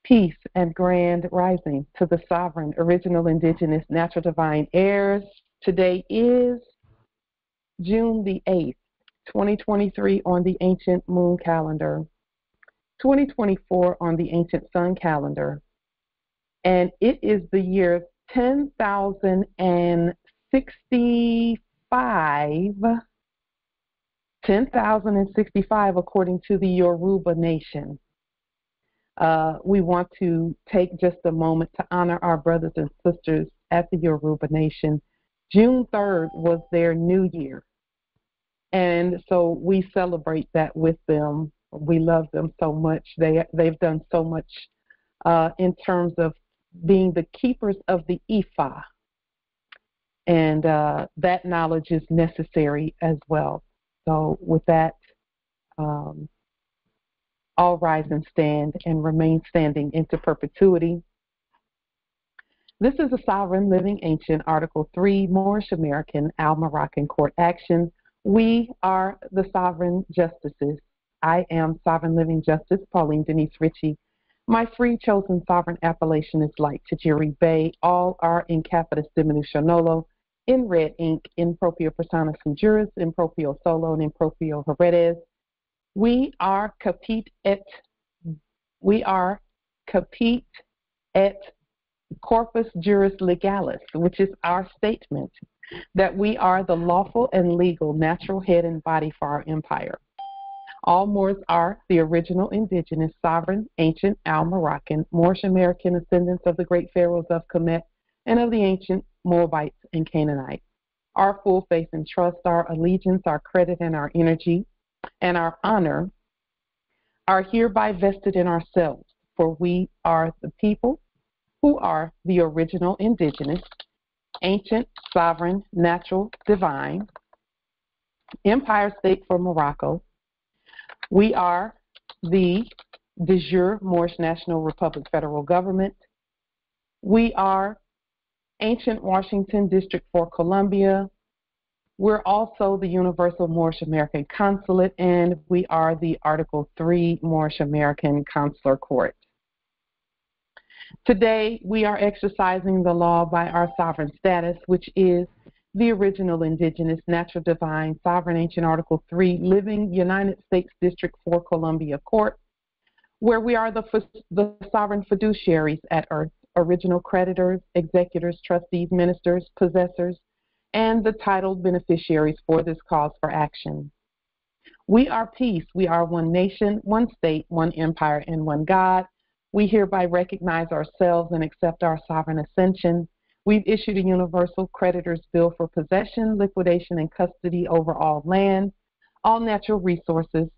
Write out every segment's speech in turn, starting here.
Peace and grand rising to the sovereign, original, indigenous, natural, divine heirs. Today is June the 8th, 2023 on the ancient moon calendar, 2024 on the ancient sun calendar, and it is the year 10,065 according to the Yoruba nation. We want to take just a moment to honor our brothers and sisters at the Yoruba Nation. June 3rd was their new year, and so we celebrate that with them. We love them so much. They've done so much in terms of being the keepers of the Ifa, and that knowledge is necessary as well. So with that, all rise and stand and remain standing into perpetuity. This is a sovereign, living, ancient, Article 3, Moorish American, Al-Moroccan court action. We are the sovereign justices. I am Sovereign Living Justice, Pauline Denise Ritchie. My free chosen sovereign appellation is Light Tajiri Bay. All are in capitis diminution nolo, in red ink, in proprio persona sum juris, in proprio solo, and in proprio heredes. We are capite et corpus juris legalis, which is our statement that we are the lawful and legal natural head and body for our empire. All Moors are the original indigenous, sovereign, ancient, Al-Moroccan, Moorish American ascendants of the great pharaohs of Kemet and of the ancient Moabites and Canaanites. Our full faith and trust, our allegiance, our credit, and our energy and our honor are hereby vested in ourselves, for we are the people who are the original indigenous, ancient, sovereign, natural, divine, empire state for Morocco. We are the de jure Moorish National Republic federal government. We are ancient Washington District for Columbia. We're also the Universal Moorish American Consulate, and we are the Article 3 Moorish American Consular Court. Today, we are exercising the law by our sovereign status, which is the original indigenous, natural, divine, sovereign, ancient, Article 3, living United States District for Columbia Court, where we are the sovereign fiduciaries at Earth, original creditors, executors, trustees, ministers, possessors, and the titled beneficiaries for this cause for action. We are peace. We are one nation, one state, one empire, and one God. We hereby recognize ourselves and accept our sovereign ascension. We've issued a universal creditor's bill for possession, liquidation, and custody over all land, all natural resources,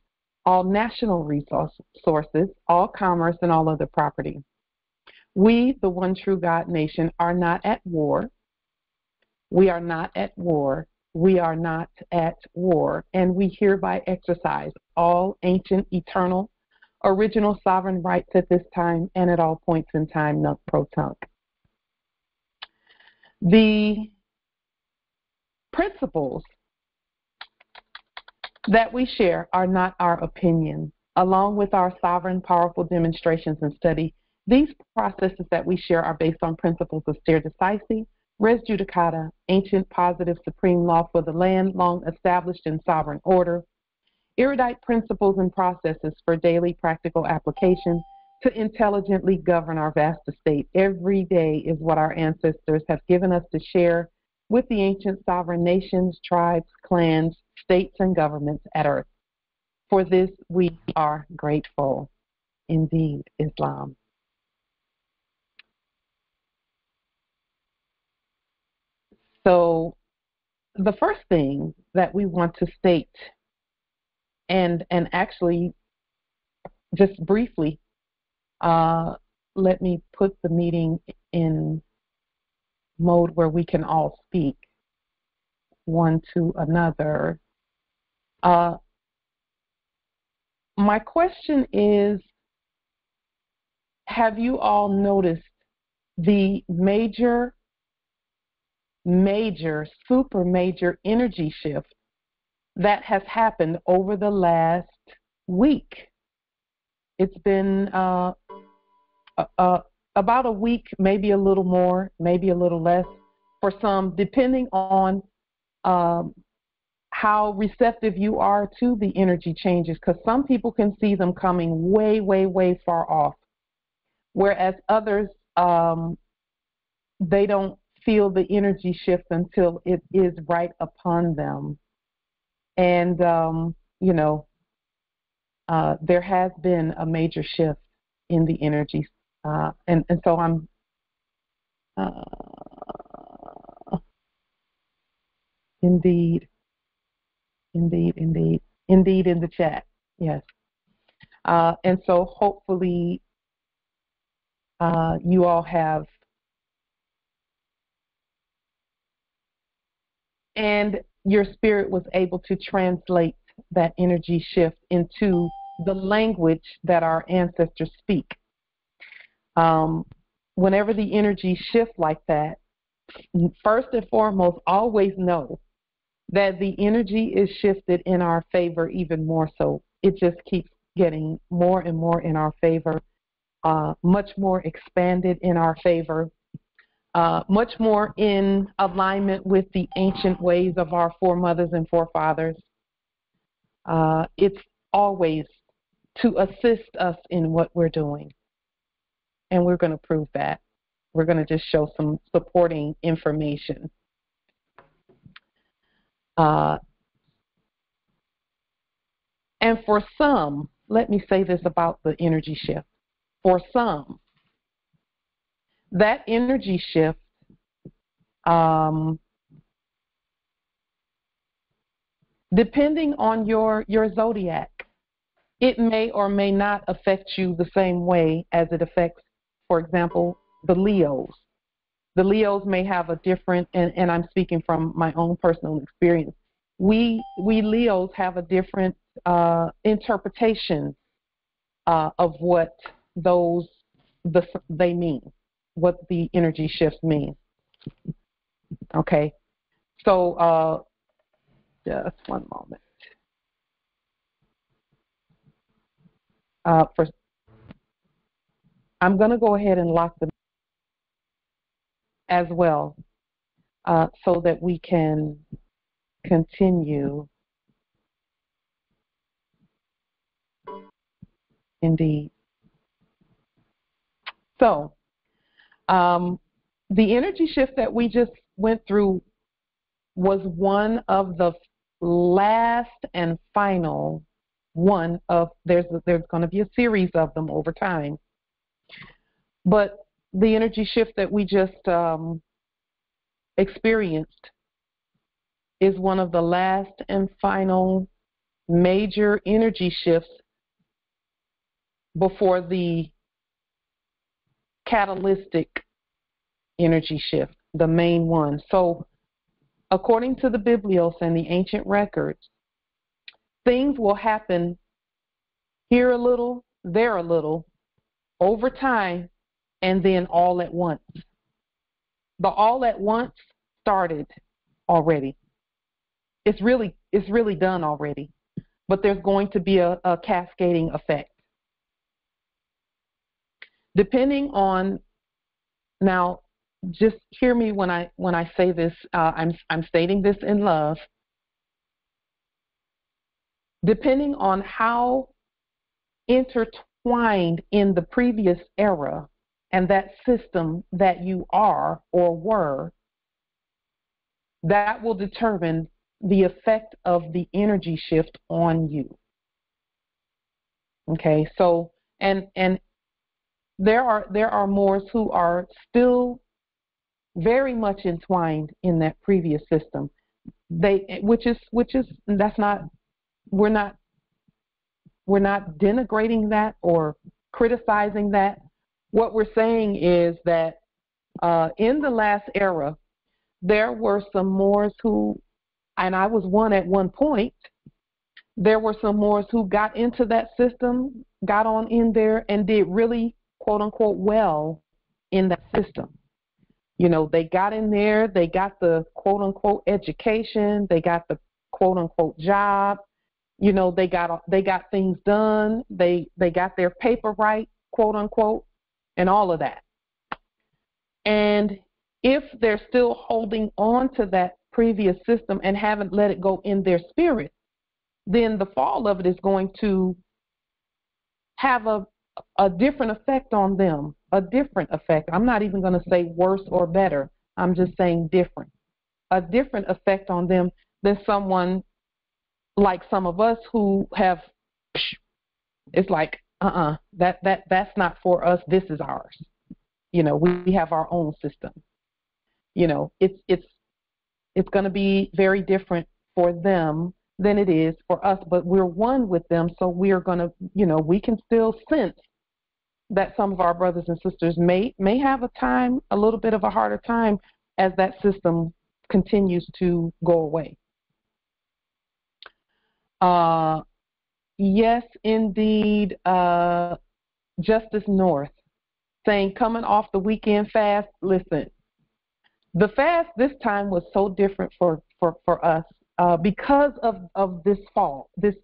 all national resources, all commerce, and all other property. We, the one true God nation, are not at war. We are not at war. We are not at war. And we hereby exercise all ancient, eternal, original sovereign rights at this time and at all points in time, nunc pro tunc. The principles that we share are not our opinion. Along with our sovereign, powerful demonstrations and study, these processes that we share are based on principles of stare decisis, res judicata, ancient positive supreme law for the land, long established in sovereign order, erudite principles and processes for daily practical application to intelligently govern our vast estate. Every day is what our ancestors have given us to share with the ancient sovereign nations, tribes, clans, states, and governments at Earth. For this, we are grateful. Indeed, Islam. So the first thing that we want to state, and actually just briefly, let me put the meeting in mode where we can all speak one to another. My question is, have you all noticed the major, super major energy shift that has happened over the last week? It's been about a week, maybe a little more, maybe a little less for some, depending on how receptive you are to the energy changes, because some people can see them coming way, way, way far off, whereas others, they don't feel the energy shift until it is right upon them. And, there has been a major shift in the energies. And so I'm indeed in the chat. Yes. And so hopefully you all have, and your spirit was able to translate that energy shift into the language that our ancestors speak. Whenever the energy shifts like that, first and foremost, always know that the energy is shifted in our favor even more so. It just keeps getting more and more in our favor, much more expanded in our favor, much more in alignment with the ancient ways of our foremothers and forefathers. It's always to assist us in what we're doing. And we're going to prove that. We're going to just show some supporting information. And for some, let me say this about the energy shift. For some, that energy shift depending on your zodiac, it may or may not affect you the same way as it affects, for example, the Leos. The Leos may have a different, and I'm speaking from my own personal experience, we Leos have a different interpretation of what they mean, what the energy shifts mean. Okay, so just one moment. I'm going to go ahead and lock them as well, so that we can continue. Indeed. So, the energy shift that we just went through was one of the last and final one of, there's going to be a series of them over time. But the energy shift that we just experienced is one of the last and final major energy shifts before the catalytic energy shift, the main one. So according to the Biblios and the ancient records, things will happen here a little, there a little, over time, and then all at once. The all at once started already. It's really done already, but there's going to be a cascading effect. Depending on, now just hear me when I say this, I'm stating this in love. Depending on how intertwined in the previous era and that system that you are or were, that will determine the effect of the energy shift on you. Okay, so and there are Moors who are still very much entwined in that previous system. Which is that's not, we're not denigrating that or criticizing that. What we're saying is that in the last era, there were some Moors who, and I was one at one point, there were some Moors who got into that system, got on in there, and did really, quote unquote, well in that system. You know, they got in there, they got the quote unquote education, they got the quote unquote job, you know, they got things done, they got their paper right, quote unquote, and all of that. And if they're still holding on to that previous system and haven't let it go in their spirit, then the fall of it is going to have a different effect on them, a different effect. I'm not even going to say worse or better. I'm just saying different. A different effect on them than someone like some of us who have, it's like, that's not for us. This is ours. We have our own system. It's going to be very different for them than it is for us, but we're one with them, so we're going to, we can still sense that some of our brothers and sisters may have a little bit of a harder time as that system continues to go away. Yes, indeed, Justice North saying coming off the weekend fast. Listen, the fast this time was so different for us because of this fall, this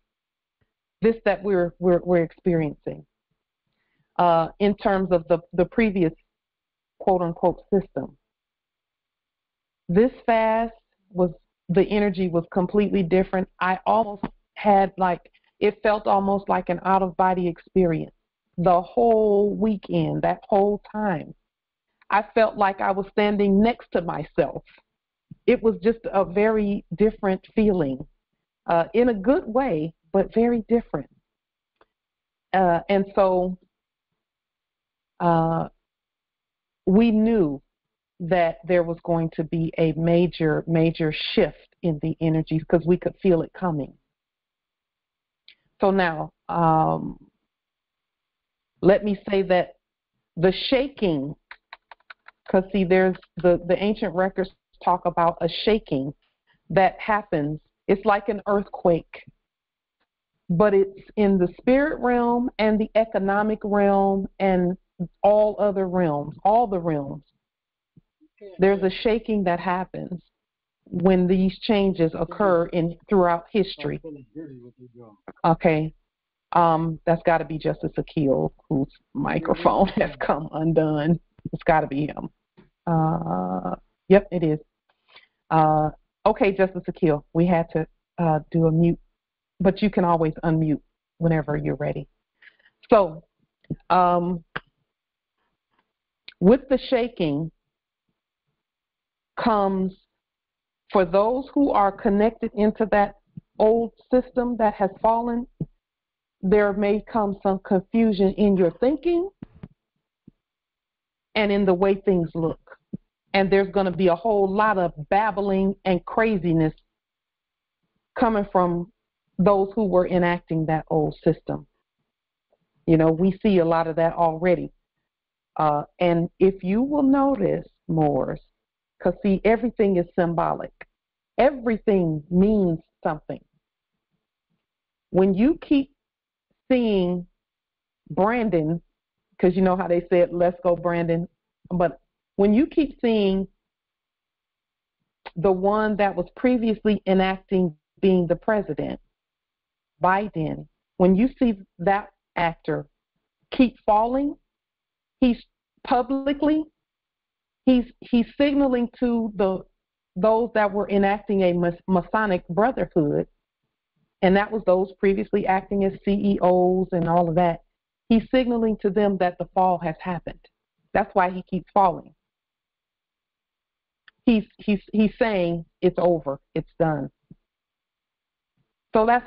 that we're experiencing in terms of the previous quote unquote system. This fast the energy was completely different. I almost had it felt almost like an out of body experience. The whole weekend, that whole time, I felt like I was standing next to myself. It was just a very different feeling, in a good way, but very different. And so we knew that there was going to be a major, major shift in the energies because we could feel it coming. So now, let me say that the shaking, because see, there's the ancient records talk about a shaking that happens. It's like an earthquake, but it's in the spirit realm and the economic realm and all other realms, all the realms. There's a shaking that happens when these changes occur throughout history. Okay. That's got to be Justice Akil, whose microphone has come undone. It's got to be him. Yep, it is. Okay, Justice Akil, we had to do a mute, but you can always unmute whenever you're ready. So, with the shaking comes, for those who are connected into that old system that has fallen, there may come some confusion in your thinking and in the way things look. And there's going to be a whole lot of babbling and craziness coming from those who were enacting that old system. We see a lot of that already. And if you will notice, Moors, because see, everything is symbolic. Everything means something. When you keep seeing Brandon, because you know how they said, let's go Brandon, but when you keep seeing the one that was previously enacting being the president, Biden, when you see that actor keep falling, he's publicly, he's signaling to those that were enacting a Masonic brotherhood, and that was those previously acting as CEOs and all of that. He's signaling to them that the fall has happened. That's why he keeps falling. He's saying it's over, it's done. So that's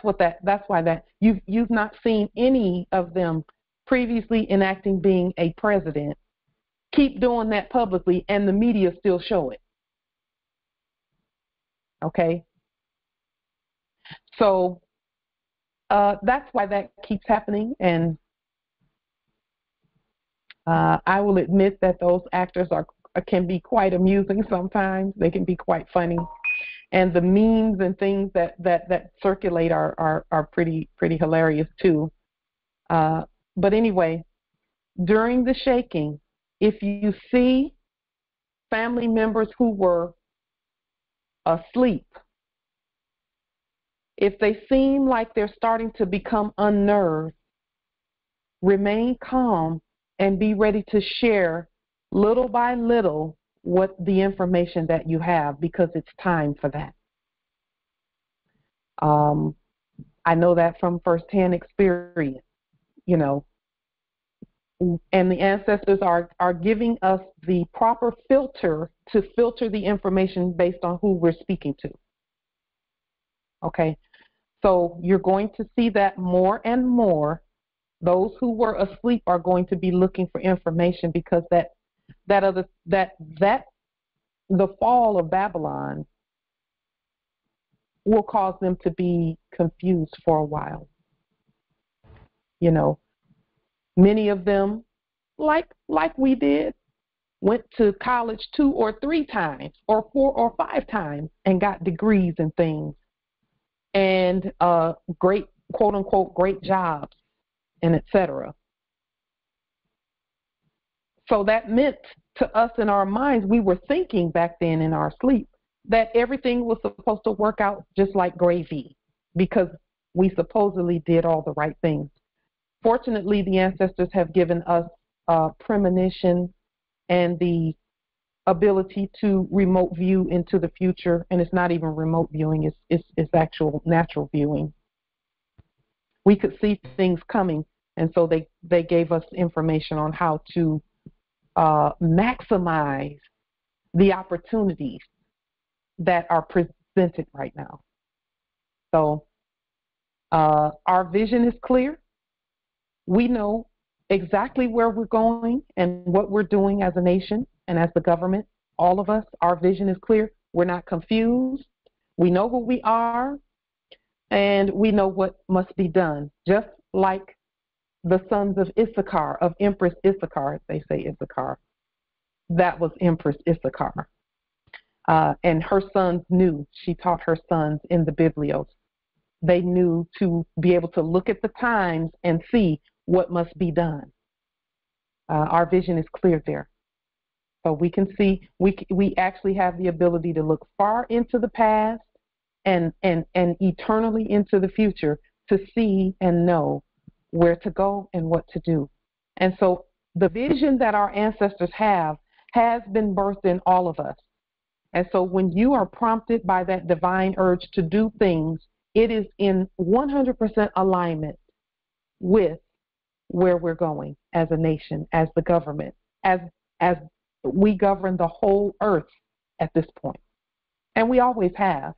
why you've not seen any of them previously enacting being a president keep doing that publicly, and the media still show it. Okay? So that's why that keeps happening, and I will admit that those actors can be quite amusing sometimes. They can be quite funny, and the memes and things that circulate are pretty hilarious too. But anyway, during the shaking, if you see family members who were asleep, if they seem like they're starting to become unnerved, remain calm and be ready to share little by little what the information that you have, because it's time for that. I know that from firsthand experience, you know, and the ancestors are giving us the proper filter to filter the information based on who we're speaking to. Okay, so you're going to see that more and more. Those who were asleep are going to be looking for information, because the fall of Babylon will cause them to be confused for a while. You know, many of them, like we did, went to college 2 or 3 times or 4 or 5 times and got degrees and things, and great, quote unquote, great jobs, and etc. So that meant to us in our minds, we were thinking back then in our sleep that everything was supposed to work out just like gravy, because we supposedly did all the right things. Fortunately, the ancestors have given us premonition and the ability to remote view into the future, and it's not even remote viewing, it's actual natural viewing. We could see things coming, and so they gave us information on how to maximize the opportunities that are presented right now. So our vision is clear. We know exactly where we're going and what we're doing as a nation and as the government. All of us, our vision is clear. We're not confused. We know who we are, and we know what must be done. Just like the sons of Issachar, of Empress Issachar, they say Issachar. That was Empress Issachar. And her sons knew. She taught her sons in the Biblios. They knew to be able to look at the times and see what must be done. Our vision is clear there. So we can see, we actually have the ability to look far into the past and eternally into the future to see and know where to go and what to do. And so the vision that our ancestors have has been birthed in all of us. And so when you are prompted by that divine urge to do things, it is in 100% alignment with where we're going as a nation, as the government, as we govern the whole earth at this point. And we always have.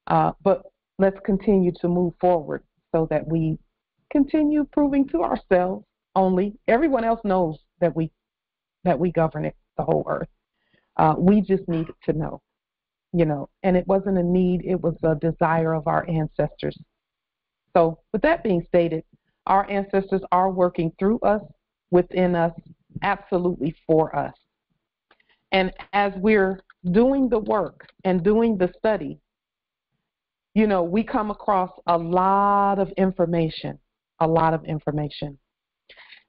But let's continue to move forward so that we continue proving to ourselves only. Everyone else knows that we govern it, the whole earth. We just needed to know, you know, and it wasn't a need, it was a desire of our ancestors. So with that being stated, our ancestors are working through us, within us, absolutely for us. And as we're doing the work and doing the study, you know, we come across a lot of information.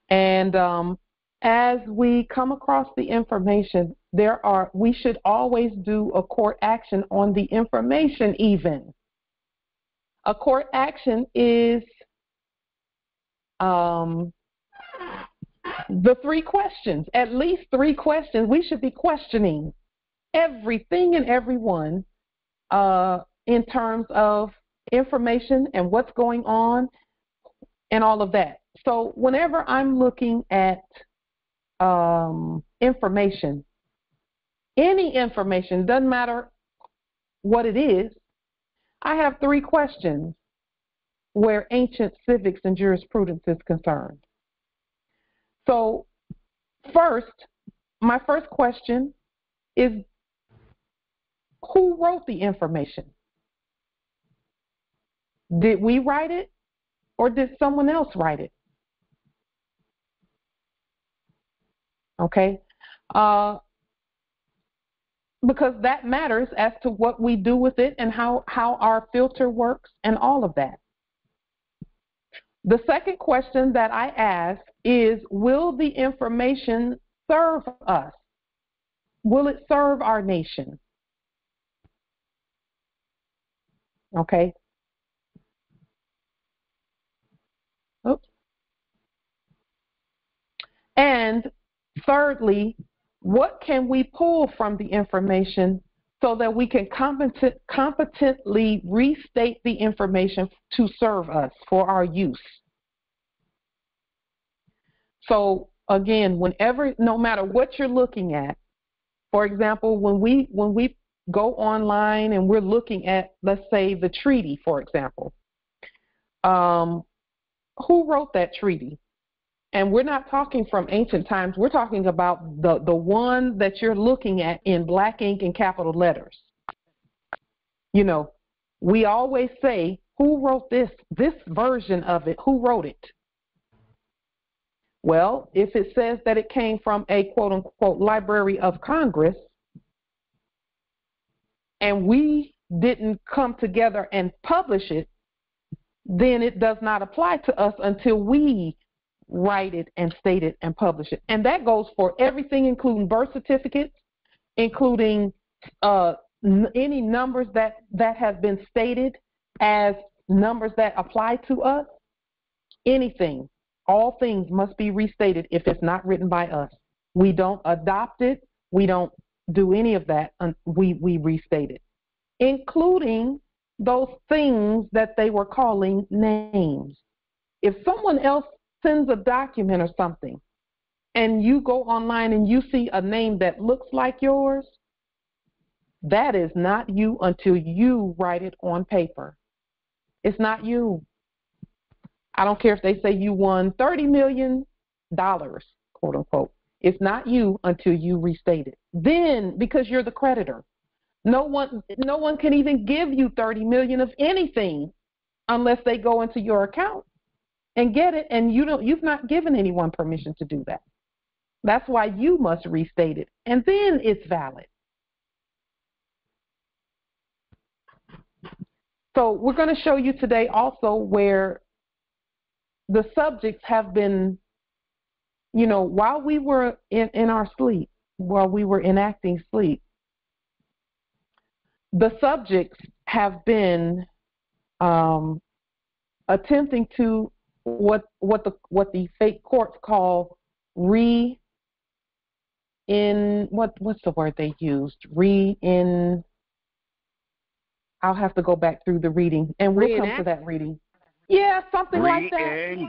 And as we come across the information, we should always do a court action on the information even. A court action is the 3 questions, at least 3 questions. We should be questioning everything and everyone in terms of information and what's going on and all of that. So whenever I'm looking at information, any information, doesn't matter what it is, I have 3 questions where ancient civics and jurisprudence is concerned. So my first question is, who wrote the information? Did we write it, or did someone else write it? Okay, because that matters as to what we do with it and how our filter works and all of that. The second question that I ask is, will the information serve us? Will it serve our nation? Okay. Oops. And thirdly, what can we pull from the information so that we can competently restate the information to serve us for our use? So again, no matter what you're looking at, for example, when we go online and we're looking at, let's say, the treaty, for example, who wrote that treaty? And we're not talking from ancient times. We're talking about the one that you're looking at in black ink and capital letters. You know, we always say, who wrote this version of it? Who wrote it? Well, if it says that it came from a quote-unquote Library of Congress, and we didn't come together and publish it, then it does not apply to us until we write it and state it and publish it. And that goes for everything, including birth certificates, including any numbers that have been stated as numbers that apply to us. Anything, all things must be restated if it's not written by us. We don't adopt it. We don't do any of that. We restate it, including those things that they were calling names. If someone else sends a document or something, and you go online and you see a name that looks like yours, that is not you until you write it on paper. It's not you. I don't care if they say you won $30 million, quote unquote. It's not you until you restate it. Then, because you're the creditor, no one can even give you $30 million of anything unless they go into your account and get it, and you've not given anyone permission to do that. That's why you must restate it, and then it's valid. So we're going to show you today also where the subjects have been, while we were in our sleep, while we were enacting sleep, the subjects have been attempting to what the fake courts call what's the word they used? I'll have to go back through the reading, and we'll come to that reading. Yeah, something like that.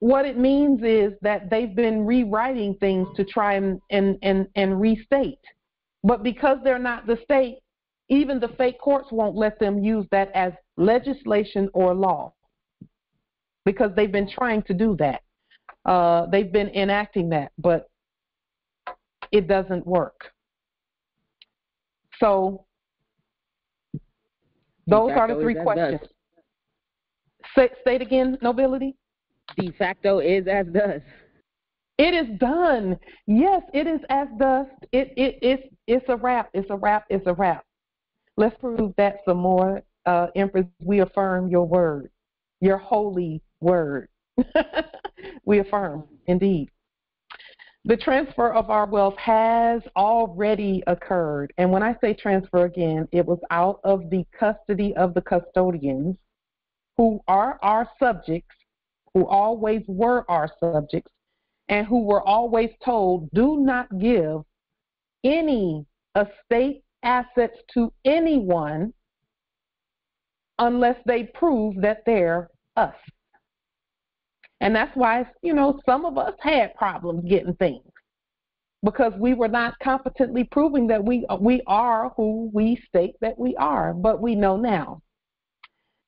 What it means is that they've been rewriting things to try and restate. But because they're not the state, even the fake courts won't let them use that as legislation or law, because they've been trying to do that. They've been enacting that, but it doesn't work. So those are the three questions. Say it again, Nobility. De facto is as does. It is done. Yes, it is as dust. It's a wrap. It's a wrap. It's a wrap. Let's prove that some more. Empress, we affirm your word, your holy word. We affirm, indeed. The transfer of our wealth has already occurred. And when I say transfer again, it was out of the custody of the custodians, who are our subjects, who always were our subjects, and who were always told, do not give any estate assets to anyone unless they prove that they're us. And that's why, some of us had problems getting things, because we were not competently proving that we are who we state that we are, but we know now.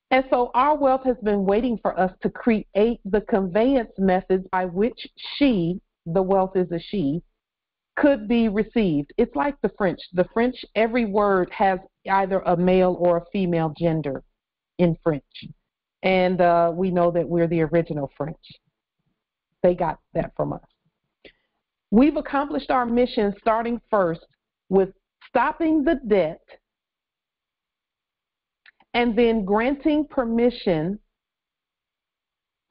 And so our wealth has been waiting for us to create the conveyance methods by which the wealth is a she, could be received. It's like the French. The French, every word has either a male or a female gender in French. And we know that we're the original French. They got that from us. We've accomplished our mission starting first with stopping the debt, and then granting permission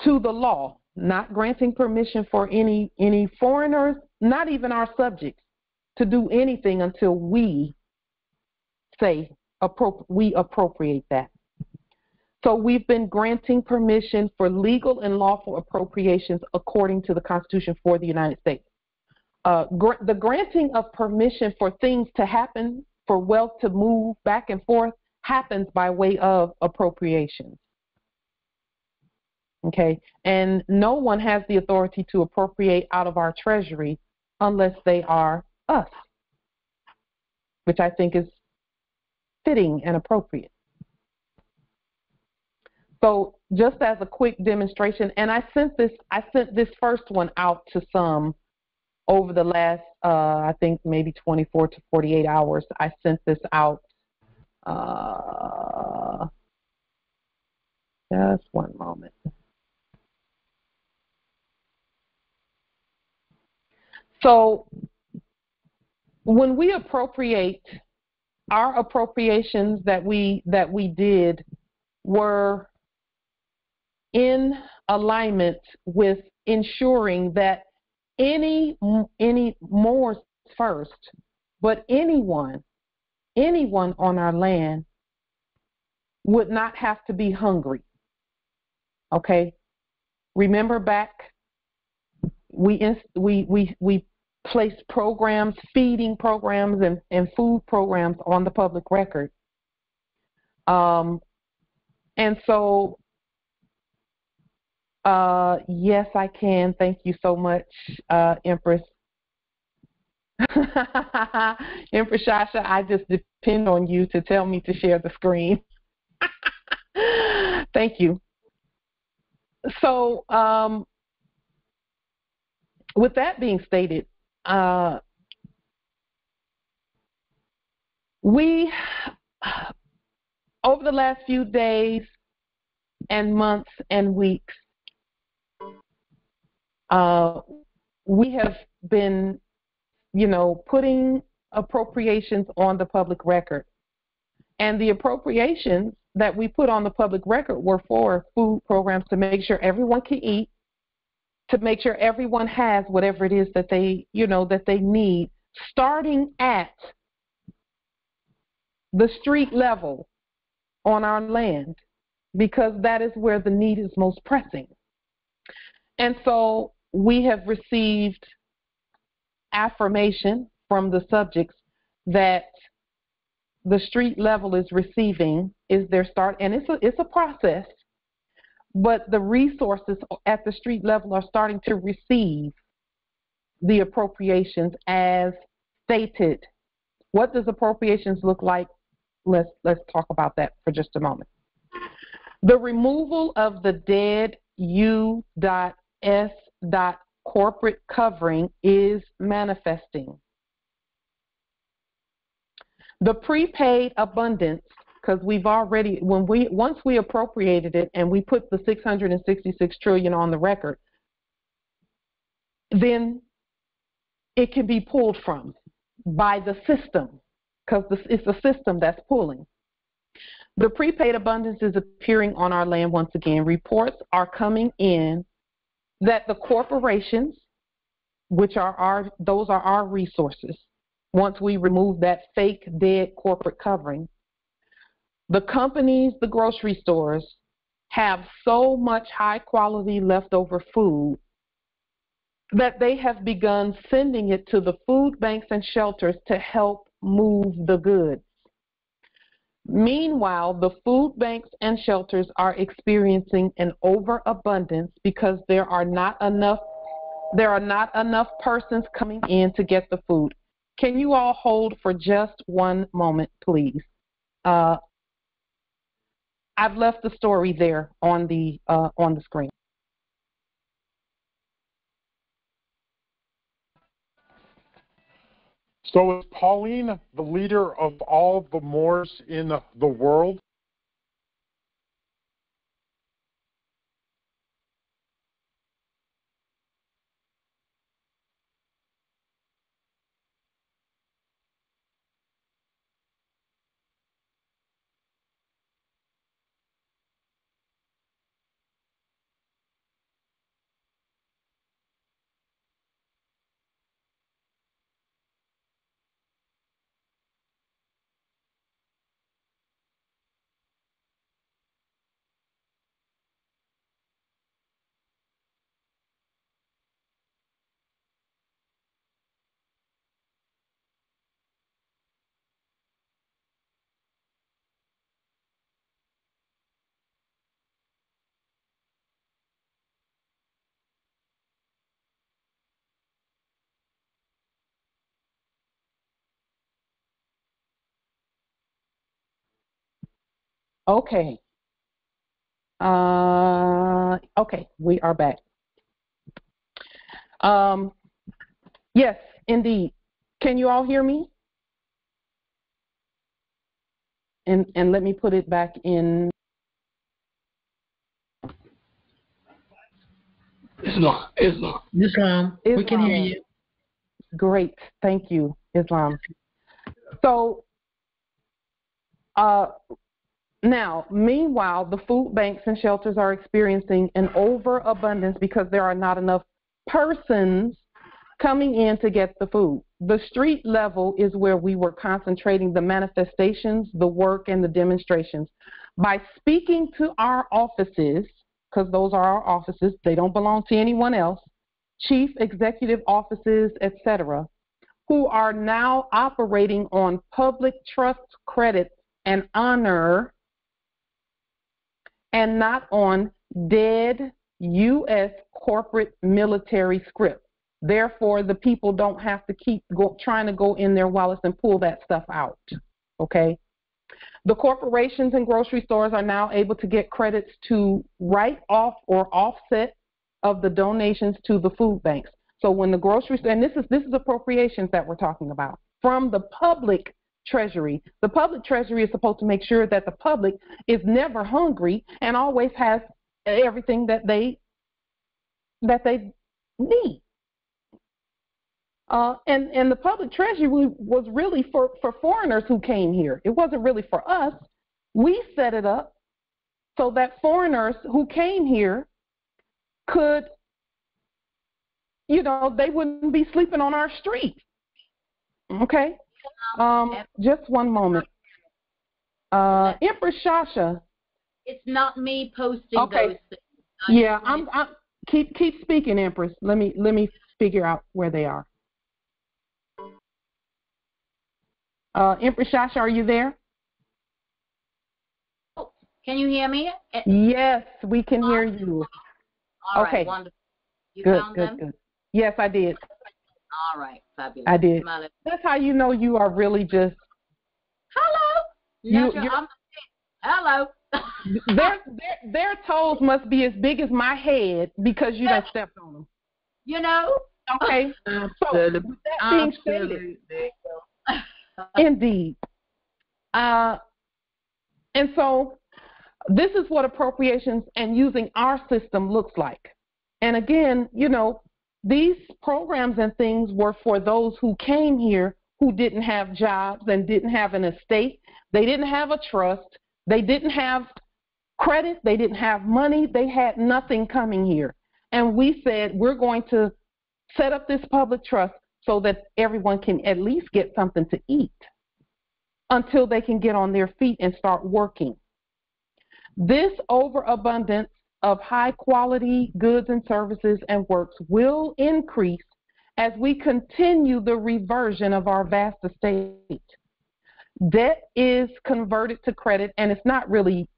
to the law, not granting permission for any foreigners, not even our subjects, to do anything until we say we appropriate that. So we've been granting permission for legal and lawful appropriations according to the Constitution for the United States. The granting of permission for things to happen, for wealth to move back and forth, happens by way of appropriations. Okay, and no one has the authority to appropriate out of our treasury unless they are us, which I think is fitting and appropriate. So just as a quick demonstration, and I sent this first one out to some over the last, I think maybe 24 to 48 hours. I sent this out, just one moment. So when we appropriate, our appropriations that we did were in alignment with ensuring that any more first, but anyone on our land would not have to be hungry. Okay, remember back, we placed programs, feeding programs and food programs on the public record. And so, yes, I can. Thank you so much, Empress. Empress Shasha, I just depend on you to tell me to share the screen. Thank you. So, with that being stated, we, over the last few days and months and weeks, we have been, putting appropriations on the public record. And the appropriations that we put on the public record were for food programs to make sure everyone can eat, to make sure everyone has whatever it is that they, that they need, starting at the street level on our land, because that is where the need is most pressing. And so we have received affirmation from the subjects that the street level is receiving is their start, and it's a process, but the resources at the street level are starting to receive the appropriations as stated. What does appropriations look like? Let's talk about that for just a moment. The removal of the dead U.S. corporate covering is manifesting. The prepaid abundance, because we've already, once we appropriated it and we put the 666 trillion on the record, then it can be pulled from by the system, because it's the system that's pulling. The prepaid abundance is appearing on our land once again. Reports are coming in that the corporations, which are those are our resources, once we remove that fake dead corporate covering, the companies, the grocery stores, have so much high quality leftover food that they have begun sending it to the food banks and shelters to help move the goods. Meanwhile, the food banks and shelters are experiencing an overabundance because there are not enough persons coming in to get the food. Can you all hold for just one moment, please? I've left the story there on the screen. So is Pauline the leader of all the Moors in the world? Okay. Okay, we are back. Yes, indeed. Can you all hear me? And let me put it back in. Islam. We can hear you. Great, thank you, Islam. So now, meanwhile, the food banks and shelters are experiencing an overabundance because there are not enough persons coming in to get the food. The street level is where we were concentrating the manifestations, the work, and the demonstrations. By speaking to our offices, because those are our offices, they don't belong to anyone else, chief executive offices, etc., who are now operating on public trust credit and honor and not on dead U.S. corporate military script. Therefore, the people don't have to keep trying to go in their wallets and pull that stuff out, okay? The corporations and grocery stores are now able to get credits to write off or offset of the donations to the food banks. So when the grocery store, and this is appropriations that we're talking about, from the public treasury. The public treasury is supposed to make sure that the public is never hungry and always has everything that they need. And the public treasury was really for foreigners who came here. It wasn't really for us. We set it up so that foreigners who came here could, you know, they wouldn't be sleeping on our street. Okay? Just one moment. Empress Shasha. It's not me posting okay. those things. Yeah, I'm keep speaking, Empress. Let me figure out where they are. Empress Shasha, are you there? Can you hear me? Yes, we can hear you. All okay. Right, wonderful. You good, found good, them? good. Yes, I did. All right, fabulous. I did. That's how you know you are really just. Hello. Hello. their toes must be as big as my head because you done stepped on them. You know. Okay. So with that being stated, indeed. And so this is what appropriations and using our system looks like. And again, you know, these programs and things were for those who came here who didn't have jobs and didn't have an estate. They didn't have a trust. They didn't have credit. They didn't have money. They had nothing coming here. And we said, we're going to set up this public trust so that everyone can at least get something to eat until they can get on their feet and start working. This overabundance of high quality goods and services and works will increase as we continue the reversion of our vast estate. Debt is converted to credit, and it's not really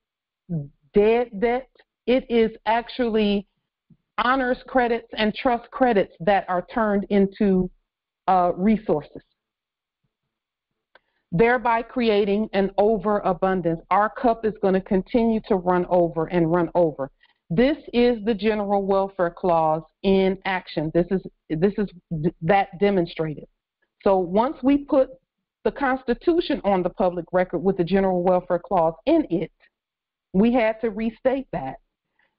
dead debt. It is actually honors credits and trust credits that are turned into resources, thereby creating an overabundance. Our cup is going to continue to run over and run over. This is the General Welfare Clause in action. This is that demonstrated. So once we put the Constitution on the public record with the General Welfare Clause in it, we had to restate that.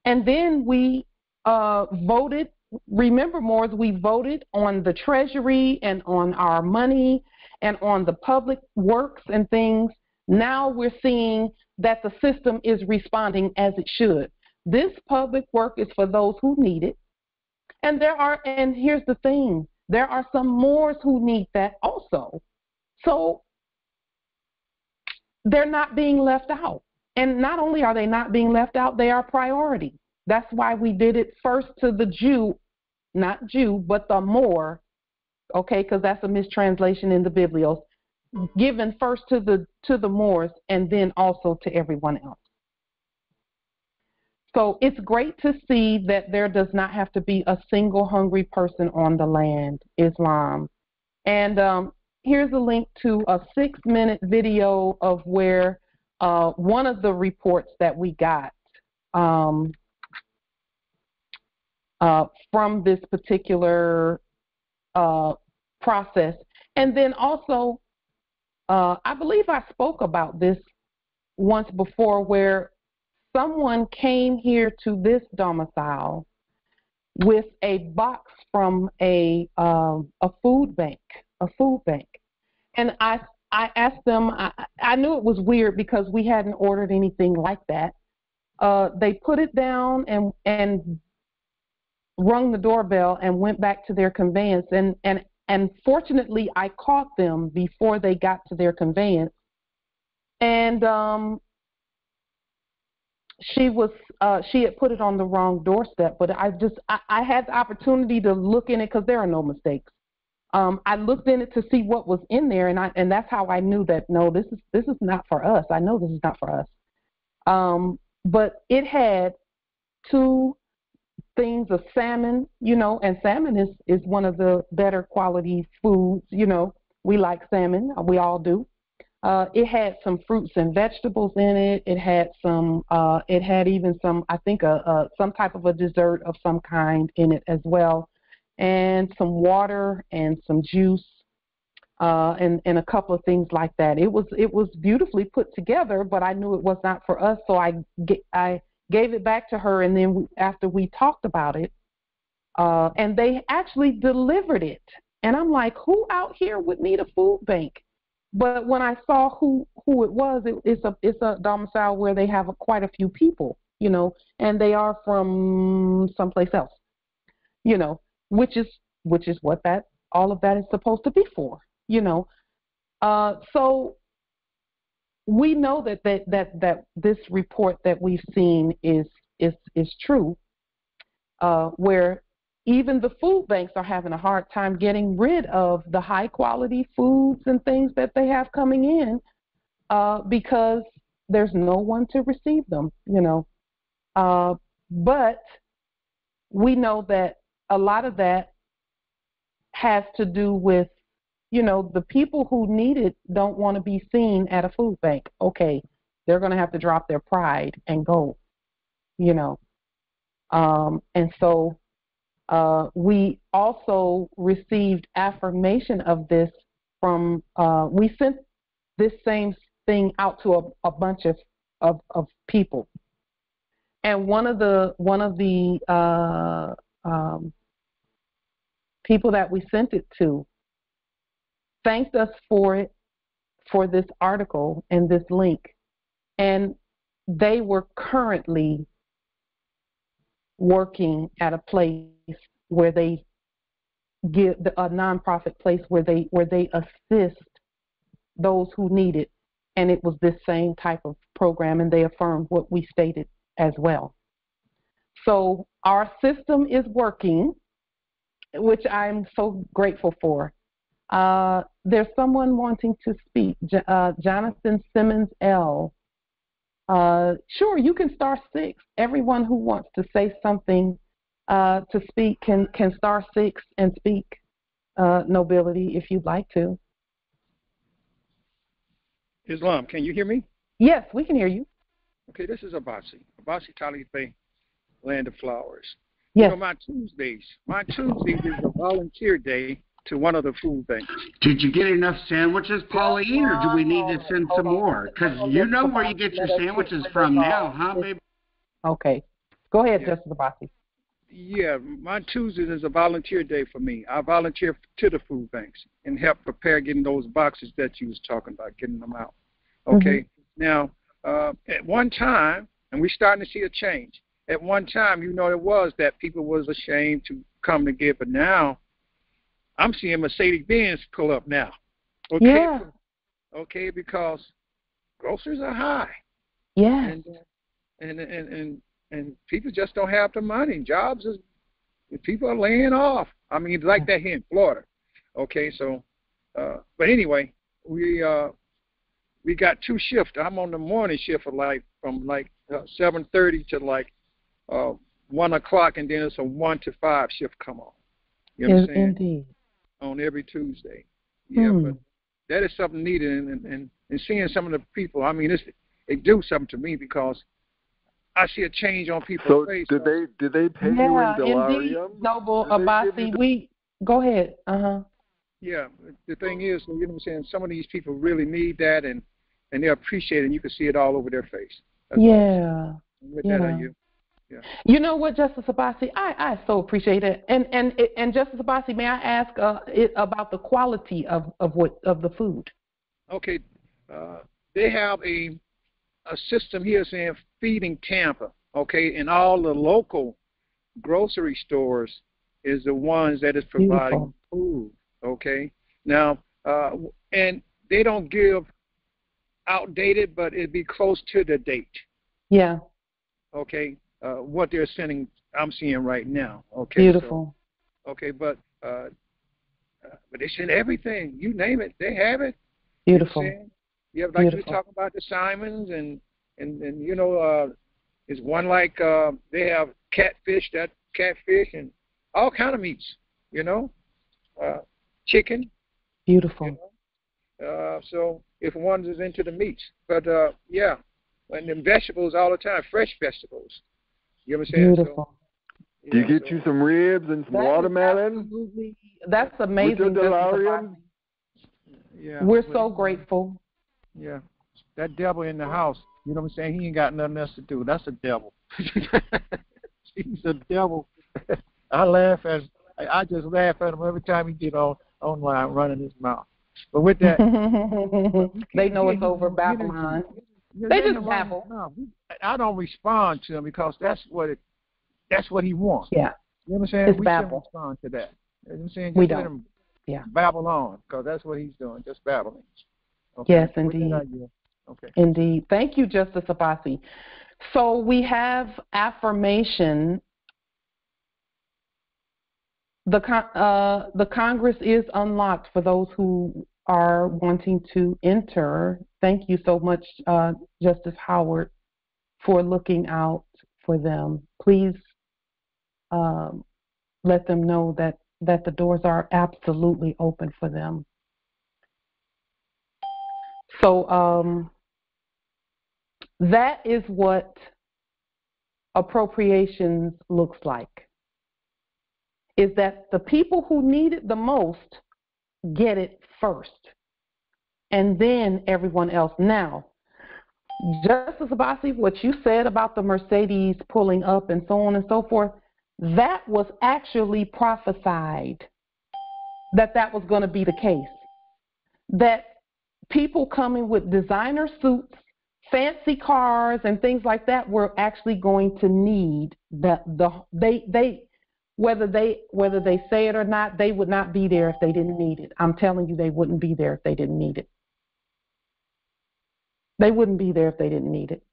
And then we voted, remember, Moors, we voted on the Treasury and on our money and on the public works and things. Now we're seeing that the system is responding as it should. This public work is for those who need it. And here's the thing, there are some Moors who need that also. So they're not being left out. And not only are they not being left out, they are priority. That's why we did it first to the Jew, not Jew, but the Moor, okay, because that's a mistranslation in the Biblios, given first to the Moors and then also to everyone else. So it's great to see that there does not have to be a single hungry person on the land, Islam. And here's a link to a 6-minute video of where one of the reports that we got from this particular process. And then also, I believe I spoke about this once before, where someone came here to this domicile with a box from a food bank, and I asked them. I knew it was weird because we hadn't ordered anything like that. They put it down and rung the doorbell and went back to their conveyance. And fortunately, I caught them before they got to their conveyance. And she had put it on the wrong doorstep. But I had the opportunity to look in it because there are no mistakes. I looked in it to see what was in there, and that's how I knew that no, this is not for us. I know this is not for us. But it had 2 things of salmon, and salmon is one of the better quality foods. We like salmon, we all do. It had some fruits and vegetables in it. It had even some, I think, some type of a dessert of some kind in it as well, and some water and some juice, and a couple of things like that. It was beautifully put together, but I knew it was not for us, so I gave it back to her, and then after we talked about it, and they actually delivered it. And I'm like, who out here would need a food bank? But when I saw who it was, it's a domicile where they have quite a few people, and they are from someplace else, which is what all of that is supposed to be for, So we know that this report that we've seen is true, where even the food banks are having a hard time getting rid of the high quality foods and things that they have coming in, because there's no one to receive them, but we know that a lot of that has to do with, the people who need it don't want to be seen at a food bank. Okay, they're going to have to drop their pride and go, and so we also received affirmation of this from, we sent this same thing out to a bunch of people. And one of the people that we sent it to thanked us for this article and this link. And they were currently working at a place where they give a nonprofit place where they assist those who need it, and it was this same type of program, and they affirmed what we stated as well. So our system is working, which I'm so grateful for. There's someone wanting to speak, Jonathan Simmons L. Sure, you can star 6. Everyone who wants to say something to speak can star 6 and speak, Nobility, if you'd like to. Islam, can you hear me? Yes, we can hear you. Okay, this is Abasi Talife, Land of Flowers. Yes. My Tuesdays is a volunteer day to one of the food banks. Did you get enough sandwiches, Pauline, or do we need to send some more? Because you know where you get your sandwiches from now, huh, baby? Okay. Go ahead, Justice Abasi. Yeah, my Tuesdays is a volunteer day for me. I volunteer to the food banks and help prepare getting those boxes that you was talking about, getting them out. Okay. Mm-hmm. Now, at one time, and we're starting to see a change. At one time, it was that people was ashamed to come to give, but now I'm seeing Mercedes-Benz pull up now. Okay. Yeah. Okay, because groceries are high. Yes. And people just don't have the money. People are laying off. I mean, like that here in Florida. Okay, so, but anyway, we got 2 shifts. I'm on the morning shift from 7:30 to 1 o'clock, and then it's a 1 to 5 shift come on. You know what I'm saying? Indeed. On every Tuesday. Yeah, but that is something needed, and seeing some of the people. I mean, it do something to me because I see a change on people's So face. did they pay you in Yeah, indeed, delarium? Noble Did they give you Abasi. Go ahead. Yeah, the thing is, you know what I'm saying, some of these people really need that, and they appreciate it, and you can see it all over their face. That's all I'm saying. With that, Yeah. you. Yeah. You know what, Justice Abasi, I so appreciate it. And Justice Abasi, may I ask about the quality of the food? Okay, they have a system here saying Feeding Tampa. Okay, and all the local grocery stores is the ones that is providing food. Okay, now and they don't give outdated, but it'd be close to the date. Yeah. Okay, what they're sending, I'm seeing right now. Okay. Beautiful. So, okay, but they send everything. You name it, they have it. Beautiful. Yeah, like you were talking about the Simons and you know, it's one like they have catfish and all kind of meats. You know, chicken. Beautiful. You know? So if one is into the meats, but yeah, and then vegetables all the time, fresh vegetables. You know what I'm saying? Beautiful. So, do you get you some ribs and some watermelon? That's amazing. With your delarium? Yeah. We're so grateful. Yeah. That devil in the house, you know what I'm saying? He ain't got nothing else to do. That's a devil. He's a devil. I just laugh at him every time he get online running his mouth. But with that, they know it's over Babylon. They just babble. I don't respond to him because that's what he wants. Yeah. You know what I'm saying? We shouldn't respond to that. You know what I'm saying? Just let him babble on, because that's what he's doing, just babbling. Okay. Yes, indeed. Okay. Indeed. Thank you, Justice Abasi. So we have affirmation. The Congress is unlocked for those who are wanting to enter. Thank you so much, Justice Howard, for looking out for them. Please let them know that the doors are absolutely open for them. So that is what appropriations looks like, is that the people who need it the most get it first, and then everyone else. Now, Justice Abasi, what you said about the Mercedes pulling up and so on and so forth, that was actually prophesied that was going to be the case. That people coming with designer suits, fancy cars, and things like that were actually going to need whether they say it or not, they would not be there if they didn't need it. I'm telling you, they wouldn't be there if they didn't need it. They wouldn't be there if they didn't need it.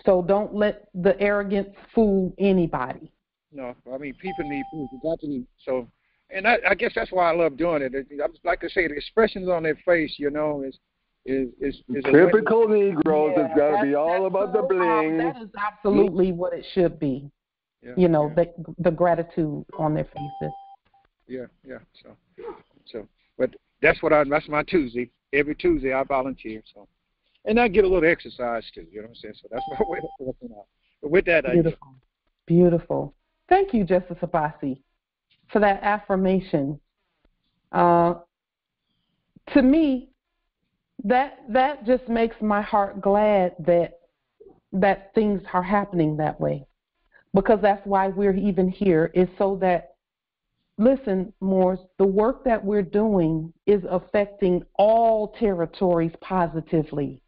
So don't let the arrogance fool anybody. No, I mean, people need food. You got to need. So, and I guess that's why I love doing it. I like to say, the expressions on their face, you know, is typical Negroes. It's got to be all about the bling. That is absolutely what it should be. Yeah, you know, the gratitude on their faces. Yeah. So, but that's my Tuesday. Every Tuesday I volunteer. So, and I get a little exercise too. You know what I'm saying? So that's my way of working out. But with that, Beautiful. Thank you, Justice Abasi, for that affirmation. To me, that just makes my heart glad that things are happening that way, because that's why we're even here, is so that, listen, Moors, the work that we're doing is affecting all territories positively.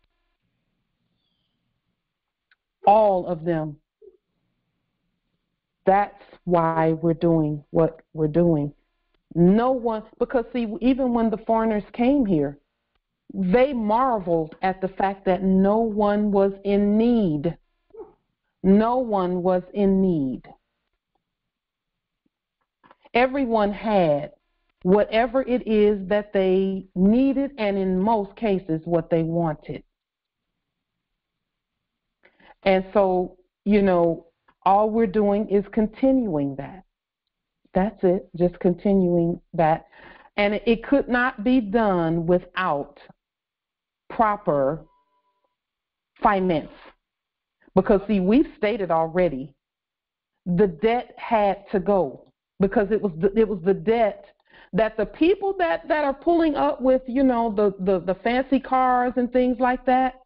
All of them. That's why we're doing what we're doing. No one, because see, even when the foreigners came here, they marveled at the fact that no one was in need. No one was in need. Everyone had whatever it is that they needed, and in most cases, what they wanted. And so, you know, all we're doing is continuing that. That's it, just continuing that. And it could not be done without proper finance. Because, see, we've stated already, the debt had to go, because it was the debt that the people that are pulling up with, you know, the fancy cars and things like that,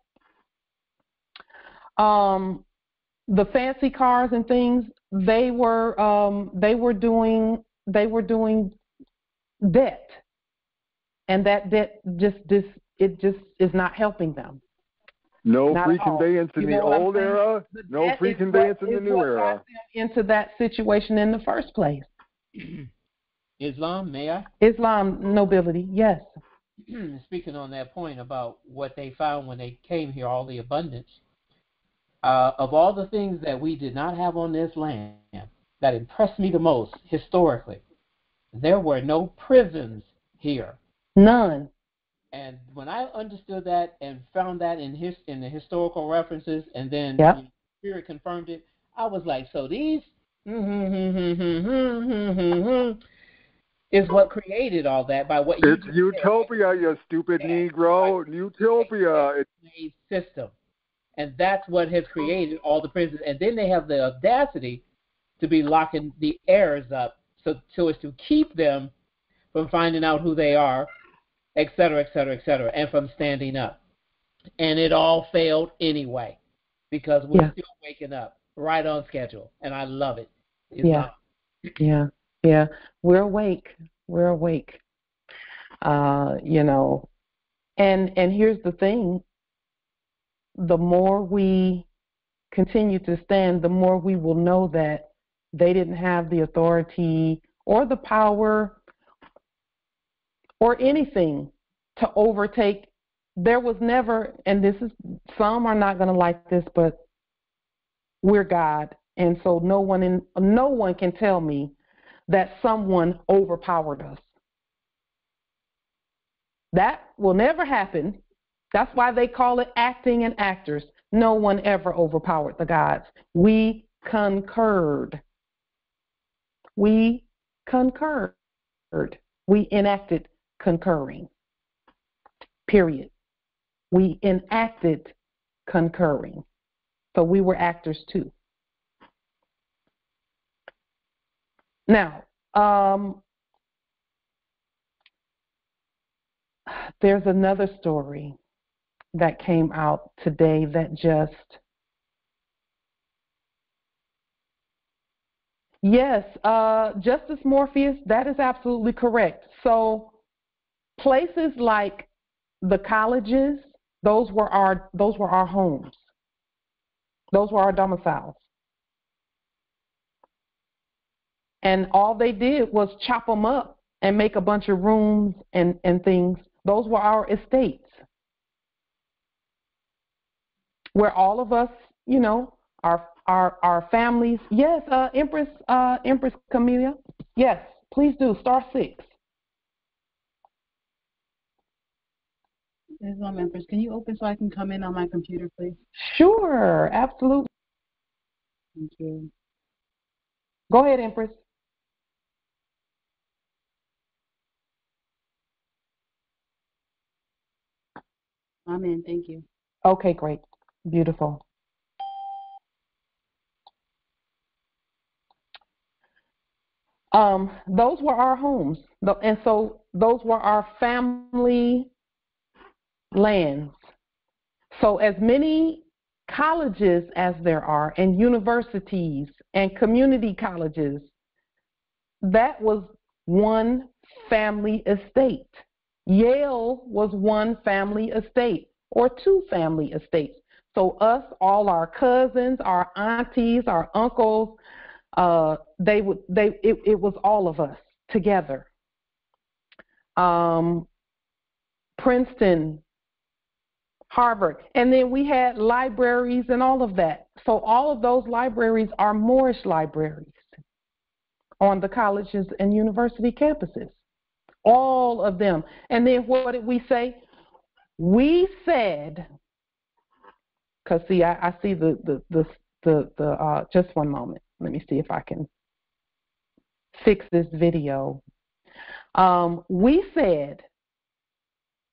the fancy cars and things, they were doing debt, and that debt just is not helping them. No Not free at all. conveyance in You the know what old I'm saying? era, The no debt free is conveyance what- in the is new what era. got them into that situation in the first place. Islam, may I? Islam nobility, yes. Speaking on that point about what they found when they came here, all the abundance, of all the things that we did not have on this land that impressed me the most historically, there were no prisons here. None. And when I understood that and found that in the historical references, and then Yep. the Spirit confirmed it, I was like, so these is what created all that by what you It's just utopia, you stupid Negro. Utopia. It's a system. And that's what has created all the prisons. And then they have the audacity to be locking the heirs up so as to keep them from finding out who they are, et cetera, et cetera, et cetera, and from standing up. And it all failed anyway, because we're still waking up right on schedule. And I love it. Yeah. We're awake. You know, and here's the thing. The more we continue to stand, the more we will know that they didn't have the authority or the power or anything to overtake. There was never, and this is, some are not going to like this, but we're God, and so no one can tell me that someone overpowered us. That will never happen. That's why they call it acting and actors. No one ever overpowered the gods. We concurred. We enacted concurring. Period. We enacted concurring. So we were actors too. Now, there's another story that came out today that just, yes, Justice Morpheus, that is absolutely correct. So places like the colleges, those were our homes. Those were our domiciles. And all they did was chop them up and make a bunch of rooms and things. Those were our estates, where all of us, you know, our families. Yes, Empress Camellia. Yes, please do. *6. Islam Empress, can you open so I can come in on my computer, please? Sure, absolutely. Thank you. Go ahead, Empress. I'm in. Thank you. Okay, great. Beautiful. Those were our homes. And so those were our family lands. So as many colleges as there are, and universities and community colleges, that was one family estate. Yale was one family estate or two family estates. So us, all our cousins, our aunties, our uncles, it was all of us together. Princeton, Harvard, and then we had libraries and all of that. So all of those libraries are Moorish libraries on the colleges and university campuses. All of them. And then what did we say? We said, because see, I see the just one moment. Let me see if I can fix this video. We said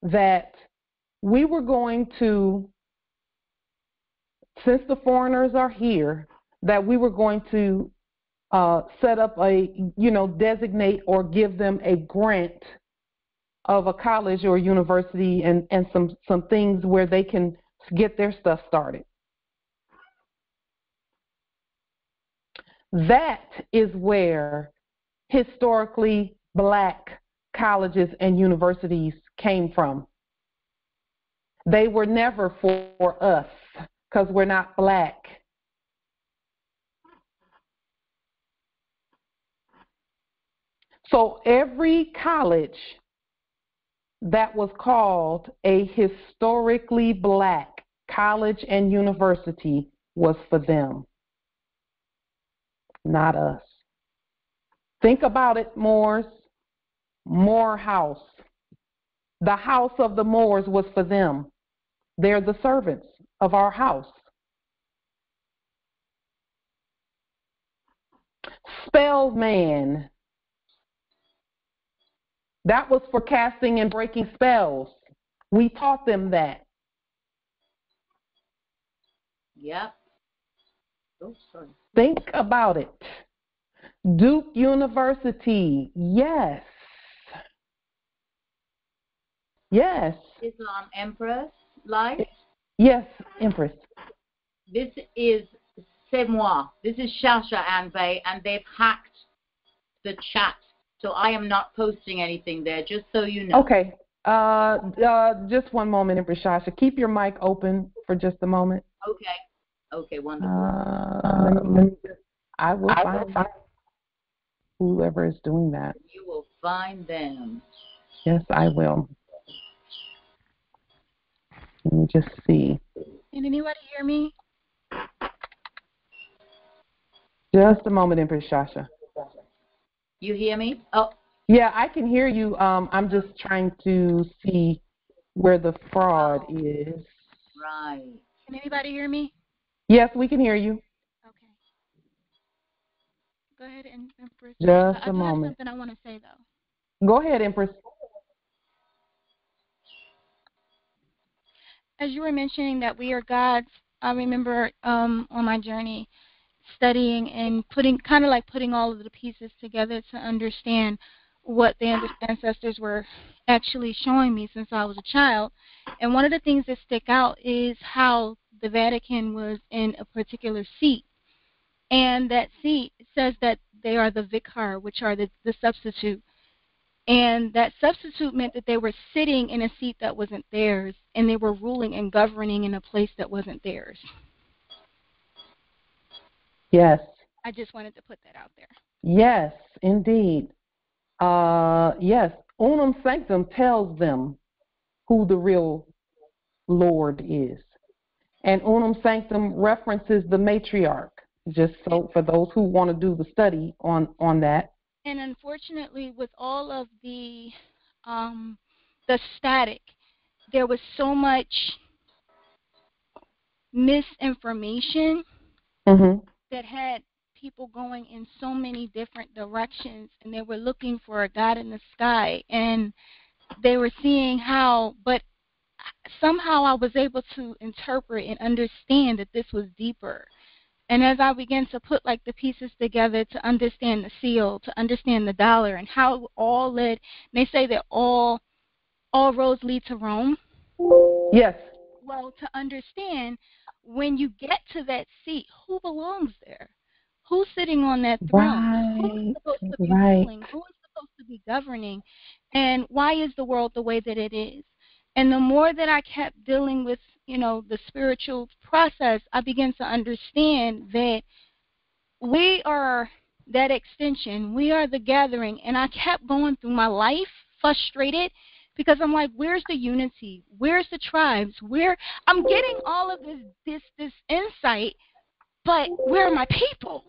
that we were going to, since the foreigners are here, that we were going to set up a, designate or give them a grant of a college or university and some things where they can get their stuff started. That is where historically black colleges and universities came from. They were never for us because we're not black. So every college that was called a historically black college and university was for them, not us. Think about it, Moors. Moore House. The house of the Moors was for them. They're the servants of our house. Spellman. That was for casting and breaking spells. We taught them that. Yep. Oh, sorry. Think about it. Duke University. Yes. Yes. Is Empress live? Yes, Empress. This is C'est moi. This is Shasha Anvay, and they've hacked the chat. So I am not posting anything there, just so you know. Okay. Just one moment, Empress Shasha. Keep your mic open for just a moment. Okay. Okay, wonderful. I will find whoever is doing that. You will find them. Yes, I will. Let me just see. Can anybody hear me? Just a moment, Empress Shasha. You hear me? Oh. Yeah, I can hear you. I'm just trying to see where the fraud is. Right. Can anybody hear me? Yes, we can hear you. Okay. Go ahead, Empress. Just a moment. I do have something I want to say, though. Go ahead, Empress. As you were mentioning that we are gods, I remember on my journey studying and putting all of the pieces together to understand what the ancestors were actually showing me since I was a child. And one of the things that stick out is how the Vatican was in a particular seat. And that seat says that they are the vicar, which are the substitute. And that substitute meant that they were sitting in a seat that wasn't theirs, and they were ruling and governing in a place that wasn't theirs. Yes. I just wanted to put that out there. Yes, indeed. Yes, Unum Sanctum tells them who the real Lord is. And Unum Sanctum references the matriarch, just so for those who want to do the study on that. And unfortunately, with all of the static, there was so much misinformation that had people going in so many different directions, and they were looking for a God in the sky, and they were seeing how, but somehow I was able to interpret and understand that this was deeper. And as I began to put like the pieces together to understand the seal, to understand the dollar, and how all led, they say that all roads lead to Rome. Yes. Well, to understand, when you get to that seat, who belongs there? Who's sitting on that throne? Who's supposed to be ruling? Who is supposed to be governing? And why is the world the way that it is? And the more that I kept dealing with, the spiritual process, I began to understand that we are that extension. We are the gathering. And I kept going through my life frustrated because I'm like, where's the unity? Where's the tribes? I'm getting all of this insight, but where are my people?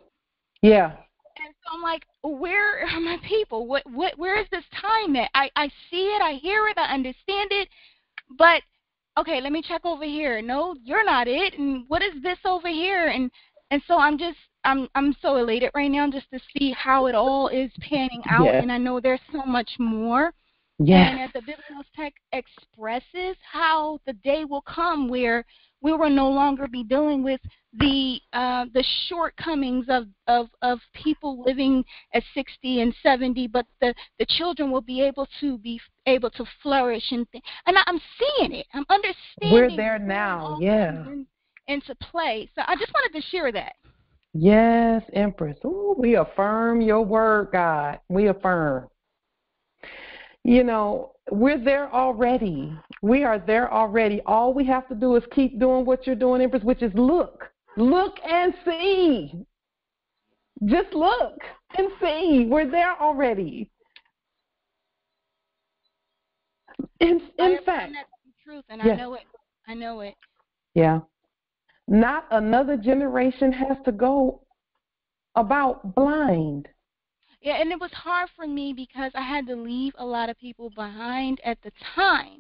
Yeah. And so I'm like, where are my people? Where is this time at? I see it, I hear it, I understand it, but okay, let me check over here. No, you're not it. And what is this over here? And so I'm so elated right now just to see how it all is panning out. Yes. And I know there's so much more. Yes. And as the Bibliotech expresses how the day will come where we will no longer be dealing with the shortcomings of people living at 60 and 70, but the children will be able to flourish and I'm seeing it. I'm understanding. We're there now. Yeah. Into play. So I just wanted to share that. Yes, Empress. Ooh, we affirm your word, God. We affirm. You know, we're there already. We are there already. All we have to do is keep doing what you're doing, Empress, which is look. Look and see. Just look and see. We're there already. In fact, that's the truth, and yes. I know it. I know it. Yeah. Not another generation has to go about blind. Yeah, and it was hard for me because I had to leave a lot of people behind at the time.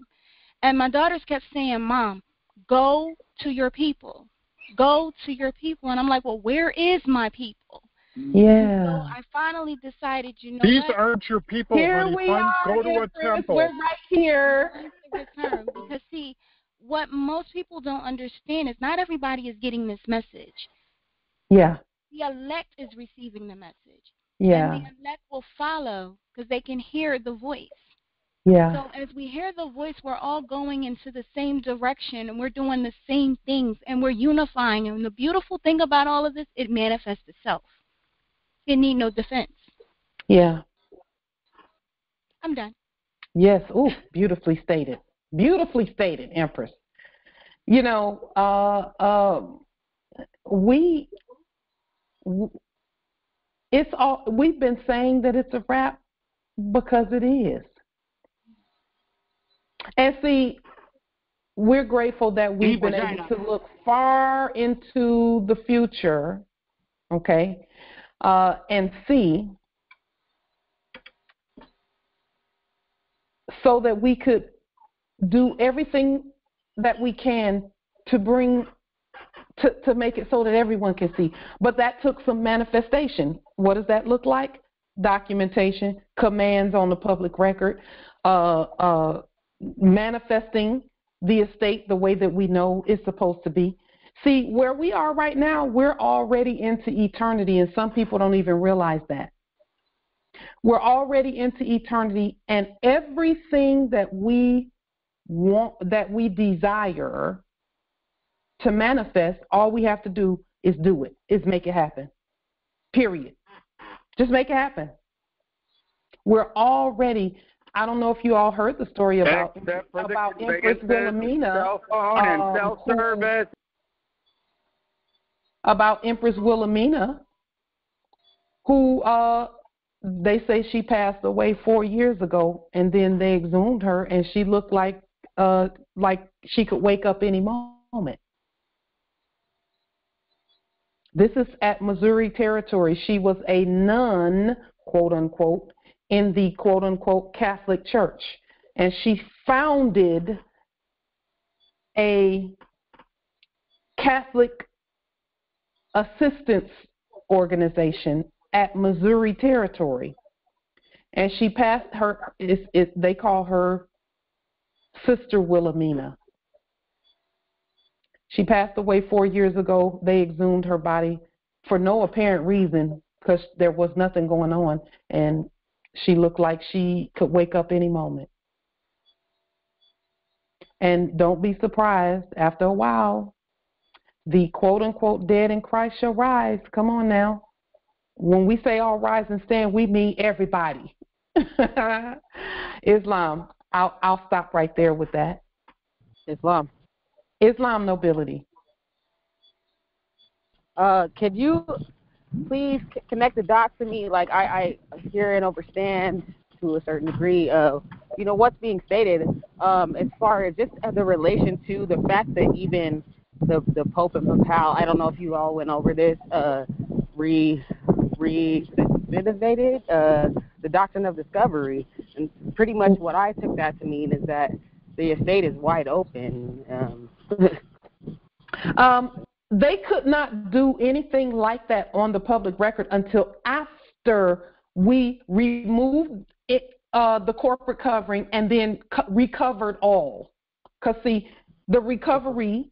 And my daughters kept saying, Mom, go to your people. Go to your people. And I'm like, well, where is my people? Yeah. So I finally decided, These aren't your people, here honey. we Fun, are, go to a temple. We're right here. Return. Because, see, what most people don't understand is not everybody is getting this message. Yeah. The elect is receiving the message. Yeah. And the elect will follow because they can hear the voice. Yeah. So as we hear the voice, we're all going into the same direction and we're doing the same things and we're unifying. And the beautiful thing about all of this, it manifests itself. It need no defense. Yeah. I'm done. Yes. Ooh, beautifully stated. Beautifully stated, Empress. You know, we've been saying that it's a wrap because it is. And see, we're grateful that we've been able to look far into the future, okay, and see so that we could do everything that we can to make it so that everyone can see. But that took some manifestation. What does that look like? Documentation, commands on the public record, manifesting the estate the way that we know it's supposed to be. See, where we are right now, we're already into eternity, and some people don't even realize that. We're already into eternity, and everything that we want, that we desire to manifest, all we have to do is make it happen. Period. Just make it happen. We're already, I don't know if you all heard the story about Empress Wilhelmina. Cell phone and cell service. About Empress Wilhelmina, who they say she passed away 4 years ago, and then they exhumed her, and she looked like she could wake up any moment. This is at Missouri Territory. She was a nun, quote unquote, in the quote unquote Catholic Church, and she founded a Catholic assistance organization at Missouri Territory, and she passed her. They call her Sister Wilhelmina. She passed away 4 years ago. They exhumed her body for no apparent reason because there was nothing going on, and she looked like she could wake up any moment. And don't be surprised, after a while, the quote-unquote dead in Christ shall rise. Come on now. When we say all rise and stand, we mean everybody. Islam. I'll stop right there with that. Islam nobility. Could you please connect the dots to me? Like I hear and understand to a certain degree of, what's being stated as far as just the relation to the fact that even the Pope and Papal, I don't know if you all went over this, revisited the doctrine of discovery. And pretty much what I took that to mean is that the estate is wide open. They could not do anything like that on the public record until after we removed it the corporate covering and then recovered all. Because, see, the recovery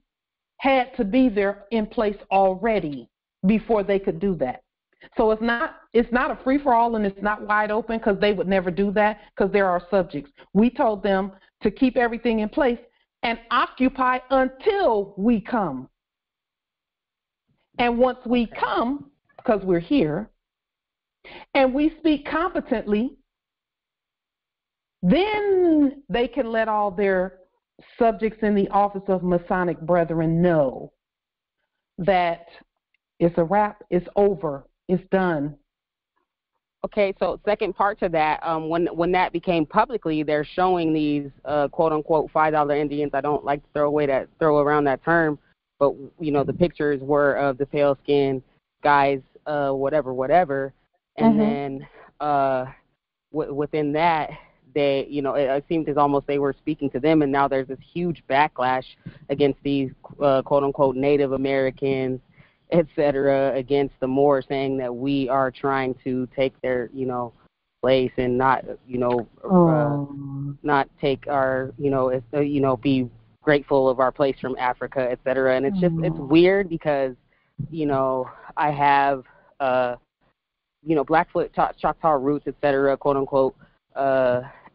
had to be there in place already before they could do that. So it's not a free-for-all and it's not wide open, because they would never do that, because there are subjects. We told them to keep everything in place and occupy until we come. And once we come, because we're here, and we speak competently, then they can let all their subjects in the office of Masonic Brethren know that it's a wrap, it's over, it's done. Okay, so second part to that, when that became publicly, they're showing these quote unquote $5 Indians. I don't like to throw around that term, but you know, the pictures were of the pale skinned guys, whatever, and then within that, they, you know, it seemed as almost they were speaking to them, and now there's this huge backlash against these quote unquote Native Americans, etc., against the Moors, saying that we are trying to take their, you know, place and not, you know, not take our, you know, be grateful of our place from Africa, etc. And it's just, it's weird because, you know, I have, you know, Blackfoot, Choctaw roots, etc., quote unquote,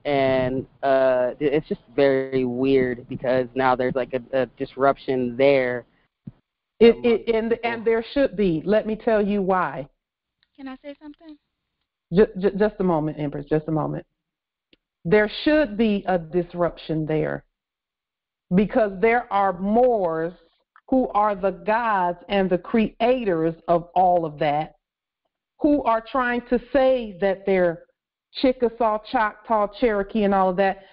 and it's just very weird because now there's like a disruption there. And there should be. Let me tell you why. Can I say something? Just a moment, Empress, just a moment. There should be a disruption there because there are Moors who are the gods and the creators of all of that, who are trying to say that they're Chickasaw, Choctaw, Cherokee, and all of that.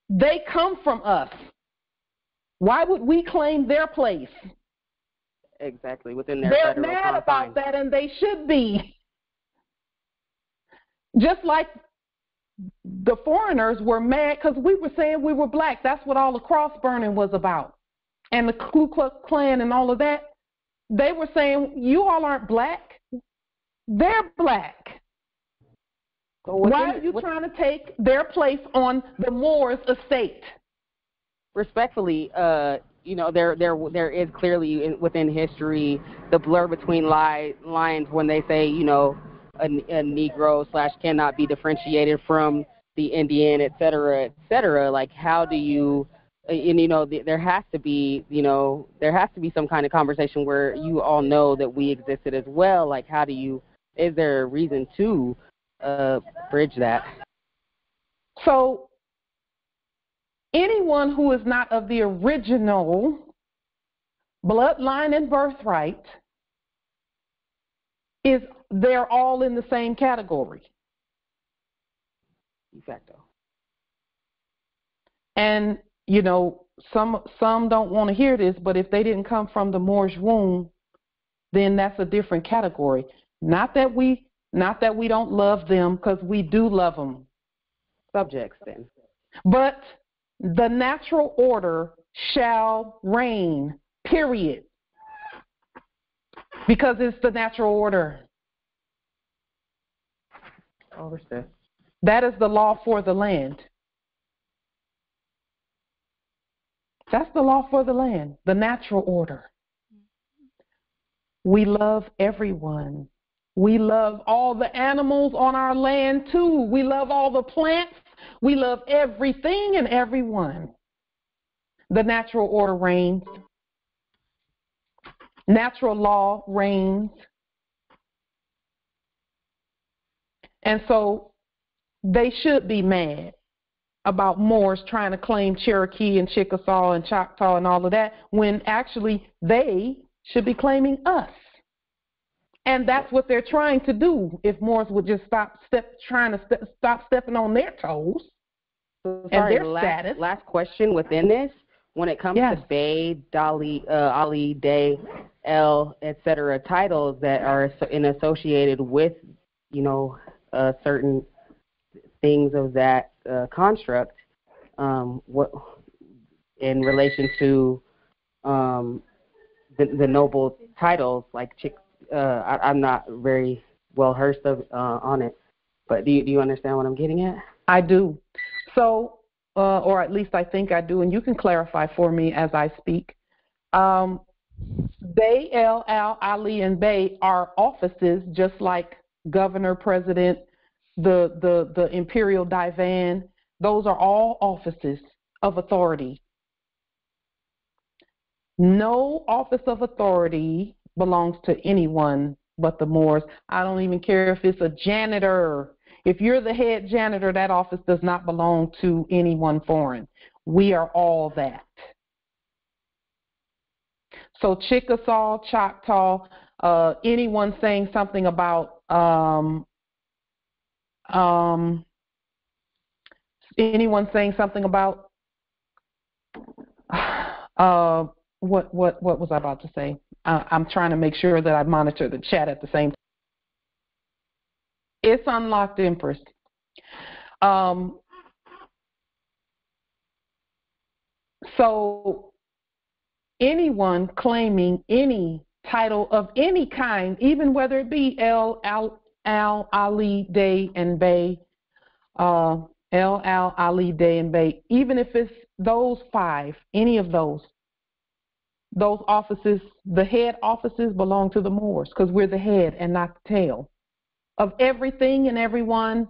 They come from us. Why would we claim their place? Exactly, within their They're federal mad confines. about that, and they should be. Just like the foreigners were mad because we were saying we were black. That's what all the cross burning was about. And the Ku Klux Klan and all of that. They were saying, you all aren't black. They're black. So why are you trying to take their place on the Moors' estate? Respectfully, you know, there is clearly within history the blur between lines when they say, you know, a Negro / cannot be differentiated from the Indian, et cetera. Like, how do you, and you know, there has to be, you know, some kind of conversation where you all know that we existed as well. Like, how do you, is there a reason to bridge that? So anyone who is not of the original bloodline and birthright, they're all in the same category. De facto. And, you know, some don't want to hear this, but if they didn't come from the Moorish womb, then that's a different category. Not that we don't love them, because we do love them. Subjects, then. But the natural order shall reign, period. Because it's the natural order. Understood. That is the law for the land. That's the law for the land, the natural order. We love everyone. We love all the animals on our land too. We love all the plants. We love everything and everyone. The natural order reigns. Natural law reigns. And so they should be mad about Moors trying to claim Cherokee and Chickasaw and Choctaw and all of that, when actually they should be claiming us. And that's what they're trying to do if Moors would just stop stepping on their toes. So, and sorry, their status. Last question within this. When it comes to Bey, Dali, Ali, Day, El, etc., titles that are associated with, you know, certain things of that construct, what in relation to the noble titles, like I'm not very well versed on it. But do you understand what I'm getting at? I do. So, or at least I think I do, and you can clarify for me as I speak. They, El, Al, Ali, and Bey are offices, just like governor, president, the imperial divan. Those are all offices of authority. No office of authority belongs to anyone but the Moors. I don't even care if it's a janitor. If you're the head janitor, that office does not belong to anyone foreign. We are all that. So Chickasaw, Choctaw, anyone saying something about anyone saying something about what was I about to say? I'm trying to make sure that I monitor the chat at the same time. It's unlocked, Empress. So anyone claiming any title of any kind, even whether it be El, Al, Ali, Day, and Bey, El, Al, Ali, Day, and Bey, even if it's those five, any of those offices, the head offices belong to the Moors because we're the head and not the tail of everything and everyone,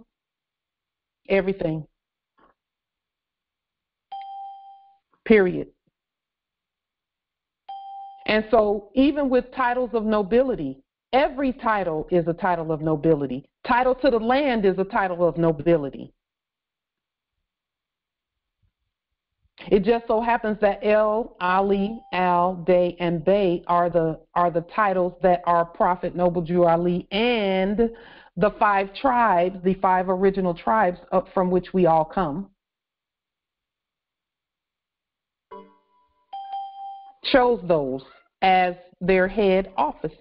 everything. Period. And so even with titles of nobility, every title is a title of nobility. Title to the land is a title of nobility. It just so happens that El, Ali, Al, Day, and Bey are the titles that are Prophet, Noble Jew, Ali, and the five tribes, the five original tribes from which we all come, chose those as their head offices.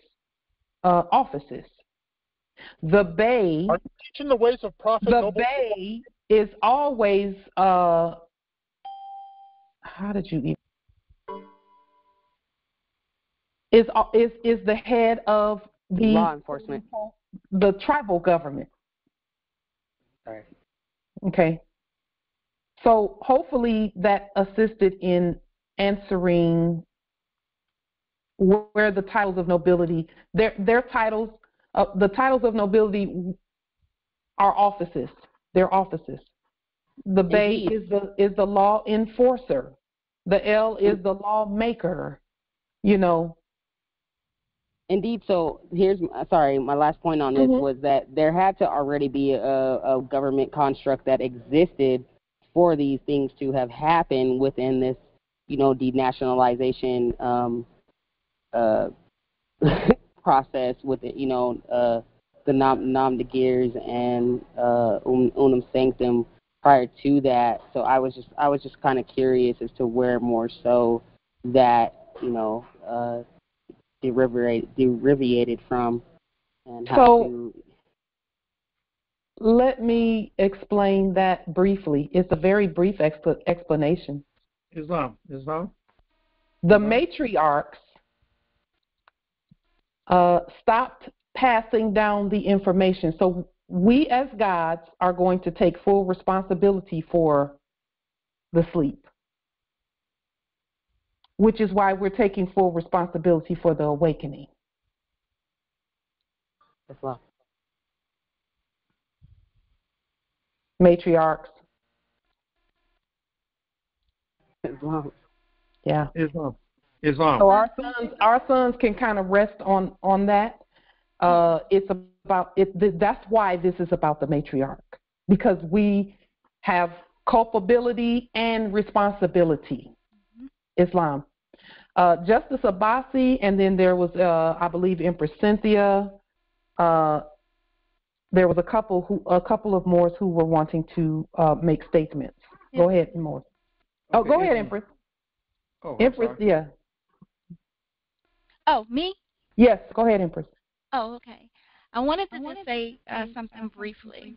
The Bey, are you teaching the ways of Prophet the Noble? Bey is always how did you even? Is the head of the Law enforcement, the tribal government. Right. Okay. So hopefully that assisted in answering where the titles of nobility, their titles, the titles of nobility are offices. They're offices. The Bey is the law enforcer. The L is the lawmaker. You know. Indeed. So here's, my last point on this was that there had to already be a government construct that existed for these things to have happened within this, denationalization process with it, the nom de guerre and unum sanctum prior to that. So I was just kind of curious as to where more so that derivated from, and how to. Let me explain that briefly. It's a very brief explanation. Islam. The matriarchs stopped passing down the information. So we as gods are going to take full responsibility for the sleep, which is why we're taking full responsibility for the awakening. Islam. Matriarchs. Islam. Yeah. Islam. So our sons can kind of rest on that. It's about it. That's why this is about the matriarch, because we have culpability and responsibility. Islam. Justice Abbasi, and then there was, I believe, Empress Cynthia. There was a couple of Moors who were wanting to make statements. Go ahead, Moors. Oh, go ahead, Empress. Oh, Empress, yeah. Oh, me? Yes, go ahead, Empress. Oh, okay. I wanted to just say something briefly.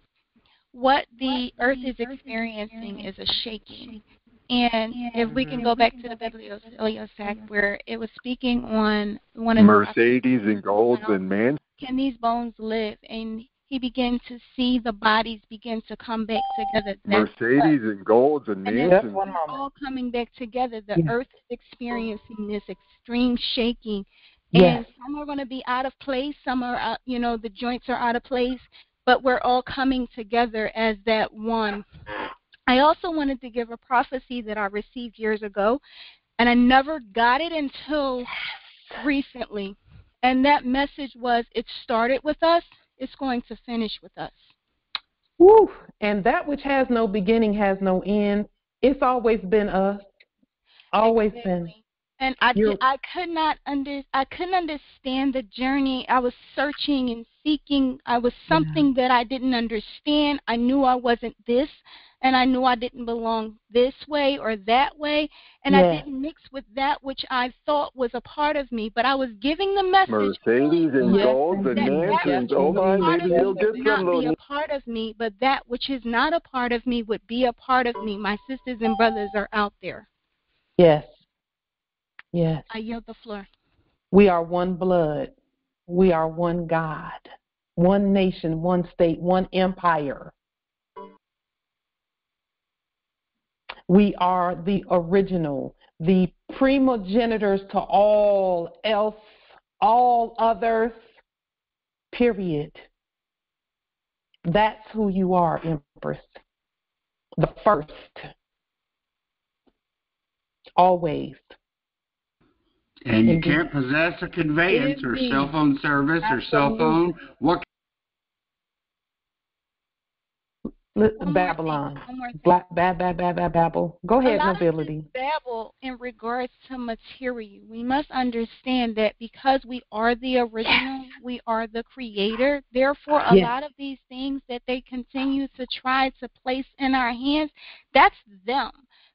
What the earth is experiencing is a shaking. And if we can go back to the Bibliosec, where it was speaking on one of the Mercedes and golds and man. can these bones live? And he began to see the bodies begin to come back together. Mercedes and golds and and mansions. it's all coming back together. The earth is experiencing this extreme shaking. And some are going to be out of place. Some are, the joints are out of place. But we're all coming together as that one. I also wanted to give a prophecy that I received years ago, and I never got it until recently. And that message was, it started with us, it's going to finish with us. Woo! And that which has no beginning has no end. It's always been us. Always been. And I couldn't understand the journey. I was searching and seeking. I was something that I didn't understand. I knew I wasn't this, and I knew I didn't belong this way or that way, and I didn't mix with that which I thought was a part of me. But I was giving the message. Mercedes and golds and mansions. Oh my, maybe you'll get some not be a part of me, but that which is not a part of me would be a part of me. My sisters and brothers are out there. Yes. Yes. I yield the floor. We are one blood. We are one God, one nation, one state, one empire. We are the original, the primogenitors to all else, all others, period. That's who you are, Empress. The first. Always. And you can't possess a conveyance or cell phone service or cell phone. What? Babylon. Babble. Go ahead, nobility. Babble in regards to material. We must understand that because we are the original, we are the creator. Therefore, a lot of these things that they continue to try to place in our hands, that's them.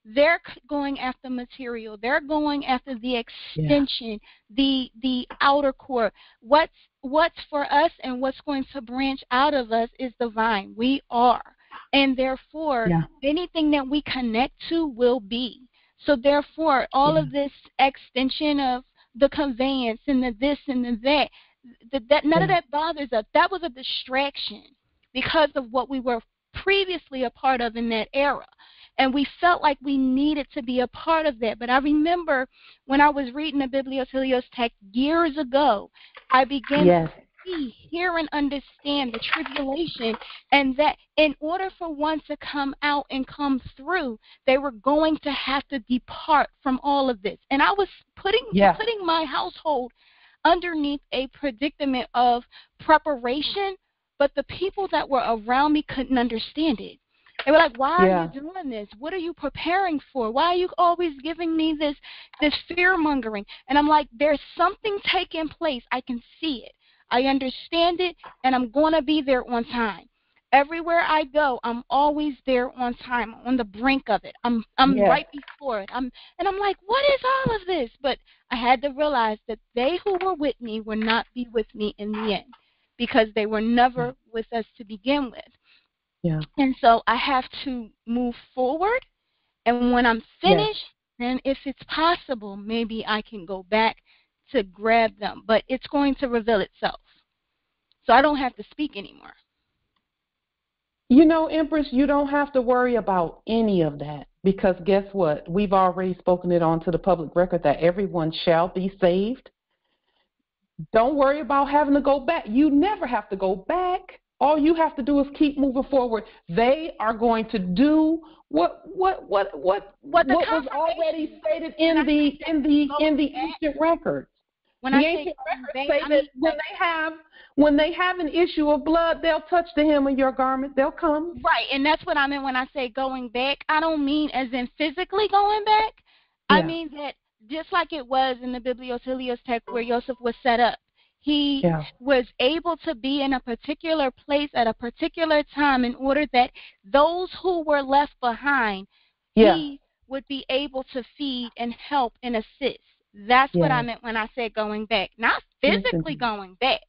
They're going after material. They're going after the extension, the outer core. What's for us and what's going to branch out of us is divine. We are. And therefore, anything that we connect to will be. So therefore, all of this extension of the conveyance and the this and the that none of that bothers us. That was a distraction because of what we were previously a part of in that era. And we felt like we needed to be a part of that. But I remember when I was reading the Bibliotelios text years ago, I began to see, hear, and understand the tribulation, and that in order for one to come out and come through, they were going to have to depart from all of this. And I was putting my household underneath a predicament of preparation, but the people that were around me couldn't understand it. They were like, why are you doing this? What are you preparing for? Why are you always giving me this fear-mongering? And I'm like, there's something taking place. I can see it. I understand it, and I'm going to be there on time. Everywhere I go, I'm always there on time, on the brink of it. I'm right before it. I'm like, what is all of this? But I had to realize that they who were with me will not be with me in the end because they were never with us to begin with. Yeah. And so I have to move forward, and when I'm finished, then if it's possible, maybe I can go back to grab them. But it's going to reveal itself. So I don't have to speak anymore. You know, Empress, you don't have to worry about any of that because guess what? We've already spoken it onto the public record that everyone shall be saved. Don't worry about having to go back. You never have to go back. All you have to do is keep moving forward. They are going to do what was already stated in the ancient records. The ancient records say that when they have an issue of blood, they'll touch the hem of your garment. They'll come. Right, and that's what I mean when I say going back. I don't mean as in physically going back. I mean that just like it was in the Bibliotelios text where Joseph was set up. He was able to be in a particular place at a particular time in order that those who were left behind, he would be able to feed and help and assist. That's what I meant when I said going back. Not physically going back,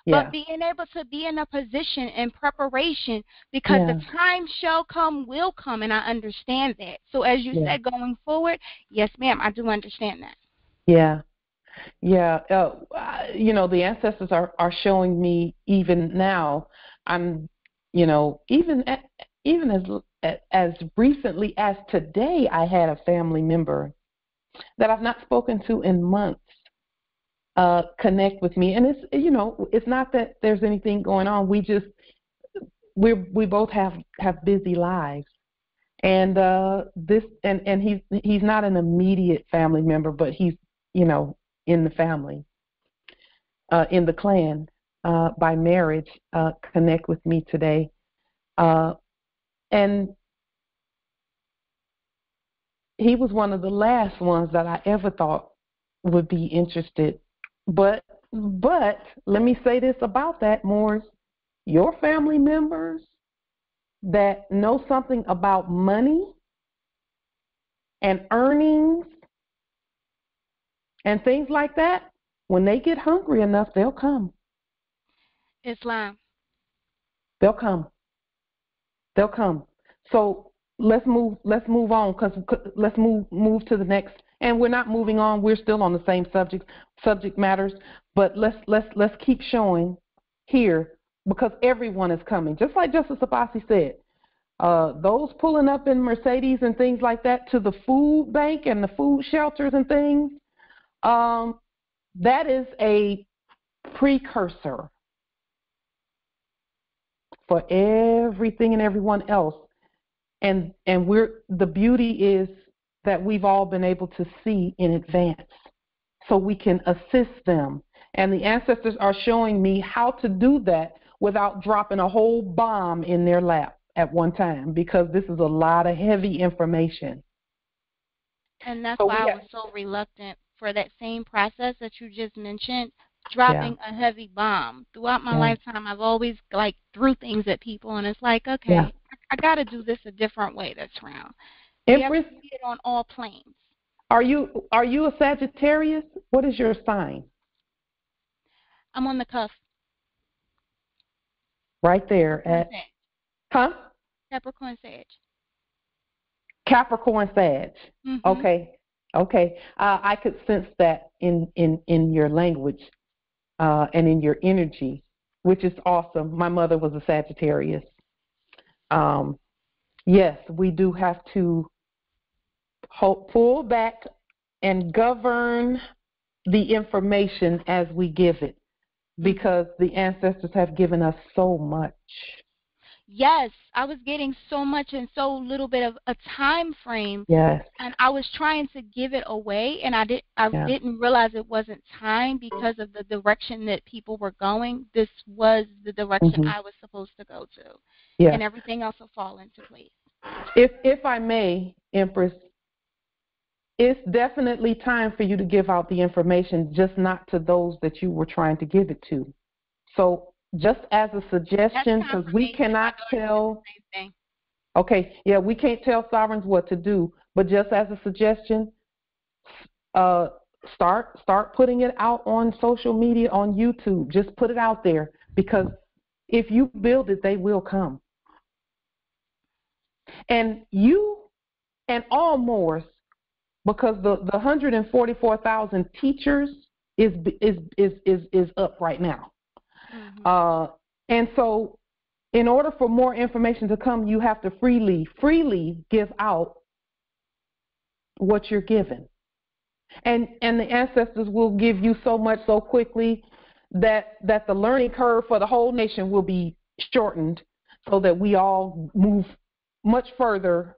but being able to be in a position in preparation because the time shall come, will come, and I understand that. So as you said, going forward, yes, ma'am, I do understand that. Yeah. Yeah, the ancestors are showing me even now. I'm, even as recently as today, I had a family member that I've not spoken to in months connect with me, and it's not that there's anything going on. We both have busy lives, and he's not an immediate family member, but he's in the family. In the clan by marriage connect with me today. And he was one of the last ones that I ever thought would be interested. But let me say this about that, Moors. Your family members that know something about money and earnings and things like that, when they get hungry enough, they'll come. Islam. They'll come. They'll come. So let's move on, because let's move to the next. And we're not moving on. We're still on the same subject matters. But let's keep showing here, because everyone is coming. Just like Justice Abbasi said, those pulling up in Mercedes and things like that to the food bank and the food shelters and things, that is a precursor for everything and everyone else. And the beauty is that we've all been able to see in advance, so we can assist them. And the ancestors are showing me how to do that without dropping a whole bomb in their lap at one time, because this is a lot of heavy information. And that's why I was so reluctant for that same process that you just mentioned, dropping a heavy bomb. Throughout my lifetime, I've always threw things at people, and it's like, okay, I got to do this a different way this round. We have to see it on all planes. Are you a Sagittarius? What is your sign? I'm on the cuff. Right there at Capricorn Sag. Capricorn Sag. Mm-hmm. Okay. I could sense that in your language and in your energy, which is awesome. My mother was a Sagittarius. Yes, we do have to pull back and govern the information as we give it, because the ancestors have given us so much. Yes, I was getting so much in so little bit of a time frame. Yes. And I was trying to give it away, and I didn't realize it wasn't time because of the direction that people were going. This was the direction I was supposed to go to. Yes. And everything else will fall into place. If I may, Empress, it's definitely time for you to give out the information, just not to those that you were trying to give it to. So just as a suggestion, because we cannot tell. Okay, we can't tell sovereigns what to do, but just as a suggestion, start putting it out on social media, on YouTube. Just put it out there, because if you build it, they will come. And you and all Moors, because the 144,000 teachers is up right now. Mm-hmm. And so in order for more information to come, you have to freely give out what you're given. And the ancestors will give you so much so quickly that the learning curve for the whole nation will be shortened, so that we all move much further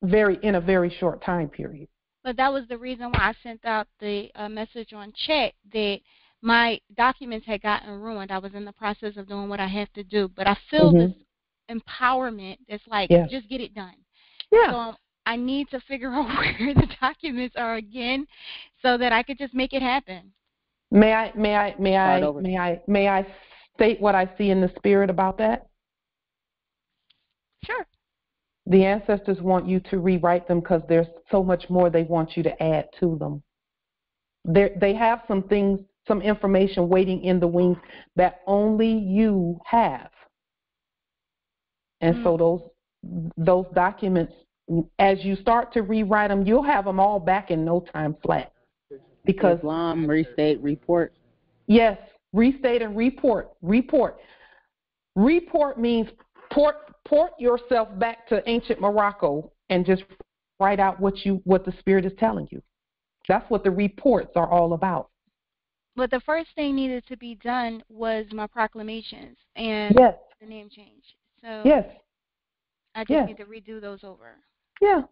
in a very short time period. But that was the reason why I sent out the message on chat that my documents had gotten ruined. I was in the process of doing what I have to do, but I feel this empowerment that's like, just get it done. Yeah. So I need to figure out where the documents are again, so that I could just make it happen. May I state what I see in the spirit about that? Sure. The ancestors want you to rewrite them, because there's so much more they want you to add to them. They have some things, some information waiting in the wings that only you have. And so those documents, as you start to rewrite them, you'll have them all back in no time flat. because Islam, restate, report. Yes, restate and report. Report means port yourself back to ancient Morocco and just write out what the Spirit is telling you. That's what the reports are all about. But the first thing needed to be done was my proclamations and Yes. the name change. So Yes. I just Yes. need to redo those over. Yeah.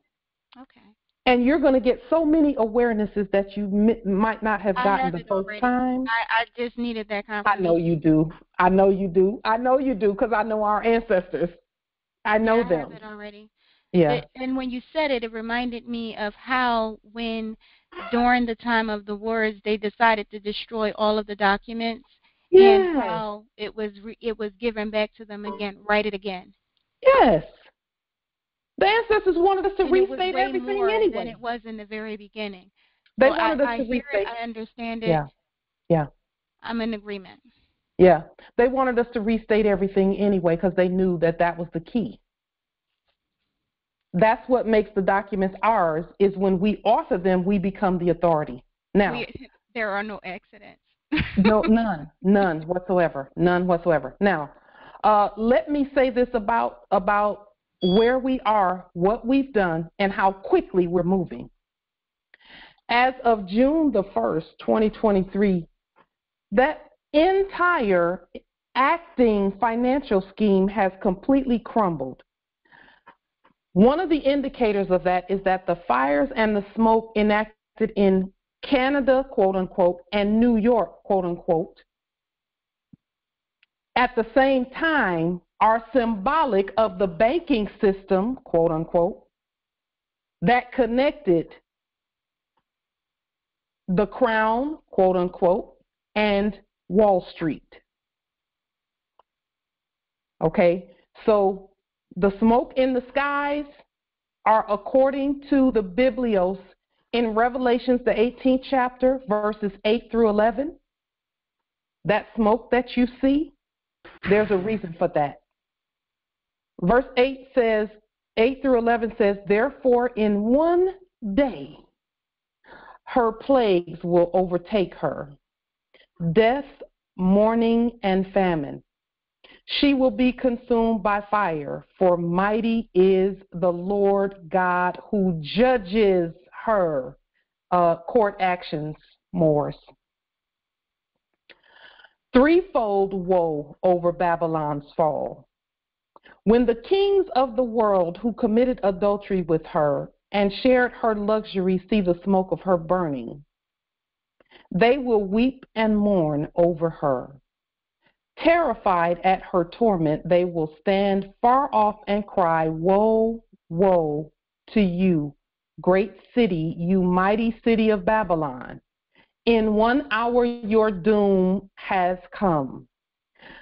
Okay. And you're going to get so many awarenesses that you might not have gotten the first time. I just needed that confirmation. I know you do. I know you do. I know you do because I know our ancestors. I know them. I have it already. Yeah. And when you said it, it reminded me of how when during the time of the wars they decided to destroy all of the documents and how it was given back to them again. Write it again. Yes. The ancestors wanted us to restate everything more anyway. than it was in the very beginning. They So wanted us I to hear restate. it, I understand it. Yeah. Yeah. I'm in agreement. Yeah. They wanted us to restate everything anyway because they knew that was the key. That's what makes the documents ours, is when we author them, we become the authority. Now, there are no accidents. No, none whatsoever. None whatsoever. Now, let me say this about where we are, what we've done, and how quickly we're moving. As of June the 1st, 2023, that entire acting financial scheme has completely crumbled. One of the indicators of that is that the fires and the smoke enacted in Canada, quote unquote, and New York, quote unquote, at the same time are symbolic of the banking system, quote unquote, that connected the Crown, quote unquote, and Wall Street. Okay, so the smoke in the skies are according to the Biblios in Revelations, the 18th chapter, verses 8 through 11. That smoke that you see, there's a reason for that. Verse 8 through 11 says, therefore in one day her plagues will overtake her, death, mourning, and famine. She will be consumed by fire, for mighty is the Lord God who judges her. Court actions, Moors. Threefold woe over Babylon's fall. When the kings of the world who committed adultery with her and shared her luxury see the smoke of her burning, they will weep and mourn over her. Terrified at her torment, they will stand far off and cry, woe, woe to you, great city, you mighty city of Babylon. In 1 hour your doom has come.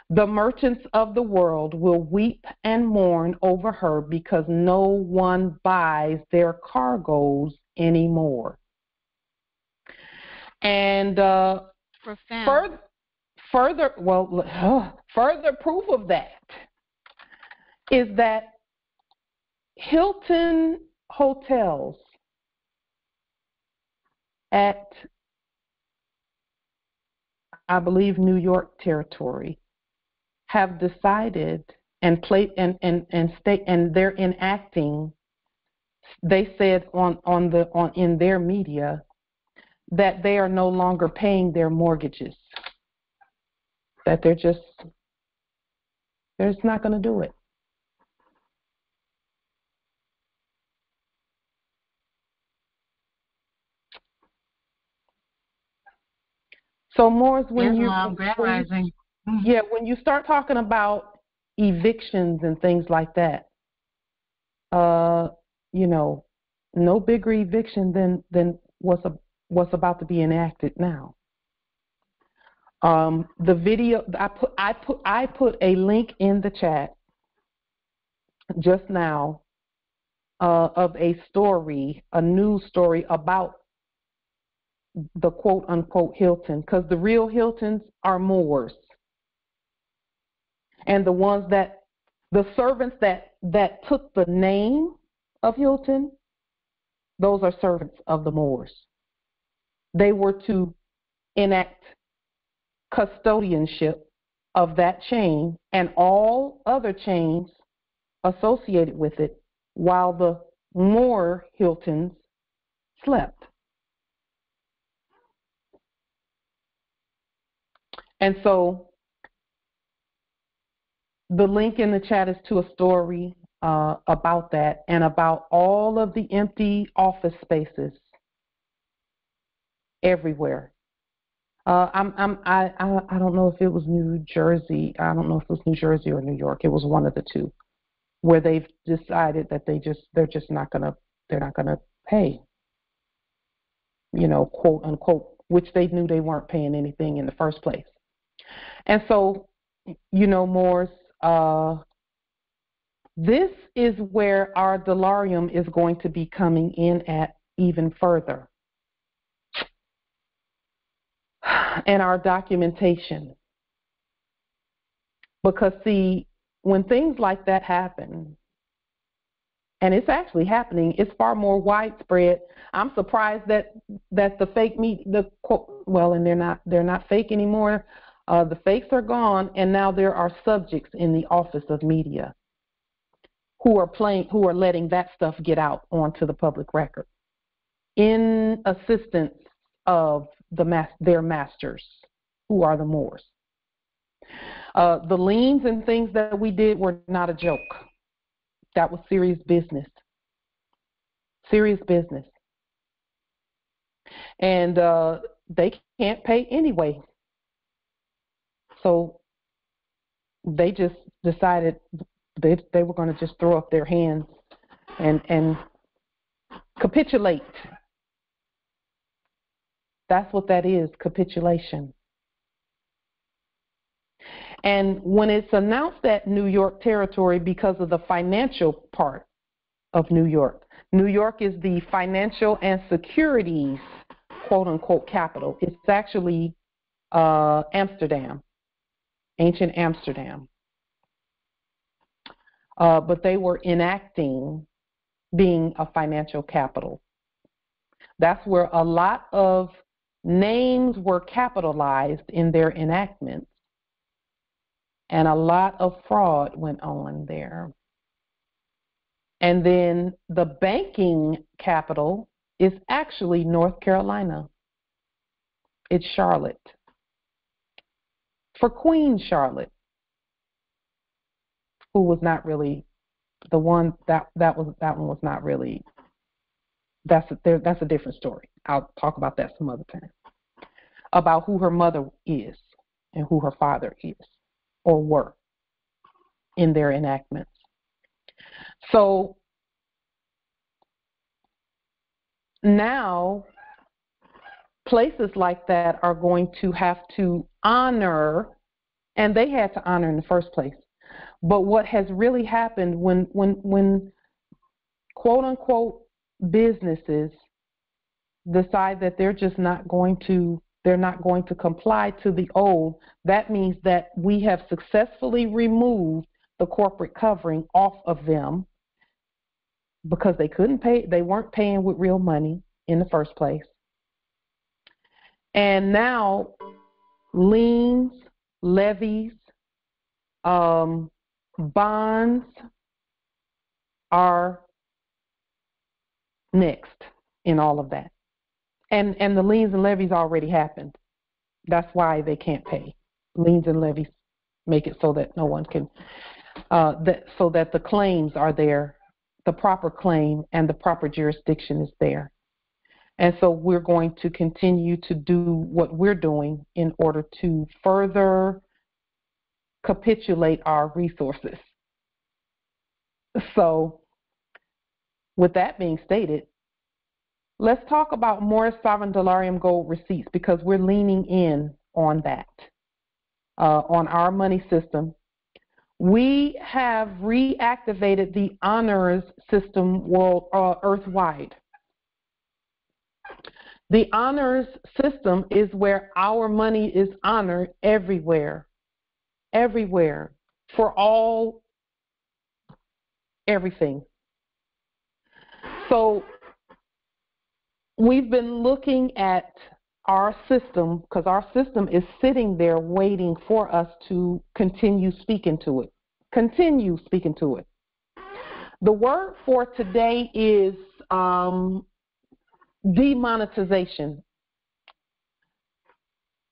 The merchants of the world will weep and mourn over her because no one buys their cargoes anymore. And further proof of that is that Hilton hotels at, I believe, New York territory have decided and they're enacting. They said in their media that they are no longer paying their mortgages. That they're just not going to do it. So, Moors, when you start talking about evictions and things like that, no bigger eviction than what's about to be enacted now. The video I put a link in the chat just now of a news story about the quote unquote Hilton, because the real Hiltons are Moors, and the servants that took the name of Hilton, those are servants of the Moors. they were to enact custodianship of that chain and all other chains associated with it while the Moore Hiltons slept. And so the link in the chat is to a story about that and about all of the empty office spaces everywhere. I don't know if it was New Jersey. I don't know if it was New Jersey or New York. It was one of the two, where they've decided that they're not gonna pay, quote unquote, which they knew they weren't paying anything in the first place. And so, Morris, this is where our delarium is going to be coming in at even further. And our documentation. Because, see, when things like that happen, and it's actually happening, it's far more widespread. I'm surprised that the fake meat, and they're not fake anymore. The fakes are gone, and now there are subjects in the office of media who are letting that stuff get out onto the public record in assistance of their masters, who are the Moors. The liens and things that we did were not a joke. That was serious business. Serious business. And they can't pay anyway. So they just decided they were going to just throw up their hands and capitulate. That's what that is, capitulation. And when it's announced that New York territory, because of the financial part of New York is the financial and securities, quote unquote, capital. It's actually Amsterdam, ancient Amsterdam. But they were enacting being a financial capital. That's where a lot of names were capitalized in their enactments. And a lot of fraud went on there. And then the banking capital is actually North Carolina. It's Charlotte. For Queen Charlotte, who was not really the one that one was not really. That's a different story. I'll talk about that some other time. About who her mother is and who her father is or were in their enactments. So now places like that are going to have to honor, and they had to honor in the first place. But what has really happened when quote unquote businesses decide that they're not going to comply to the old, that means that we have successfully removed the corporate covering off of them because they couldn't pay, they weren't paying with real money in the first place. And now liens, levies, bonds are next in all of that. And the liens and levies already happened. That's why they can't pay. Liens and levies make it so that no one can, so that the claims are there, the proper claim and the proper jurisdiction is there. And so we're going to continue to do what we're doing in order to further capitulate our resources. So with that being stated, let's talk about Morris Sovereign Delarium Gold Receipts, because we're leaning in on that, on our money system. We have reactivated the honors system earthwide. The honors system is where our money is honored everywhere, for everything. So we've been looking at our system, because our system is sitting there waiting for us to continue speaking to it. Continue speaking to it. The word for today is demonetization.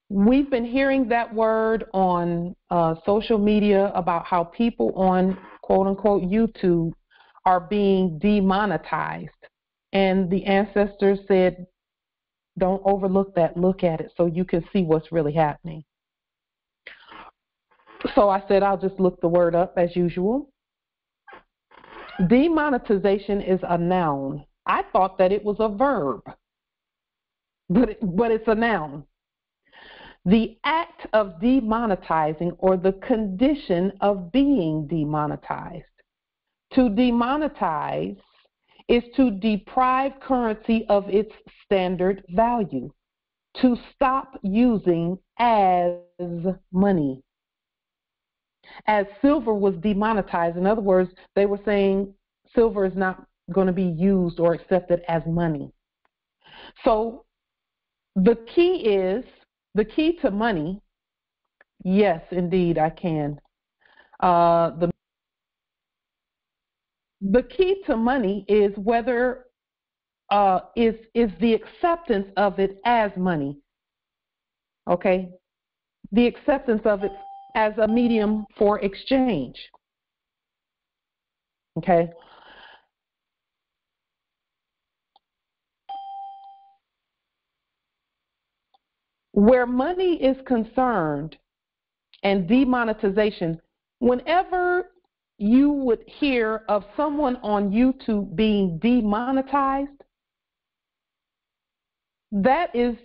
We've been hearing that word on social media about how people on quote-unquote YouTube are being demonetized. And the ancestors said, don't overlook that, look at it so you can see what's really happening. So I said I'll just look the word up as usual. Demonetization is a noun. I thought that it was a verb, but it's a noun. The act of demonetizing, or the condition of being demonetized. To demonetize is to deprive currency of its standard value, to stop using as money. As silver was demonetized, in other words, they were saying silver is not going to be used or accepted as money. So the key to money, yes, indeed, I can. The key to money is whether is the acceptance of it as money. Okay, the acceptance of it as a medium for exchange. Okay. Where money is concerned and demonetization, whenever you would hear of someone on YouTube being demonetized, that is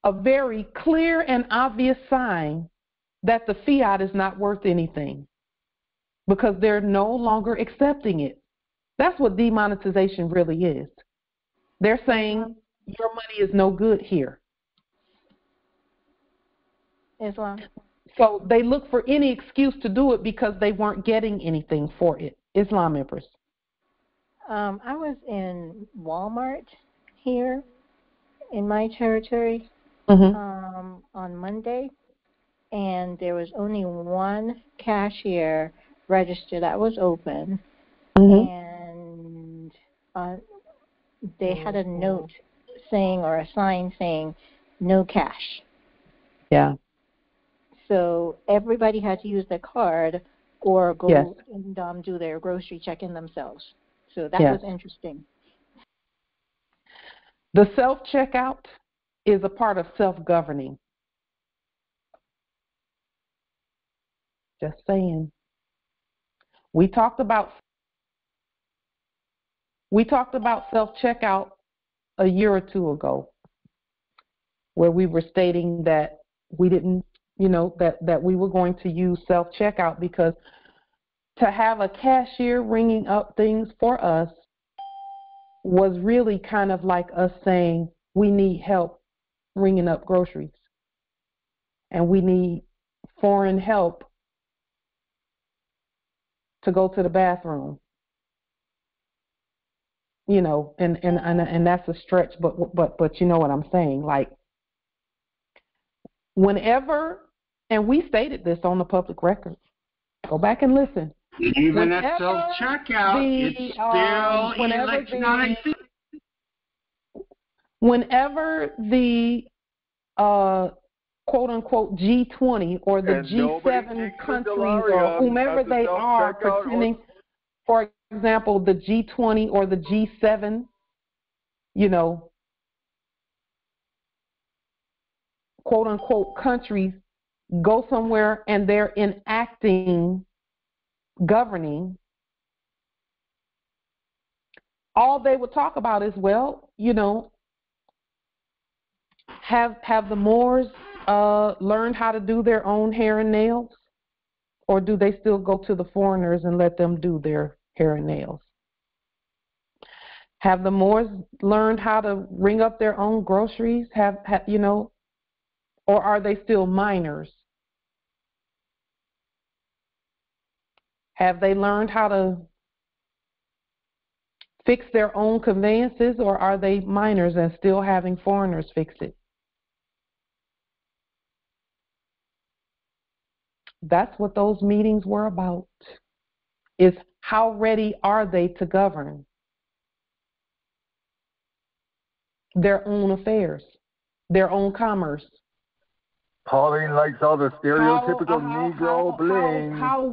a very clear and obvious sign that the fiat is not worth anything because they're no longer accepting it. That's what demonetization really is. They're saying your money is no good here. Islam. So they look for any excuse to do it because they weren't getting anything for it. Islam Empress. I was in Walmart here in my territory on Monday, and there was only one cashier register that was open, and they had a note saying, or a sign saying, no cash. Yeah. So everybody had to use their card or go and do their grocery check-in themselves. So that was interesting. The self-checkout is a part of self-governing. Just saying. We talked about self-checkout a year or two ago, where we were stating that we didn't, that we were going to use self-checkout because to have a cashier ringing up things for us was really kind of like us saying we need help ringing up groceries and we need foreign help to go to the bathroom. And that's a stretch, but you know what I'm saying. Like, whenever, and we stated this on the public record, go back and listen. Even at self-checkout, it's still electronic. Whenever the quote-unquote G20 or the G7 countries or whomever they are pretending, for example, the G20 or the G7, quote-unquote countries go somewhere and they're enacting governing, all they would talk about is, have the Moors learned how to do their own hair and nails? Or do they still go to the foreigners and let them do their hair and nails? Have the Moors learned how to ring up their own groceries? Or are they still minors? Have they learned how to fix their own conveyances, or are they minors and still having foreigners fix it? That's what those meetings were about, is how ready are they to govern their own affairs, their own commerce. Pauline likes all the stereotypical Negro bling. How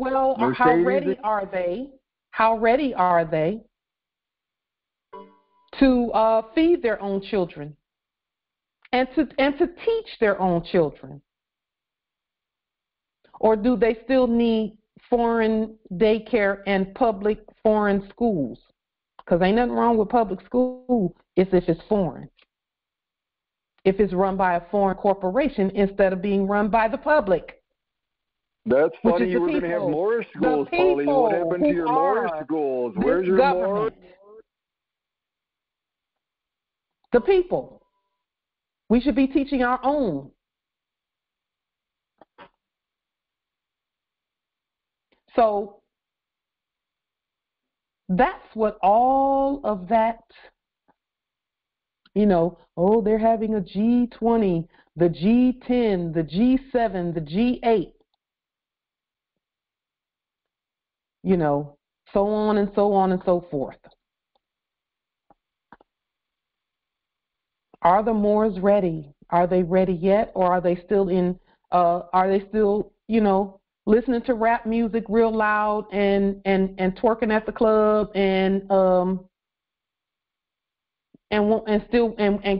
ready are they? How ready are they to feed their own children and to teach their own children? Or do they still need foreign daycare and public foreign schools? Because ain't nothing wrong with public school if it's foreign. If it's run by a foreign corporation instead of being run by the public. That's funny. You were going to have more schools, Pauline. What happened to your more schools? Where's your more? The people. We should be teaching our own. So that's what all of that, oh, they're having a G20, the G10, the G7, the G8, so on and so on and so forth. Are the Moors ready? Are they ready yet? Or are they still listening to rap music real loud and twerking at the club and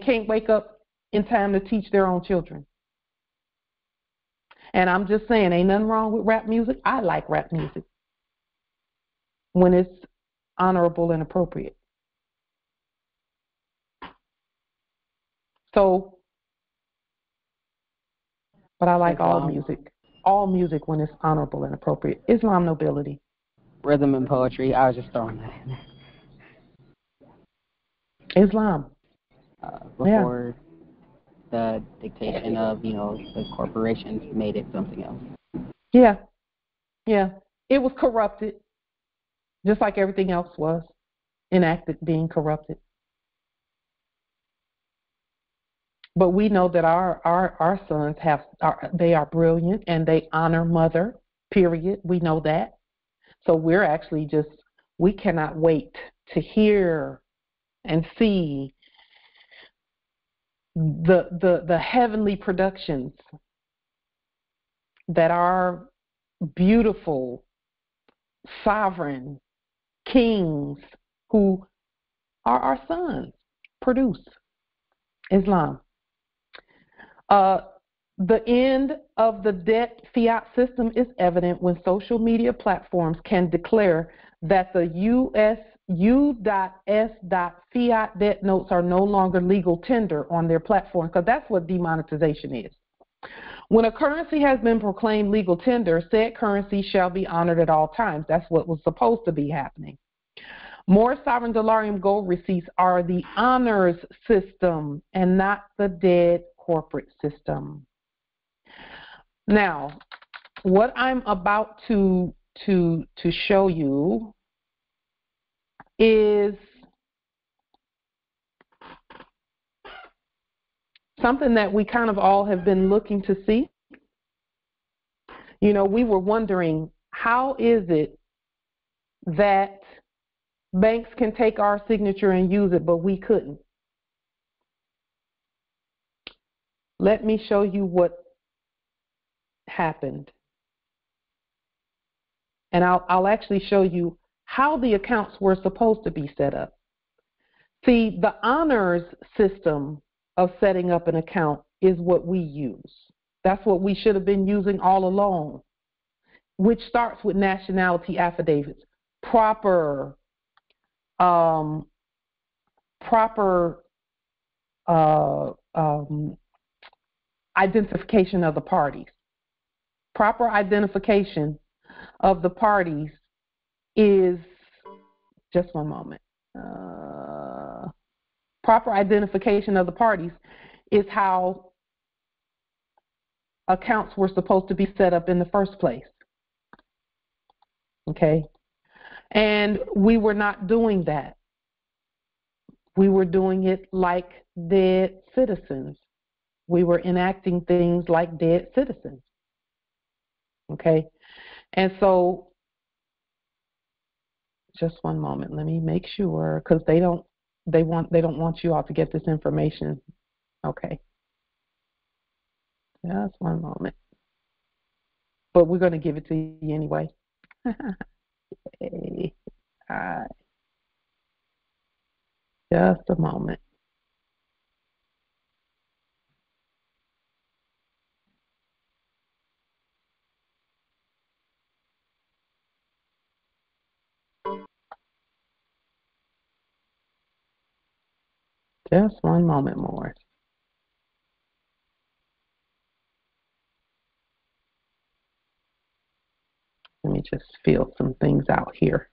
can't wake up in time to teach their own children? And I'm just saying, ain't nothing wrong with rap music. I like rap music when it's honorable and appropriate. So, but I like all music. All music when it's honorable and appropriate. Islam nobility. Rhythm and poetry. I was just throwing that in there. Islam. Before the dictation of, the corporations made it something else. Yeah. Yeah. It was corrupted. Just like everything else was enacted being corrupted. But we know that our sons they are brilliant and they honor mother, period. We know that. So we're actually we cannot wait to hear and see the heavenly productions that our beautiful sovereign kings who are our sons produce. Islam. The end of the debt fiat system is evident when social media platforms can declare that the U.S. fiat debt notes are no longer legal tender on their platform, because that's what demonetization is. When a currency has been proclaimed legal tender, said currency shall be honored at all times. That's what was supposed to be happening. More sovereign dollarium gold receipts are the honors system and not the dead corporate system. Now, what I'm about to show you is something that we kind of all have been looking to see. We were wondering, how is it that banks can take our signature and use it, but we couldn't? Let me show you what happened. And I'll actually show you how the accounts were supposed to be set up. See, the honors system of setting up an account is what we use. That's what we should have been using all along, which starts with nationality affidavits, proper identification of the parties. Proper identification of the parties is, just one moment. Proper identification of the parties is how accounts were supposed to be set up in the first place. Okay? And we were not doing that. We were doing it like dead citizens. We were enacting things like dead citizens. Okay? And so, just one moment. Let me make sure, because they don't want you all to get this information. Okay. Just one moment. But we're going to give it to you anyway. Okay. All right. Just a moment. Just one moment more. Let me just fill some things out here.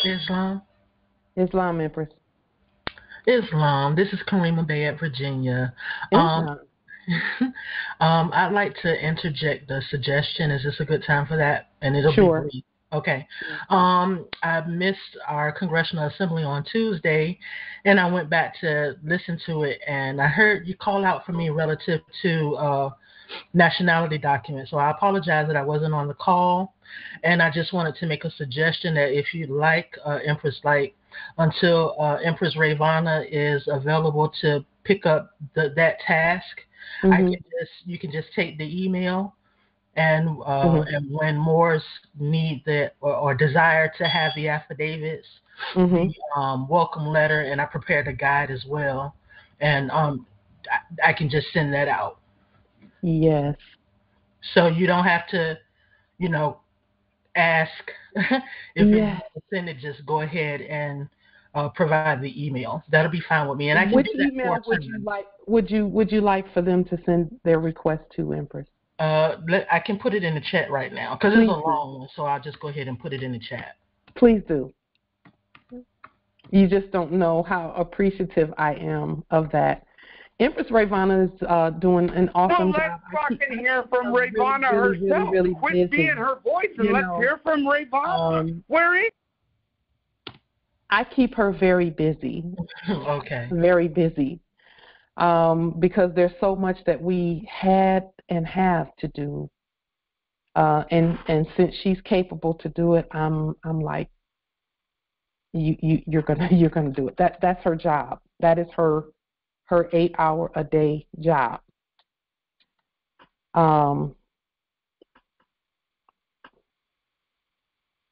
Islam, Empress. Islam. This is Karima Bayat, Virginia. Islam. I'd like to interject a suggestion. Is this a good time for that? And it'll be brief. Okay. I missed our Congressional Assembly on Tuesday, and I went back to listen to it, and I heard you call out for me relative to nationality documents. So I apologize that I wasn't on the call, and I just wanted to make a suggestion that if you'd like, Empress Light, until Empress Ravana is available to pick up that task, you can just take the email, and when Moors need or desire to have the affidavits, the welcome letter, and I prepared a guide as well, and I can just send that out. Yes. So you don't have to, ask if you want to send it. Just go ahead and provide the email. That'll be fine with me. And I can Which do that email would you like for them to send their request to, Empress? I can put it in the chat right now because it's a long one. So I'll just go ahead and put it in the chat. Please do. You just don't know how appreciative I am of that. Empress Ravana is doing an awesome job. Let's fucking hear from Ravana herself. Quit being her voice and let's hear from Ravana. Where is? I keep her very busy. Okay. Very busy. Because there's so much that we had and have to do. And since she's capable to do it, I'm like, you're gonna do it. That's her job. That is her 8-hour-a-day job.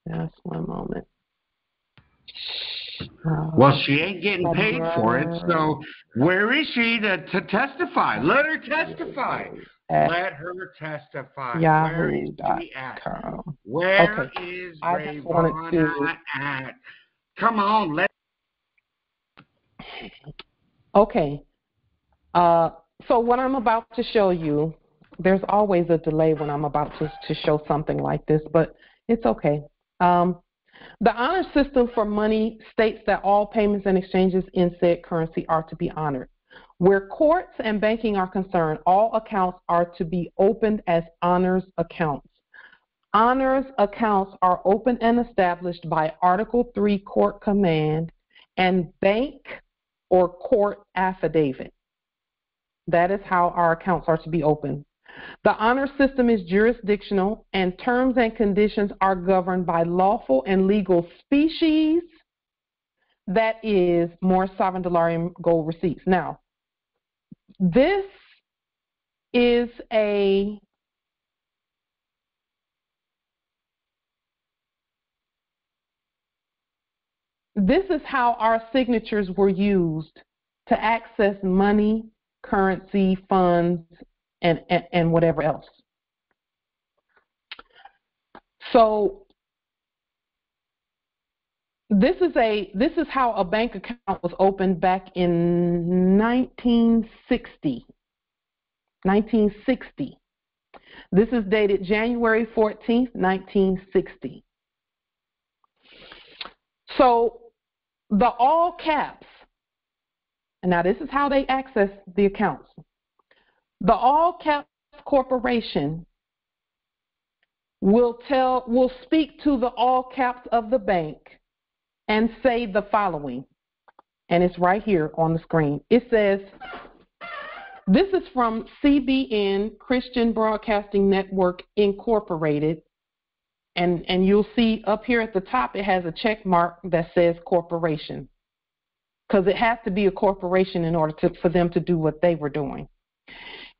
Just one moment. Well, she ain't getting paid for it, so where is she to testify? Let her testify. Let her testify. Where is she at? Where is Ravana at? Come on, Okay. So what I'm about to show you, there's always a delay when I'm about to show something like this, but it's okay. The honor system for money states that all payments and exchanges in said currency are to be honored. Where courts and banking are concerned, all accounts are to be opened as honors accounts. Honors accounts are opened and established by Article 3 court command and bank or court affidavit. That is how our accounts are to be opened. The honor system is jurisdictional, and terms and conditions are governed by lawful and legal species, that is, Moorish sovereign dolarium gold receipts. Now, this is how our signatures were used to access money, currency, funds, and whatever else. So this is how a bank account was opened back in 1960. 1960. This is dated January 14th, 1960. So the all caps And now this is how they access the accounts. The all caps corporation will speak to the all caps of the bank and say the following. And it's right here on the screen. It says, this is from CBN, Christian Broadcasting Network Incorporated. And you'll see up here at the top, it has a check mark that says corporation. Because it has to be a corporation in order for them to do what they were doing.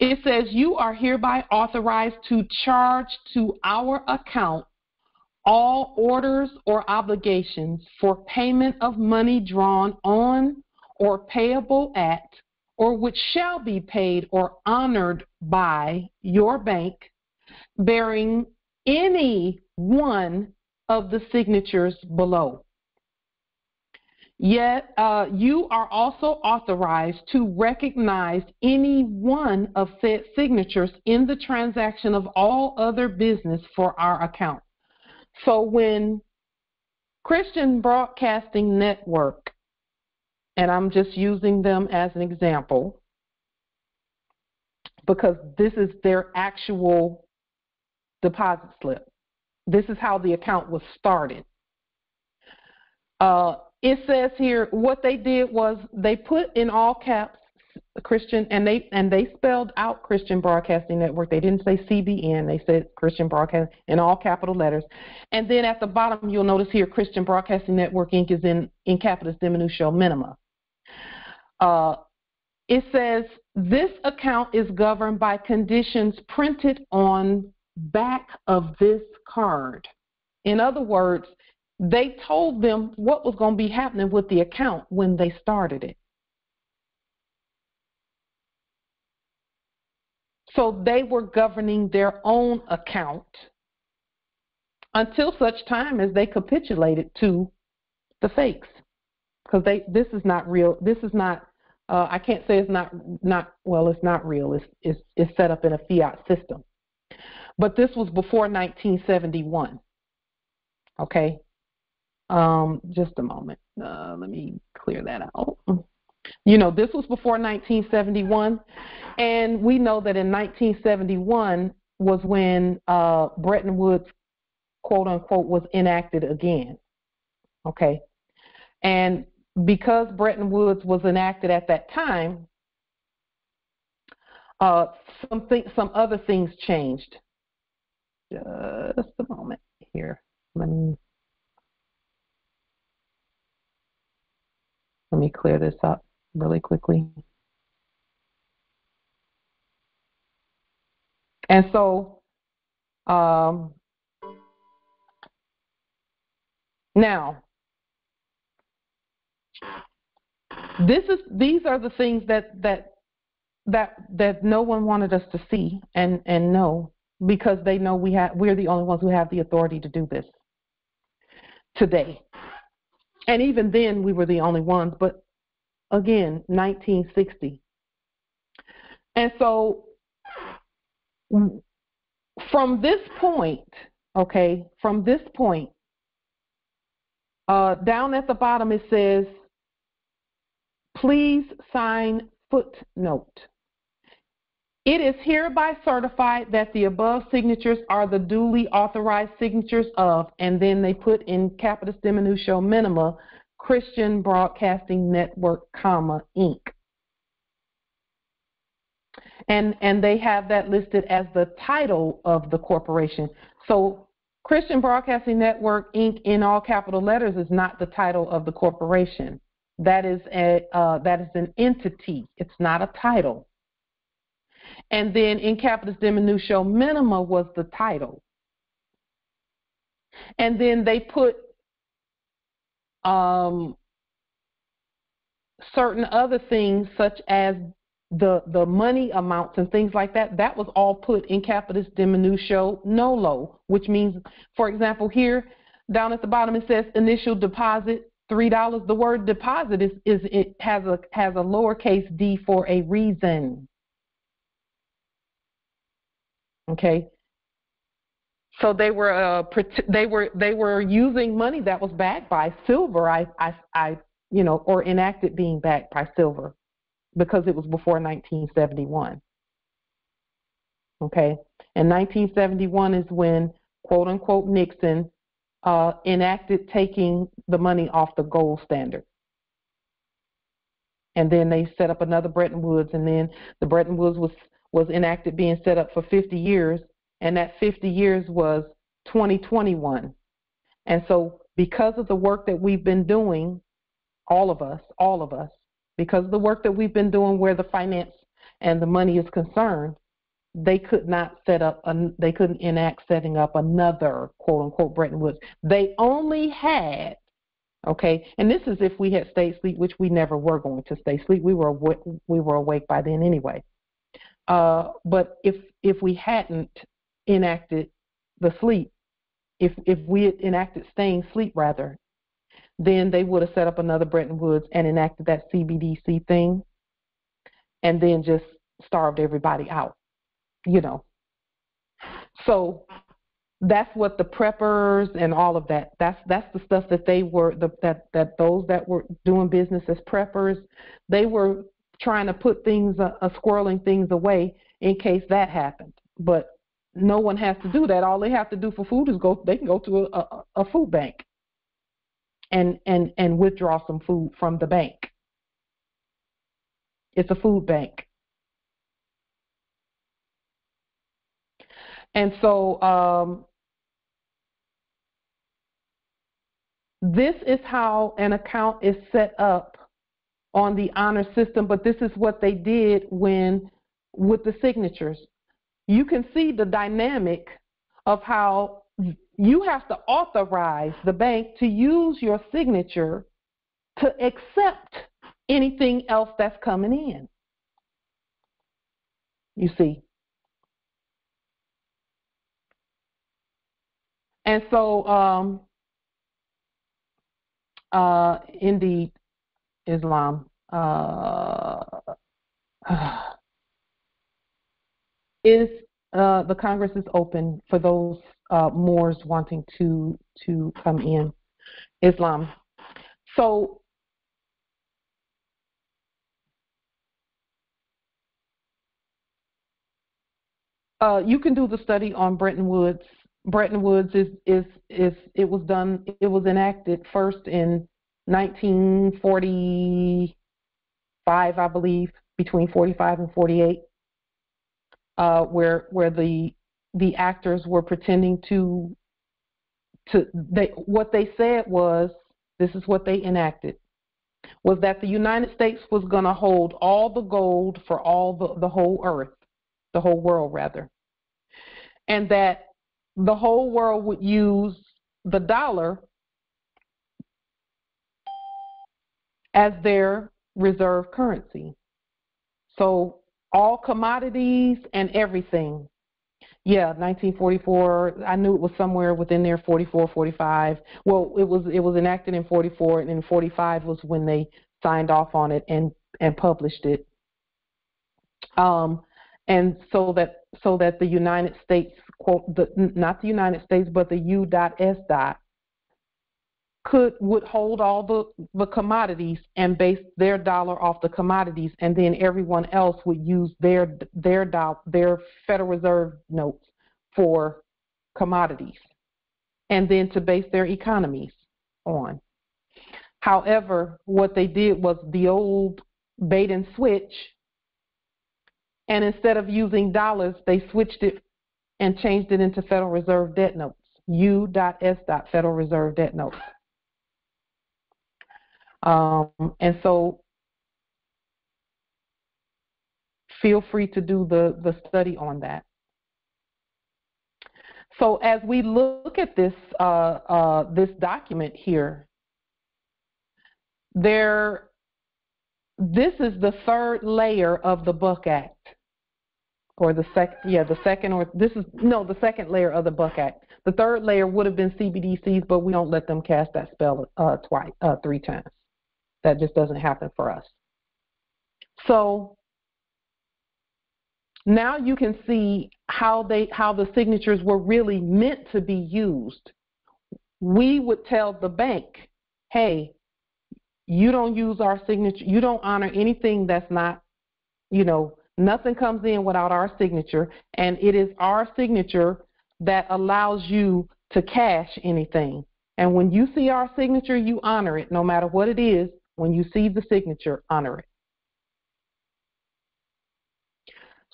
It says, you are hereby authorized to charge to our account all orders or obligations for payment of money drawn on or payable at, or which shall be paid or honored by your bank, bearing any one of the signatures below. Yet you are also authorized to recognize any one of said signatures in the transaction of all other business for our account. So when Christian Broadcasting Network, and I'm just using them as an example because this is their actual deposit slip. This is how the account was started. It says here what they did was they put in all caps Christian, and they spelled out Christian Broadcasting Network. They didn't say CBN. They said Christian Broadcasting in all capital letters. And then at the bottom, you'll notice here Christian Broadcasting Network Inc. is in capitis diminutio minima. It says this account is governed by conditions printed on back of this card. In other words, they told them what was going to be happening with the account when they started it. So they were governing their own account until such time as they capitulated to the fakes. Because this is not real. This is not, I can't say it's not well, it's not real. It's set up in a fiat system. But this was before 1971. Okay. Just a moment. Let me clear that out. You know, this was before 1971, and we know that in 1971 was when Bretton Woods, quote unquote, was enacted again. Okay. And because Bretton Woods was enacted at that time, some other things changed. Just a moment here. Let me clear this up really quickly. And so now these are the things that no one wanted us to see and know, because they know we're the only ones who have the authority to do this today. And even then we were the only ones, but again, 1960. And so from this point, down at the bottom it says, please sign footnote. It is hereby certified that the above signatures are the duly authorized signatures of, and then they put in capitis diminutio minima, Christian Broadcasting Network, Inc. And they have that listed as the title of the corporation. So Christian Broadcasting Network, Inc. in all capital letters is not the title of the corporation. That is an entity. It's not a title. And then in capitis diminutio minima was the title. And then they put certain other things such as the money amounts and things like that. That was all put in capitis diminutio nolo, which means, for example, here down at the bottom it says initial deposit $3. The word deposit it has a lowercase d for a reason. Okay. So they were using money that was backed by silver, or enacted being backed by silver. because it was before 1971. Okay, and 1971 is when, quote unquote, Nixon enacted taking the money off the gold standard. And then they set up another Bretton Woods, and then the Bretton Woods was enacted being set up for 50 years, and that 50 years was 2021. And so because of the work that we've been doing, all of us, because of the work that we've been doing where the finance and the money is concerned, they could not they couldn't enact setting up another quote unquote Bretton Woods. They only had, okay, and this is if we had stayed asleep, which we never were going to stay asleep. We were awake by then anyway. But if we hadn't enacted the sleep, if we had enacted staying asleep rather, then they would have set up another Bretton Woods and enacted that CBDC thing, and then just starved everybody out, you know. So that's what the preppers and all of that. That's the stuff that they were that those that were doing business as preppers, they were trying to put things, squirreling things away in case that happened. But no one has to do that. All they have to do for food is they can go to a food bank and withdraw some food from the bank. It's a food bank. And so this is how an account is set up on the honor system, but this is what they did with the signatures. You can see the dynamic of how you have to authorize the bank to use your signature to accept anything else that's coming in. You see. And so, indeed, Islam is the Congress is open for those Moors wanting to come in. Islam. So you can do the study on Bretton Woods. Bretton Woods it was enacted first in 1945, I believe, between 45 and 48, where the actors were pretending what they said was, this is what they enacted, was that the United States was going to hold all the gold for all the whole earth, the whole world rather, and that the whole world would use the dollar as their reserve currency. So all commodities and everything. Yeah, 1944, I knew it was somewhere within there, 44, 45. Well, it was enacted in 44, and in 45 was when they signed off on it and published it. And so that the United States, quote, not the United States, but the U.S. would hold all the commodities and base their dollar off the commodities, and then everyone else would use their Federal Reserve notes for commodities, and then to base their economies on. However, what they did was the old bait and switch, and instead of using dollars, they switched it and changed it into Federal Reserve debt notes, U.S. Federal Reserve debt notes. And so feel free to do the study on that. So as we look at this this document here, this is the third layer of the Buck Act, or the second layer of the Buck Act. The third layer would have been CBDCs, but we don't let them cast that spell three times. That just doesn't happen for us. So now you can see how the signatures were really meant to be used. We would tell the bank, hey, you don't use our signature, you don't honor anything that's not nothing comes in without our signature, and it is our signature that allows you to cash anything. And when you see our signature, you honor it, no matter what it is. When you see the signature, honor it.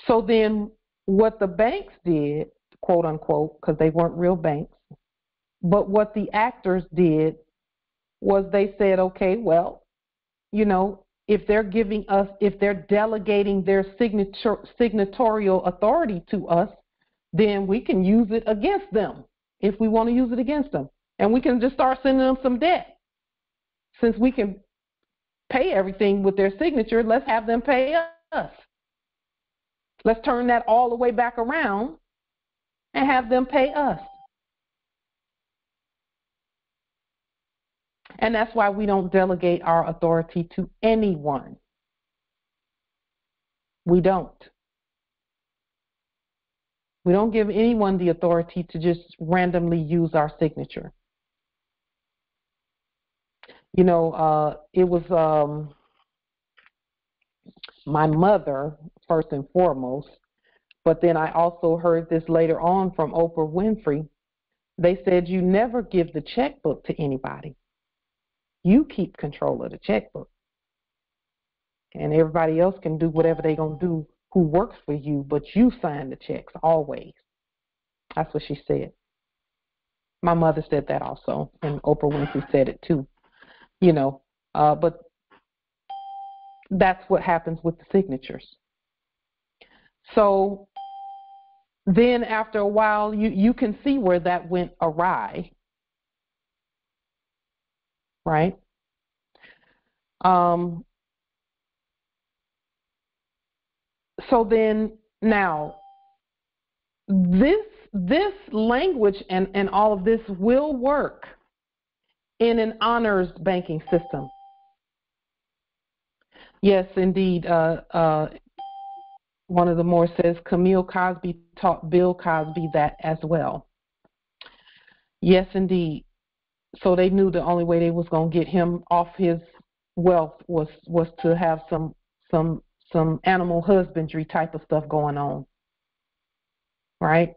So then what the banks did, quote unquote, because they weren't real banks, but what the actors did was they said, okay, well, if they're delegating their signatorial authority to us, then we can use it against them if we want to use it against them. And we can just start sending them some debt. Since we can pay everything with their signature, let's have them pay us. Let's turn that all the way back around and have them pay us. And that's why we don't delegate our authority to anyone. We don't. We don't give anyone the authority to just randomly use our signature. It was my mother, first and foremost, but then I also heard this later on from Oprah Winfrey. They said you never give the checkbook to anybody. You keep control of the checkbook. And everybody else can do whatever they're going to do who works for you, but you sign the checks always. That's what she said. My mother said that also, and Oprah Winfrey said it too. But that's what happens with the signatures. So then after a while, you can see where that went awry, right? So then now, this language and all of this will work in an honors banking system. Yes, indeed. One of the more says Camille Cosby taught Bill Cosby that as well. Yes, indeed. So they knew the only way they was going to get him off his wealth was to have some animal husbandry type of stuff going on, right?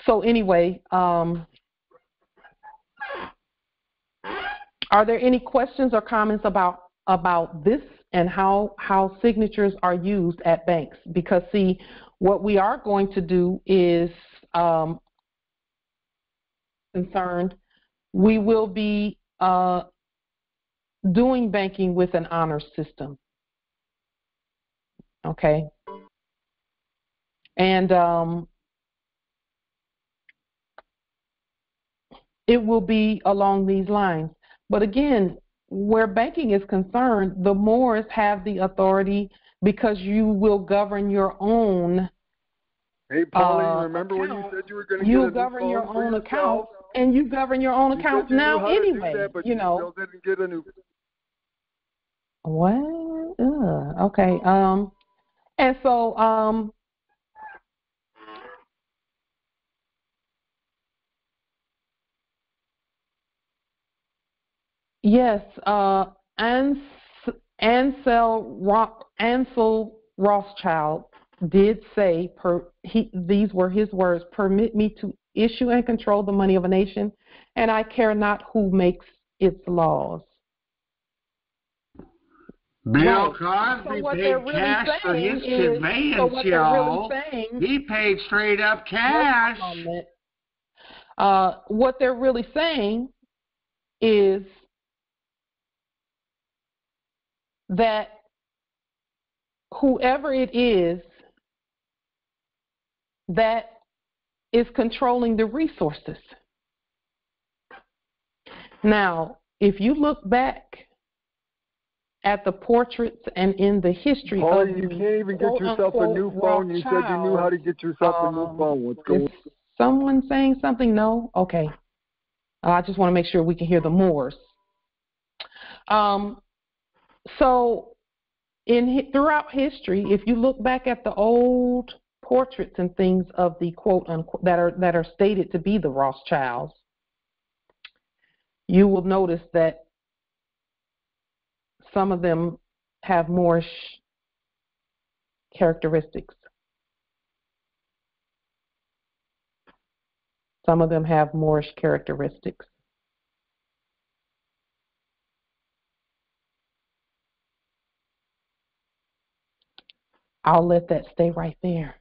So anyway, are there any questions or comments about this and how signatures are used at banks? Because see, what we are going to do is concerned, we will be doing banking with an honor system. Okay. And it will be along these lines. But again, where banking is concerned, the Moors have the authority because you will govern your own. Hey, Pauline, remember when you said you were going to you'll govern your own account, and you govern your own account now anyway. That, but you still didn't get a new. What? Okay. And so yes, Ansel Rothschild did say, these were his words, "Permit me to issue and control the money of a nation, and I care not who makes its laws." Bill Cosby paid cash for his conveyance, y'all. He paid straight up cash. What they're really saying is that whoever it is that is controlling the resources. Now, if you look back at the portraits and in the history Paul, of you can't even get yourself a new phone. You said you knew how to get yourself a new phone. What's going on? Is someone saying something? No? Okay. I just want to make sure we can hear the Moors. So throughout history, if you look back at the old portraits and things of the quote unquote that are stated to be the Rothschilds, you will notice that some of them have Moorish characteristics. Some of them have Moorish characteristics. I'll let that stay right there.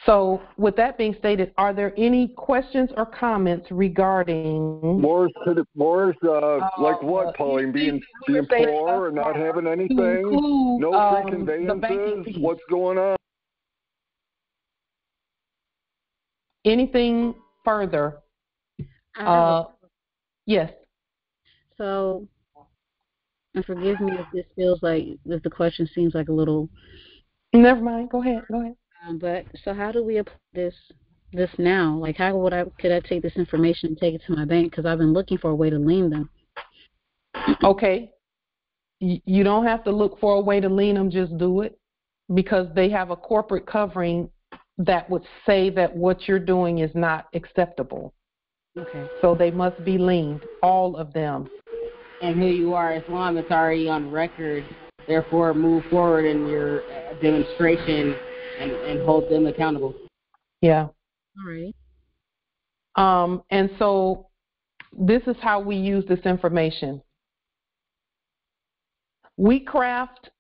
So with that being stated, are there any questions or comments regarding Moors, like what, Pauline? Being poor or not having anything? Include, no free conveyances? What's going on? Anything further? Yes. So, and forgive me if this feels like, if the question seems like a little... Never mind. Go ahead. But so how do we apply this now? Like, how could I take this information and take it to my bank? Because I've been looking for a way to lien them. Okay. You don't have to look for a way to lien them. Just do it, because they have a corporate covering that would say that what you're doing is not acceptable. Okay. So they must be liened, all of them. And who you are, Islam, it's already on record. Therefore, move forward in your demonstration and hold them accountable. Yeah. All right. And so this is how we use this information. We craft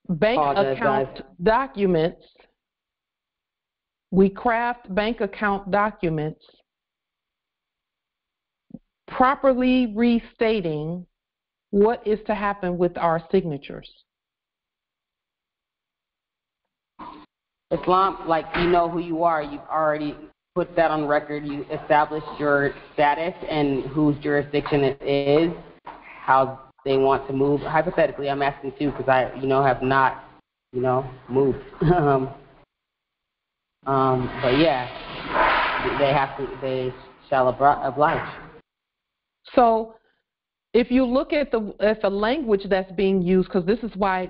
bank account documents. We craft bank account documents properly restating what is to happen with our signatures. Islam, like, you know who you are. You've already put that on record. You established your status and whose jurisdiction it is, how they want to move. Hypothetically, I'm asking too, because I, have not, moved. But yeah, they shall oblige. So, if you look at the language that's being used, because this is why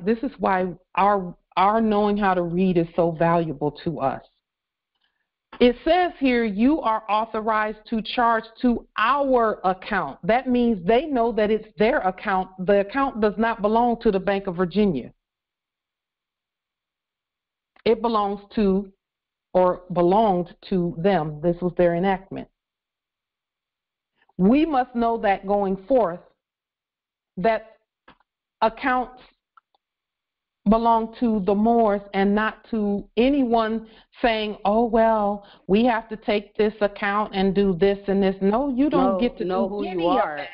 our knowing how to read is so valuable to us. It says here, you are authorized to charge to our account. That means they know that it's their account. The account does not belong to the Bank of Virginia. It belongs to, or belonged to them. This was their enactment. We must know that going forth, that accounts belong to the Moors and not to anyone saying, oh, well, we have to take this account and do this and this. No, you don't get to know do who any you of are. that.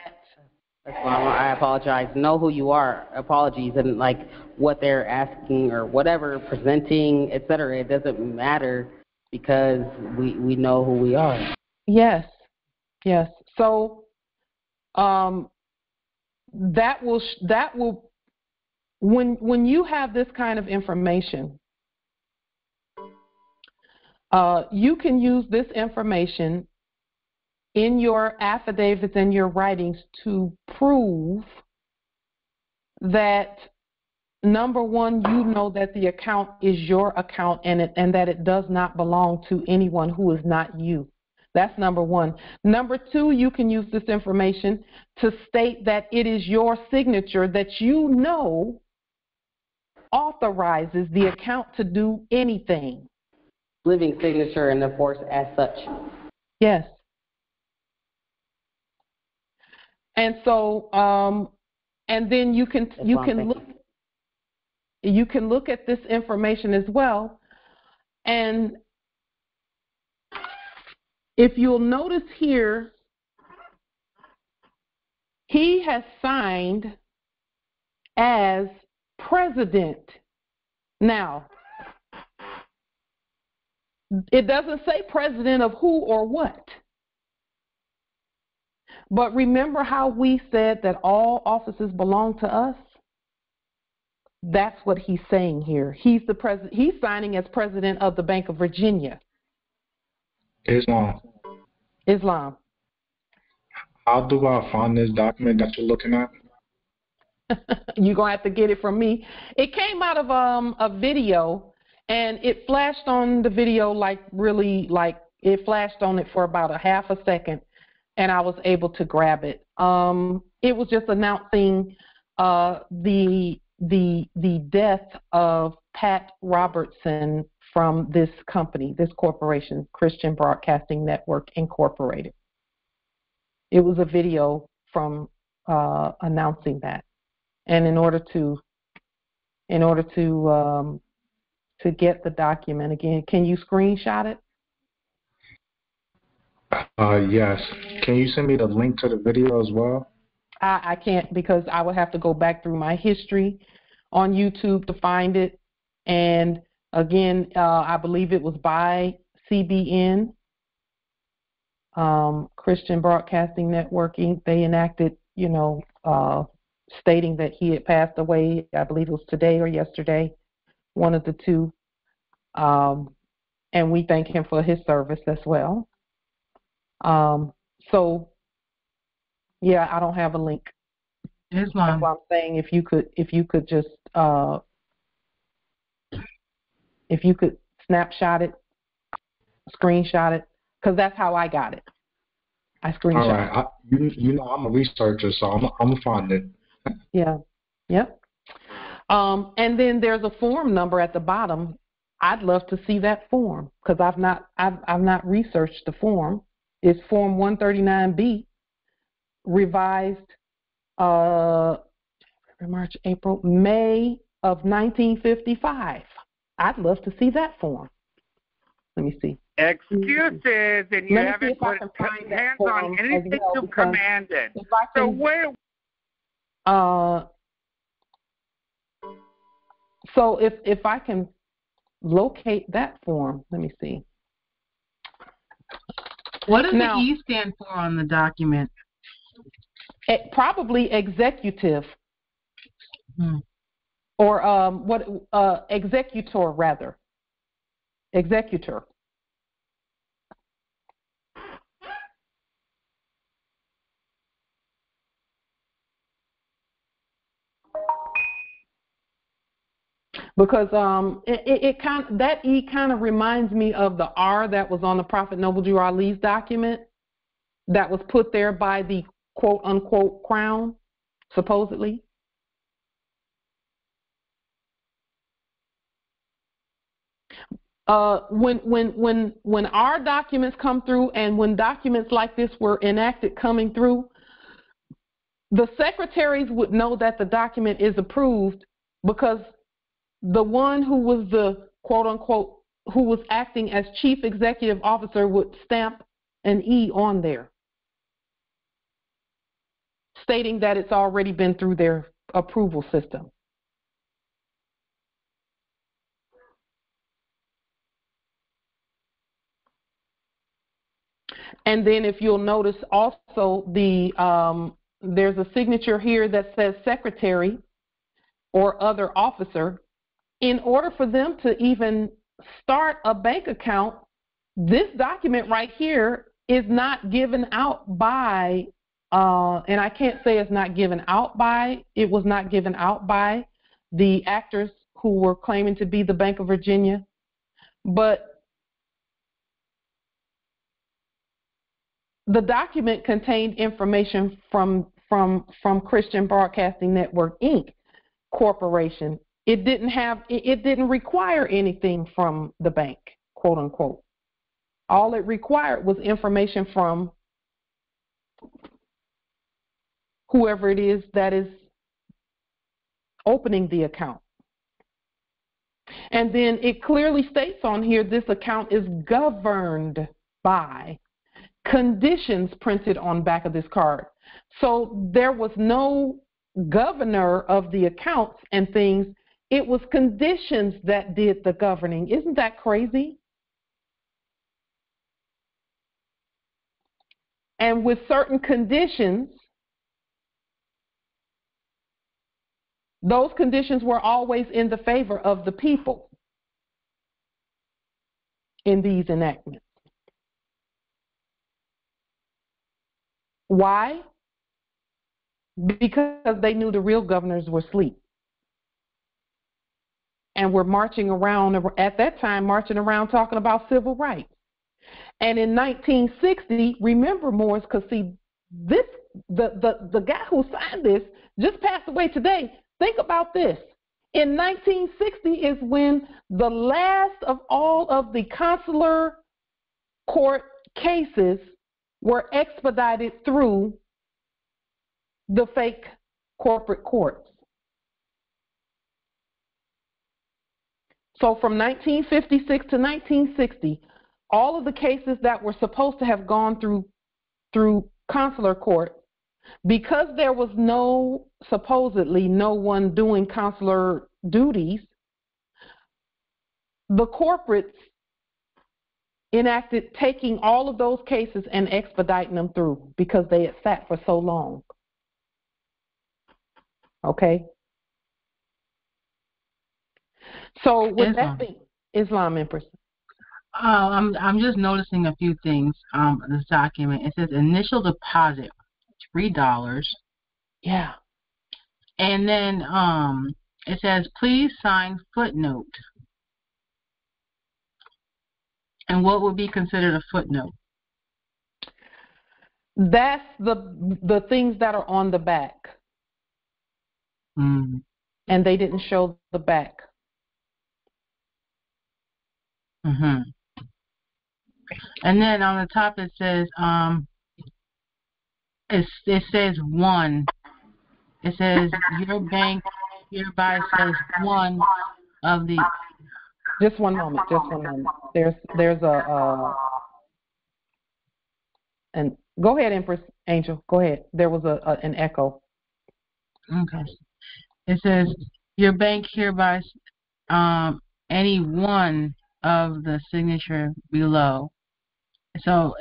That's why I apologize. Know who you are. Apologies. And like what they're asking or whatever, presenting, etc. It doesn't matter because we know who we are. Yes. So that will when you have this kind of information, you can use this information in your affidavits and your writings to prove that, number one, you know that the account is your account and that it does not belong to anyone who is not you. That's number one. Number two, you can use this information to state that it is your signature that you know authorizes the account to do anything. Living signature and enforced as such. Yes. And so, and then you can look at this information as well, and if you'll notice here, he has signed as president. Now, it doesn't say president of who or what. But remember how we said that all offices belong to us? That's what he's saying here. He's the president. He's signing as president of the Bank of Virginia. Islam. How do I find this document that you're looking at? You're going to have to get it from me. It came out of a video, and it flashed on the video it flashed on it for about a half a second, and I was able to grab it. It was just announcing the the death of Pat Robertson from this company, this corporation, Christian Broadcasting Network Incorporated. It was a video from announcing that, and in order to get the document again, can you screenshot it? Yes. Can you send me the link to the video as well? I can't, because I would have to go back through my history on YouTube to find it. And again, I believe it was by CBN, Christian Broadcasting Network Inc. They enacted, stating that he had passed away. I believe it was today or yesterday, one of the two. And we thank him for his service as well. So, yeah, I don't have a link. Islam. That's what I'm saying. If you could just if you could snapshot it, screenshot it, because that's how I got it. I screenshot. All right. I'm a researcher, so I'm gonna find it. Yeah. Yep. And then there's a form number at the bottom. I'd love to see that form, because I've not researched the form. It's Form 139B, revised March, April, May of 1955. I'd love to see that form. Let me see. Excuses, and you haven't put hands on anything you commanded. So where? So if I can locate that form, let me see. What does the E stand for on the document? Probably executive. Or executor, rather. Executor. Because that E kind of reminds me of the R that was on the Prophet Noble Drew Ali's document that was put there by the quote unquote crown, supposedly. When our documents come through, and when documents like this were enacted coming through, the secretaries would know that the document is approved, because the one who was the quote unquote, who was acting as chief executive officer, would stamp an E on there, stating that it's already been through their approval system. And then if you'll notice also, there's a signature here that says secretary or other officer. In order for them to even start a bank account, this document right here is not given out by, and I can't say it's not given out by, it was not given out by the actors who were claiming to be the Bank of Virginia, but the document contained information from Christian Broadcasting Network Inc. Corporation. It didn't require anything from the bank, quote unquote. All it required was information from whoever it is that is opening the account. And then it clearly states on here, this account is governed by conditions printed on back of this card. So there was no governor of the accounts and things. It was conditions that did the governing. Isn't that crazy? And with certain conditions, those conditions were always in the favor of the people in these enactments. Why? Because they knew the real governors were asleep and were marching around, at that time, marching around talking about civil rights. And in 1960, remember, Morris, because see, the guy who signed this just passed away today. Think about this. In 1960 is when the last of all of the consular court cases were expedited through the fake corporate courts. So from 1956 to 1960, all of the cases that were supposed to have gone through consular court, because there was supposedly no one doing consular duties, the corporates enacted taking all of those cases and expediting them through because they had sat for so long. Okay? So would that be Islam, Empress? I'm just noticing a few things. This document, it says initial deposit, $3. Yeah. And then it says please sign footnote. And what would be considered a footnote? That's the things that are on the back. Mm. And they didn't show the back. Mm-hmm. And then on the top it says it says one. It says your bank hereby says one of the. Just one moment. There's and go ahead, Empress Angel. Go ahead. There was an echo. Okay. It says your bank hereby any one of the signature below. So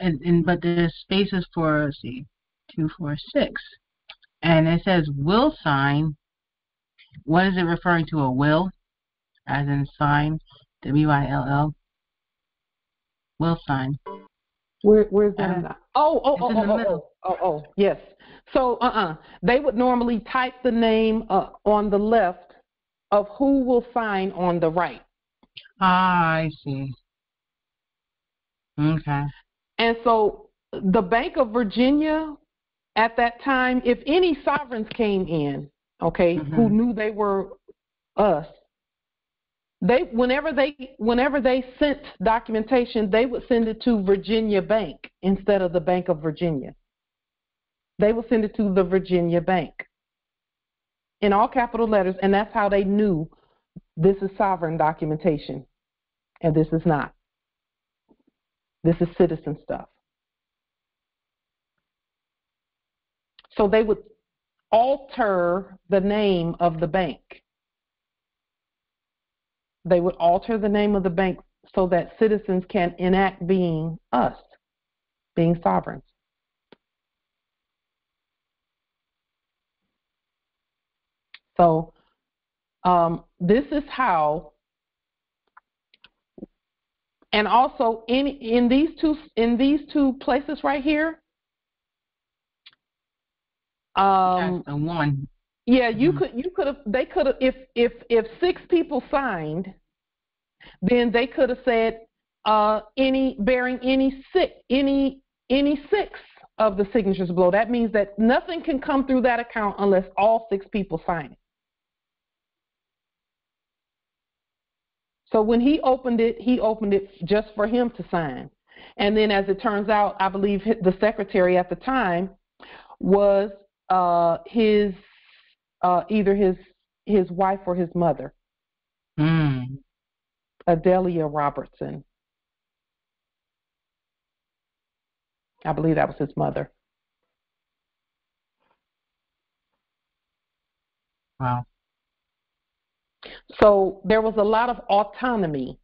but there's spaces for, let's see, 2, 4, 6, and it says will sign. What is it referring to? A will, as in sign, WILL. Will sign. Where's that at? Oh, yes. So they would normally type the name on the left of who will sign on the right. Ah, I see. Okay. And so the Bank of Virginia at that time, if any sovereigns came in, okay, who knew they were us, whenever they sent documentation, they would send it to Virginia Bank instead of the Bank of Virginia. They would send it to the Virginia Bank in all capital letters, and that's how they knew this is sovereign documentation and this is not. This is citizen stuff. So they would alter the name of the bank. They would alter the name of the bank so that citizens can enact being us, being sovereigns. So this is how, and also in these two places right here. That's the one. Yeah, they could have, if 6 people signed, then they could have said bearing any 6 of the signatures below. That means that nothing can come through that account unless all 6 people sign it. So when he opened it just for him to sign. And then as it turns out, I believe the secretary at the time was either his wife or his mother. Adelia Robertson. I believe that was his mother. Wow. So there was a lot of autonomy.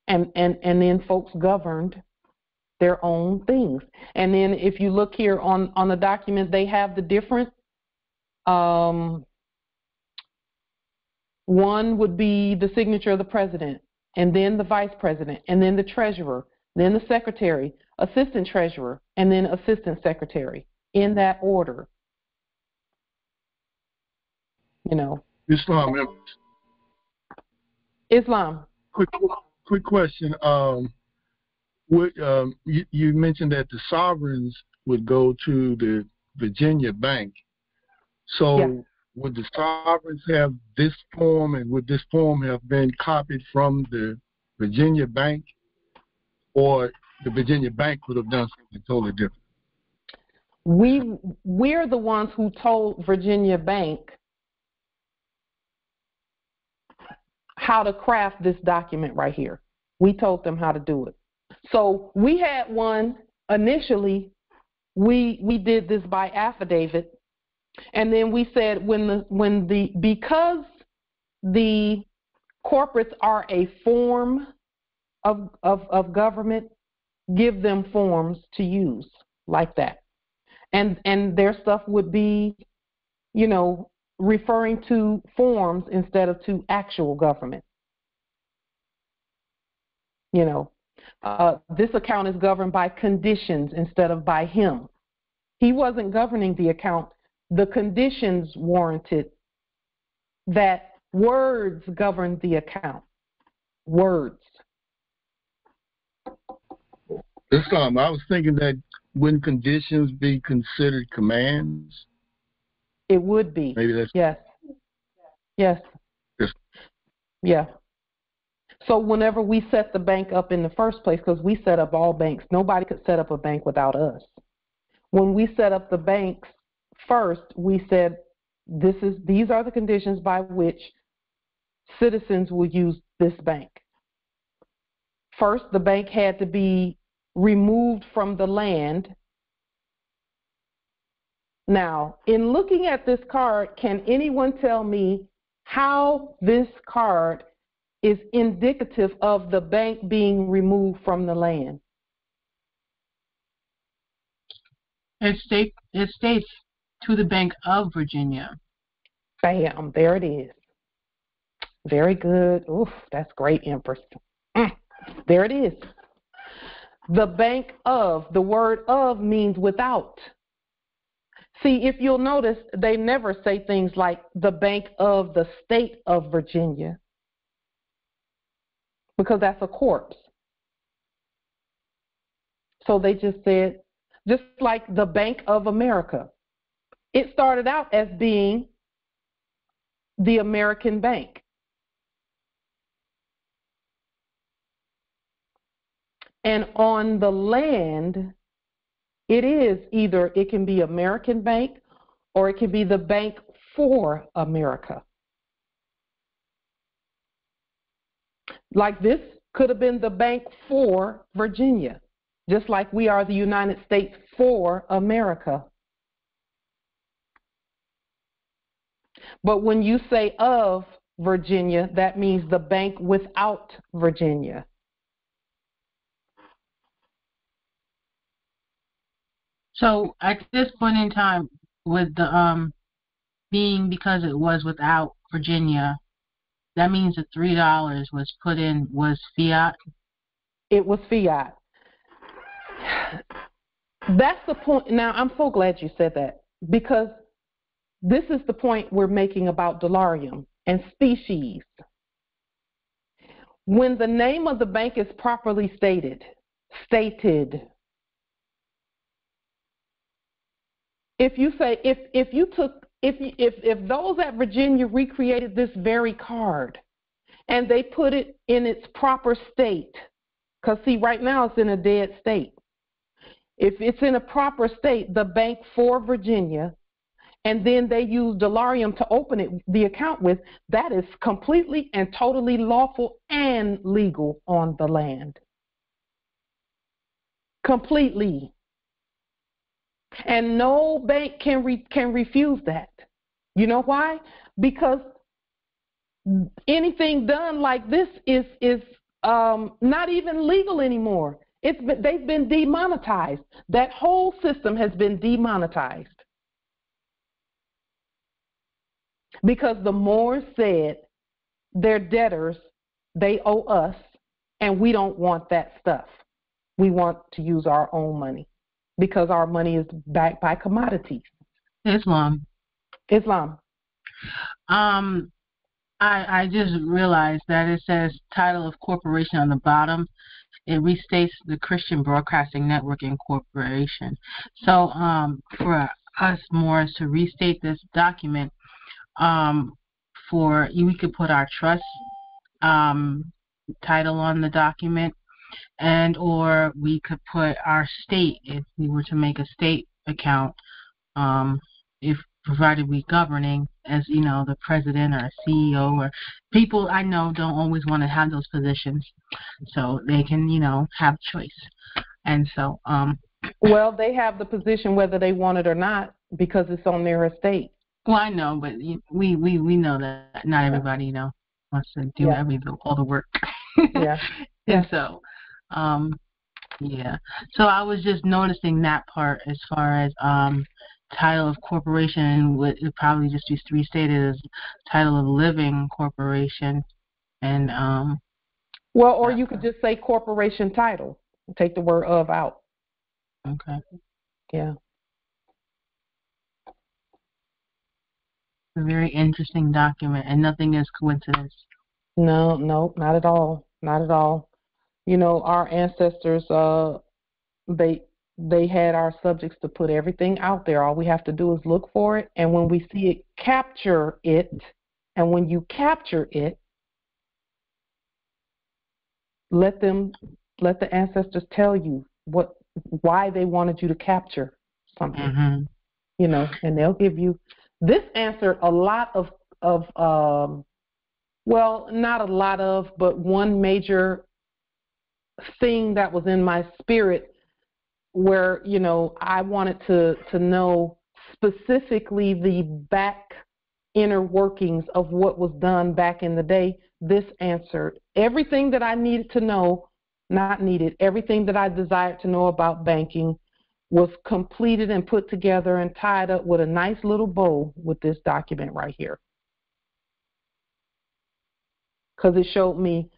And then folks governed their own things. And then if you look here on the document, they have the different, one would be the signature of the president, and then the vice president, and then the treasurer, then the secretary, assistant treasurer, and then assistant secretary, in that order. You know. Islam. Quick question. You mentioned that the sovereigns would go to Virginia Bank. So would the sovereigns have this form, and would this form have been copied from the Virginia Bank, or the Virginia Bank would have done something totally different? We're the ones who told Virginia Bank how to craft this document right here. We told them how to do it. So we had one initially. We did this by affidavit, and then we said because the corporates are a form of government, give them forms to use like that, and their stuff would be, referring to forms instead of to actual government. This account is governed by conditions instead of by him. He wasn't governing the account. The conditions warranted that words govern the account. Words. Islam, I was thinking that wouldn't conditions be considered commands? It would be. Maybe that's... Yes. Yeah. So whenever we set the bank up in the first place, because we set up all banks, nobody could set up a bank without us. When we set up the banks first, we said these are the conditions by which citizens will use this bank. First, the bank had to be removed from the land. Now, in looking at this card, can anyone tell me how this card is indicative of the bank being removed from the land? It states to the Bank of Virginia. Bam, there it is. Very good. Oof, that's great, Empress. There it is. The Bank of, the word of means without. See, if you'll notice, they never say things like the Bank of the State of Virginia, because that's a corpse. So they just said, just like the Bank of America. It started out as being the American Bank. And on the land, it can be American Bank, or it can be the Bank for America. Like this could have been the Bank for Virginia, just like we are the United States for America. But when you say of Virginia, that means the bank without Virginia. So at this point in time, with the being because it was without Virginia, that means the $3 was put in was fiat? It was fiat. That's the point. Now, I'm so glad you said that, because this is the point we're making about dolarium and species. When the name of the bank is properly stated, if you say, if those at Virginia recreated this very card and they put it in its proper state, because see, right now it's in a dead state. If it's in a proper state, the Bank for Virginia, and then they use dolarium to open the account with, that is completely and totally lawful and legal on the land. Completely. And no bank can refuse that. You know why? Because anything done like this is not even legal anymore. They've been demonetized. That whole system has been demonetized. Because the Moors said they're debtors, they owe us, and we don't want that stuff. We want to use our own money because our money is backed by commodities. Islam. I just realized that it says title of corporation on the bottom. It restates the Christian Broadcasting Network Incorporation. So for us more is to restate this document. We could put our trust title on the document, and or we could put our state if we were to make a state account. If provided we governing as the president or a CEO, or people I know don't always want to have those positions, so they can have choice. And so well, they have the position whether they want it or not because it's on their estate. Well, I know, but we know that not everybody wants to do all the work. Yeah. And so yeah. So I was just noticing that part as far as title of corporation would probably just be restated as title of living corporation, and well, or you could just say corporation title. Take the word of out. Okay. Yeah. A very interesting document, and nothing is coincidence. No, not at all. Not at all. Our ancestors, they had our subjects to put everything out there. All we have to do is look for it, and when we see it, capture it. And when you capture it, let the ancestors tell you why they wanted you to capture something. Mm-hmm. And they'll give you. This answered a lot of well, not a lot of, but one major thing that was in my spirit where, I wanted to know specifically the back inner workings of what was done back in the day. This answered everything that I needed to know, everything that I desired to know about banking was completed and put together and tied up with a nice little bow with this document right here. Because it showed me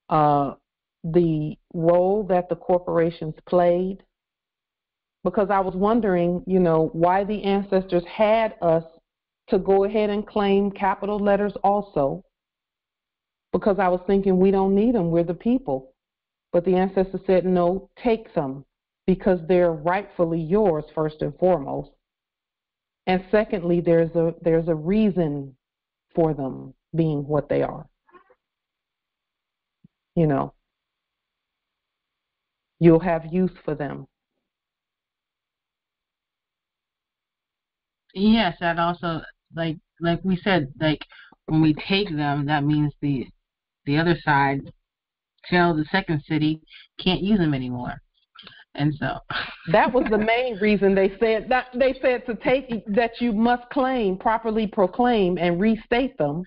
the role that the corporations played. Because I was wondering, why the ancestors had us to go ahead and claim capital letters also. Because I was thinking we don't need them, we're the people. But the ancestors said, no, take them. Because they're rightfully yours, first and foremost. And secondly, there's a reason for them being what they are. You'll have use for them. Yes, that also, like we said, when we take them, that means the other side, the second city, can't use them anymore. And so that was the main reason they said to take that you must properly proclaim and restate them.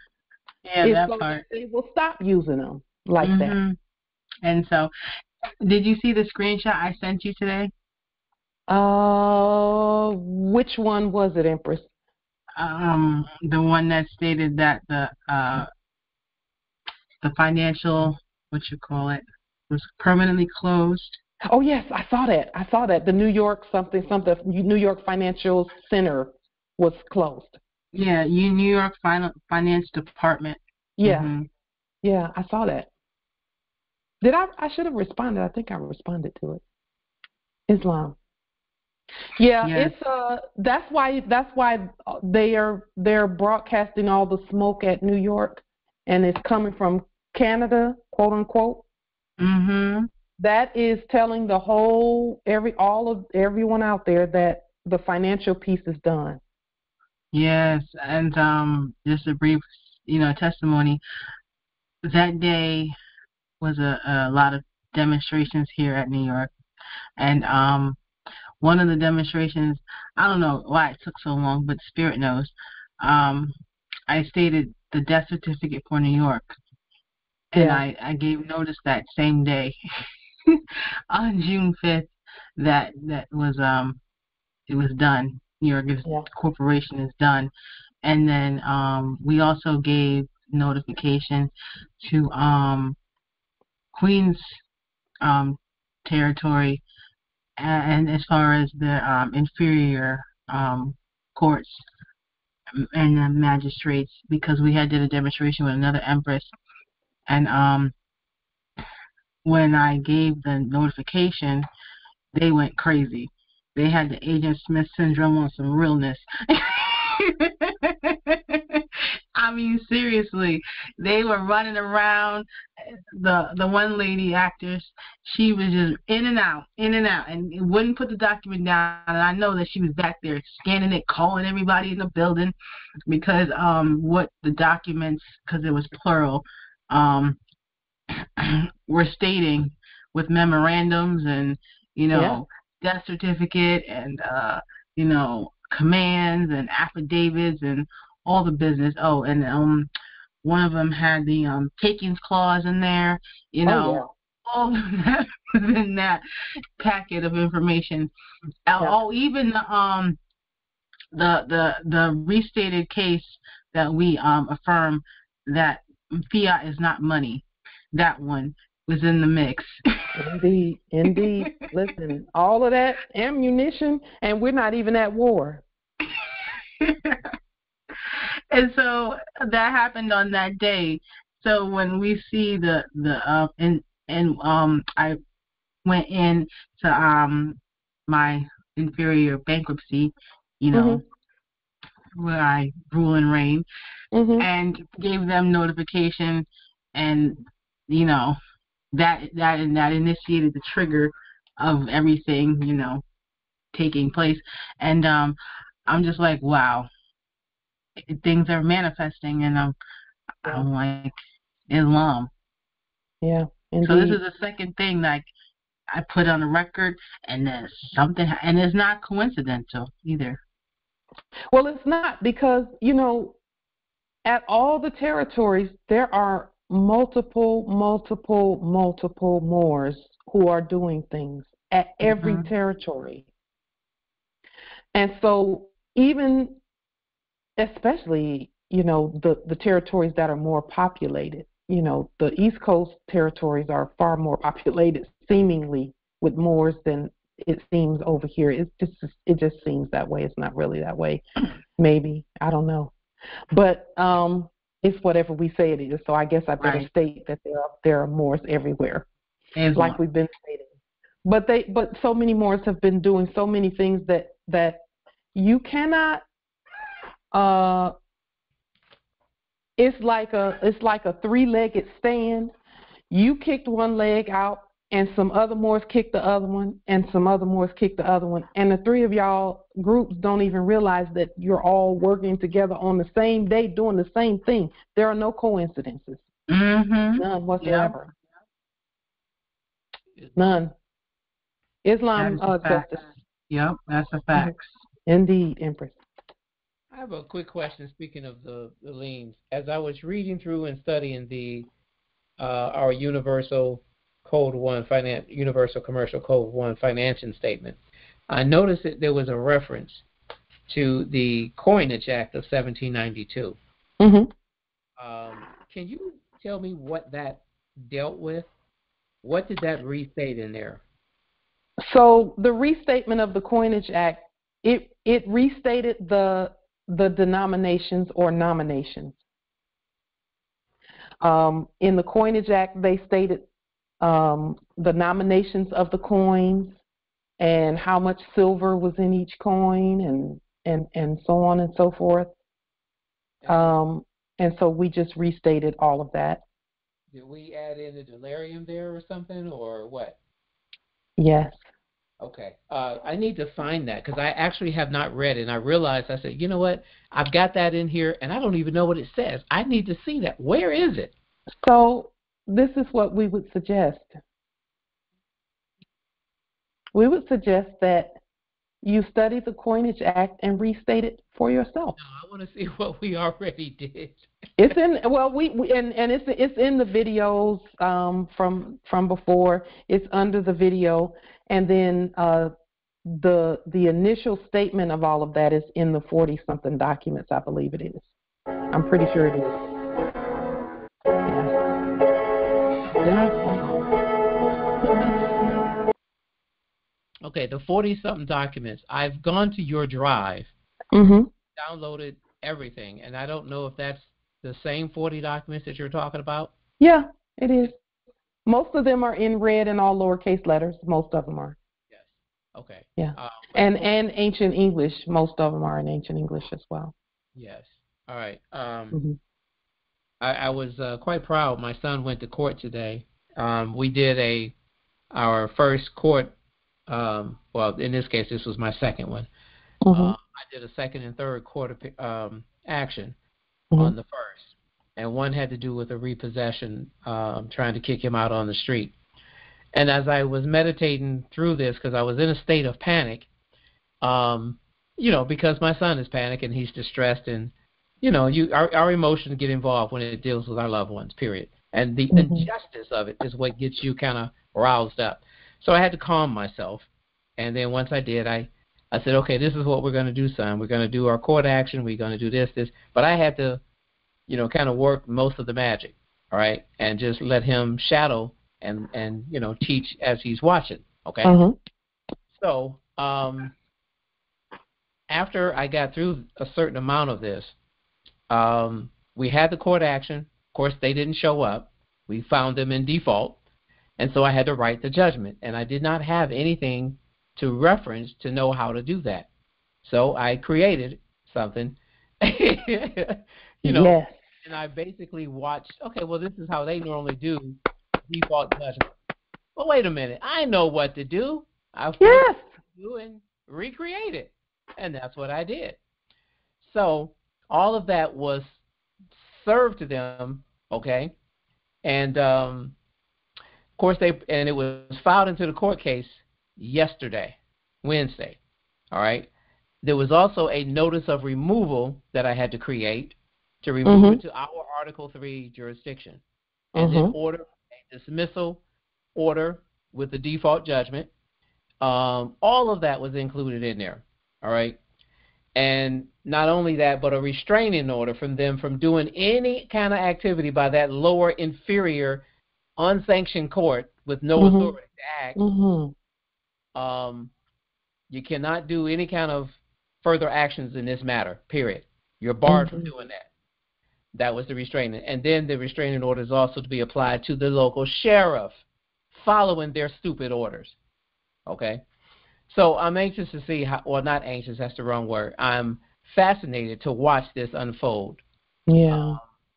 Yeah, that part. That they will stop using them like that. And so, did you see the screenshot I sent you today? Which one was it, Empress? The one that stated that the financial, was permanently closed. Oh yes, I saw that. The New York New York Financial Center was closed. Yeah, New York Finance Department. Yeah. Mm-hmm. Yeah, I saw that. I should have responded. I think I responded to it. Islam. Yeah, yes. It's that's why they're broadcasting all the smoke at New York, and it's coming from Canada, quote unquote. Mm-hmm. That is telling everyone out there that the financial piece is done. Yes, and just a brief, testimony. That day was a lot of demonstrations here at New York, and one of the demonstrations, I don't know why it took so long, but Spirit knows. I stated the death certificate for New York, and I gave notice that same day on June 5th that was it was done. New York Corporation is done, and then we also gave notification to Queens territory, and as far as the inferior courts and the magistrates, because we did a demonstration with another empress, and when I gave the notification, they went crazy. they had the Agent Smith syndrome on some realness. I mean, seriously, they were running around. The one lady actress, she was just in and out, and wouldn't put the document down. And I know that she was back there scanning it, calling everybody in the building, because what the documents, because it was plural, were stating with memorandums and death certificate and commands and affidavits and all the business. Oh, and one of them had the takings clause in there. All of that was in that packet of information. Oh, even the restated case that we affirm that fiat is not money. That one was in the mix. Indeed. Listen, all of that ammunition, and we're not even at war. And so that happened on that day. So when we see I went in to my inferior bankruptcy, where I rule and reign, and gave them notification, and that initiated the trigger of everything taking place. And I'm just like, wow, things are manifesting, and I'm like, Islam. Yeah, indeed. So this is the second thing that I put on the record, and there's something, and it's not coincidental either. Well, it's not, because at all the territories there are multiple Moors who are doing things at every territory. And so even, especially, the territories that are more populated, the East Coast territories are far more populated, seemingly, with Moors than it seems over here. It just seems that way. It's not really that way. Maybe, I don't know. But it's whatever we say it is. So I guess I better state that there are Moors everywhere, like we've been stating. But so many Moors have been doing so many things that you cannot. It's like a three-legged stand. You kicked one leg out, and some other Moors kicked the other one, and some other Moors kicked the other one, and the three of y'all groups don't even realize that you're all working together on the same day, doing the same thing. There are no coincidences. None whatsoever. Yep. None. Islam justice. Yep, that's a fact. Indeed, Empress. I have a quick question. Speaking of the liens, as I was reading through and studying our Universal Code 1 Universal Commercial Code 1 financing statement, I noticed that there was a reference to the Coinage Act of 1792. Can you tell me what that dealt with? What did that restate in there? So the restatement of the Coinage Act, it restated the denominations or nominations. In the Coinage Act, they stated the nominations of the coins and how much silver was in each coin and so on and so forth. And so we just restated all of that. Did we add in the delirium there or something, or what? Yes. Okay. I need to find that, because I actually have not read it, and I realized, I said, you know what? I've got that in here, and I don't even know what it says. I need to see that. Where is it? So this is what we would suggest. We would suggest that you study the Coinage Act and restate it for yourself. No, I want to see what we already did. It's in it's in the videos from before. It's under the video, and then the initial statement of all of that is in the 40-something documents. I believe it is. I'm pretty sure it is. Yeah. Okay, the 40-something documents. I've gone to your drive, downloaded everything, and I don't know if that's the same 40 documents that you're talking about. Yeah, it is. Most of them are in red and all lowercase letters. Most of them are. Yes. Okay. Yeah. And ancient English. Most of them are in ancient English as well. Yes. All right. I was quite proud. My son went to court today. We did our first court. Well, in this case, this was my second one. I did a second and third court action on the first, and one had to do with a repossession, trying to kick him out on the street. And as I was meditating through this, because I was in a state of panic, because my son is panicked and he's distressed, and our emotions get involved when it deals with our loved ones, period. And the injustice of it is what gets you kind of roused up. So I had to calm myself, and then once I did, I said, okay, this is what we're going to do, son. We're going to do our court action. We're going to do this. But I had to, kind of work most of the magic, all right, and just let him shadow and teach as he's watching, okay? So after I got through a certain amount of this, we had the court action. Of course, they didn't show up. We found them in default, and so I had to write the judgment, and I did not have anything to reference to know how to do that. So I created something, Yes. And I basically watched, okay, well, this is how they normally do default judgment. Well, wait a minute. I know what to do. I yes. do and recreate it, and that's what I did. So all of that was served to them, okay, and of course it was filed into the court case yesterday, Wednesday, all right. There was also a notice of removal that I had to create to remove it to our Article 3 jurisdiction, and then order a dismissal order with the default judgment. All of that was included in there, all right. And not only that, but a restraining order from them from doing any kind of activity by that lower, inferior, unsanctioned court with no authority to act. You cannot do any kind of further actions in this matter, period. You're barred from doing that. That was the restraining. And then the restraining order is also to be applied to the local sheriff following their stupid orders, okay? So I'm anxious to see how, well, not anxious, that's the wrong word. I'm fascinated to watch this unfold. Yeah.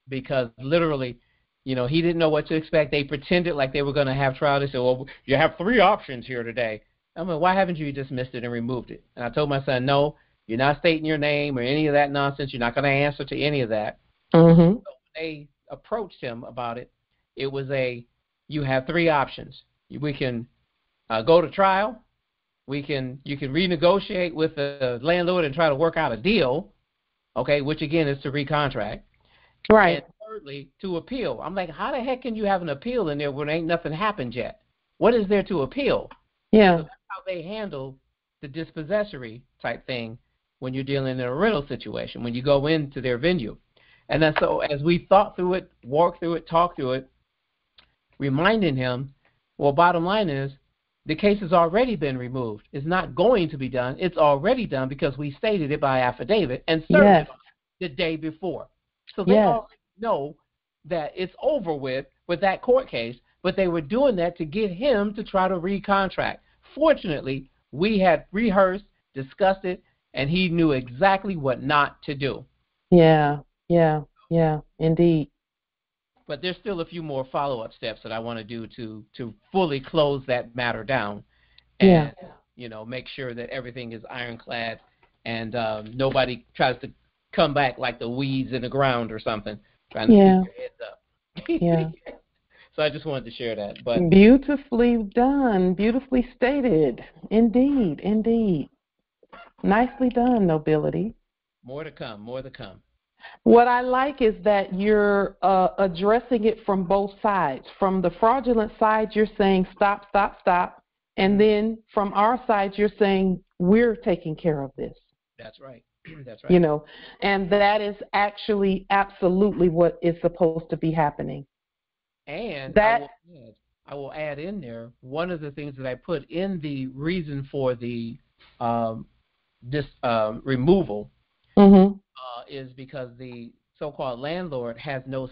Because literally, he didn't know what to expect. They pretended like they were going to have trial. They said, well, you have 3 options here today. I mean, why haven't you dismissed it and removed it? And I told my son, no, you're not stating your name or any of that nonsense. You're not going to answer to any of that. So when they approached him about it, it was you have 3 options. We can go to trial. You can renegotiate with the landlord and try to work out a deal, okay, which again is to recontract. Right. And thirdly, to appeal. I'm like, how the heck can you have an appeal in there when ain't nothing happened yet? What is there to appeal? Yeah. So that's how they handle the dispossessory type thing when you're dealing in a rental situation, when you go into their venue. And then so as we thought through it, walked through it, talked through it, reminding him, well, bottom line is, the case has already been removed. It's not going to be done. It's already done because we stated it by affidavit and served it the day before. So they already know that it's over with that court case, but they were doing that to get him to try to recontract. Fortunately, we had rehearsed, discussed it, and he knew exactly what not to do. Yeah, indeed. But there's still a few more follow-up steps that I want to do to fully close that matter down and, make sure that everything is ironclad and nobody tries to come back like the weeds in the ground or something, trying to keep your heads up. Yeah. So I just wanted to share that. But beautifully done, beautifully stated. Indeed. Nicely done, Nobility. More to come. What I like is that you're addressing it from both sides. From the fraudulent side, you're saying stop. And then from our side, you're saying we're taking care of this. That's right. That's right. And that is actually absolutely what is supposed to be happening. And I will add in there, one of the things that I put in the reason for the removal is because the so-called landlord has no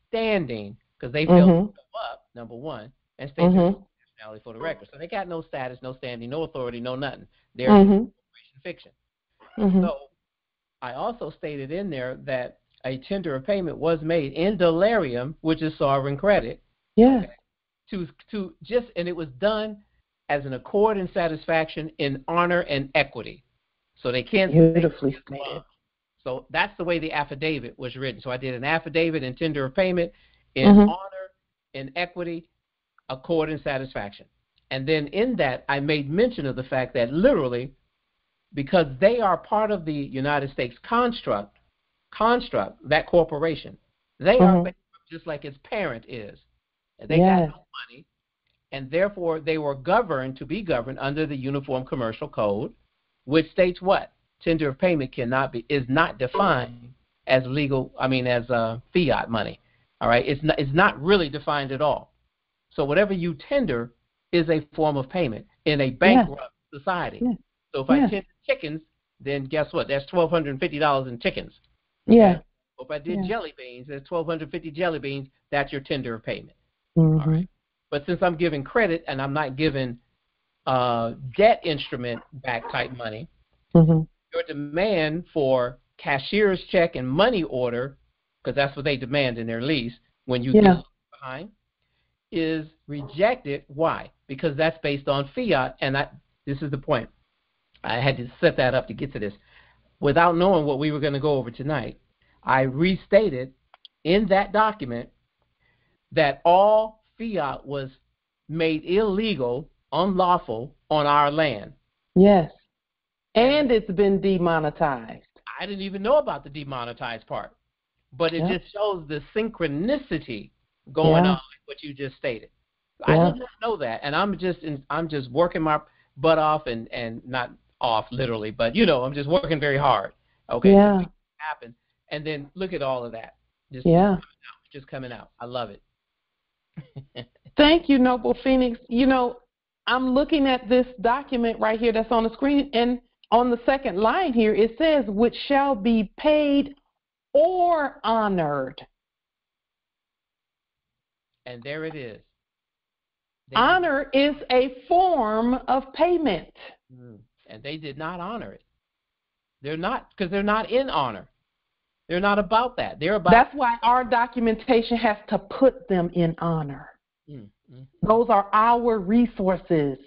standing because they failed to go up, number one, and state their nationality for the record. So they got no status, no standing, no authority, no nothing. They're corporation fiction. So I also stated in there that a tender of payment was made in delirium, which is sovereign credit. Yes. Okay, and it was done as an accord and satisfaction in honor and equity. So they can't beautifully stated. So that's the way the affidavit was written. So I did an affidavit and tender of payment in honor, in equity, accord, and satisfaction. And then in that, I made mention of the fact that literally, because they are part of the United States construct, that corporation, they are just like its parent is. And they got no money, and therefore they were governed under the Uniform Commercial Code, which states what? Tender of payment is not defined as as fiat money. All right, it's not really defined at all. So whatever you tender is a form of payment in a bankrupt society. Yeah. So if I tender chickens, then guess what? That's $1,250 in chickens. Okay? Yeah. If I did jelly beans, there's 1,250 jelly beans. That's your tender of payment. All right. But since I'm giving credit and I'm not giving debt instrument back type money, your demand for cashier's check and money order, because that's what they demand in their lease when you get behind, is rejected. Why? Because that's based on fiat, and this is the point. I had to set that up to get to this. Without knowing what we were going to go over tonight, I restated in that document that all fiat was made illegal, unlawful on our land. Yes. And it's been demonetized. I didn't even know about the demonetized part. But it just shows the synchronicity going on, like what you just stated. I did not know that, and I'm just working my butt off, and not off literally, but I'm just working very hard. Okay, to make it happen, and then look at all of that. Just coming out. I love it. Thank you, Noble Phoenix. I'm looking at this document right here that's on the screen, and on the second line here it says, "which shall be paid or honored." And there it is. Honor is a form of payment. And they did not honor it. They're not, because they're not in honor. They're not about that. They're about. That's why our documentation has to put them in honor. Those are our resources.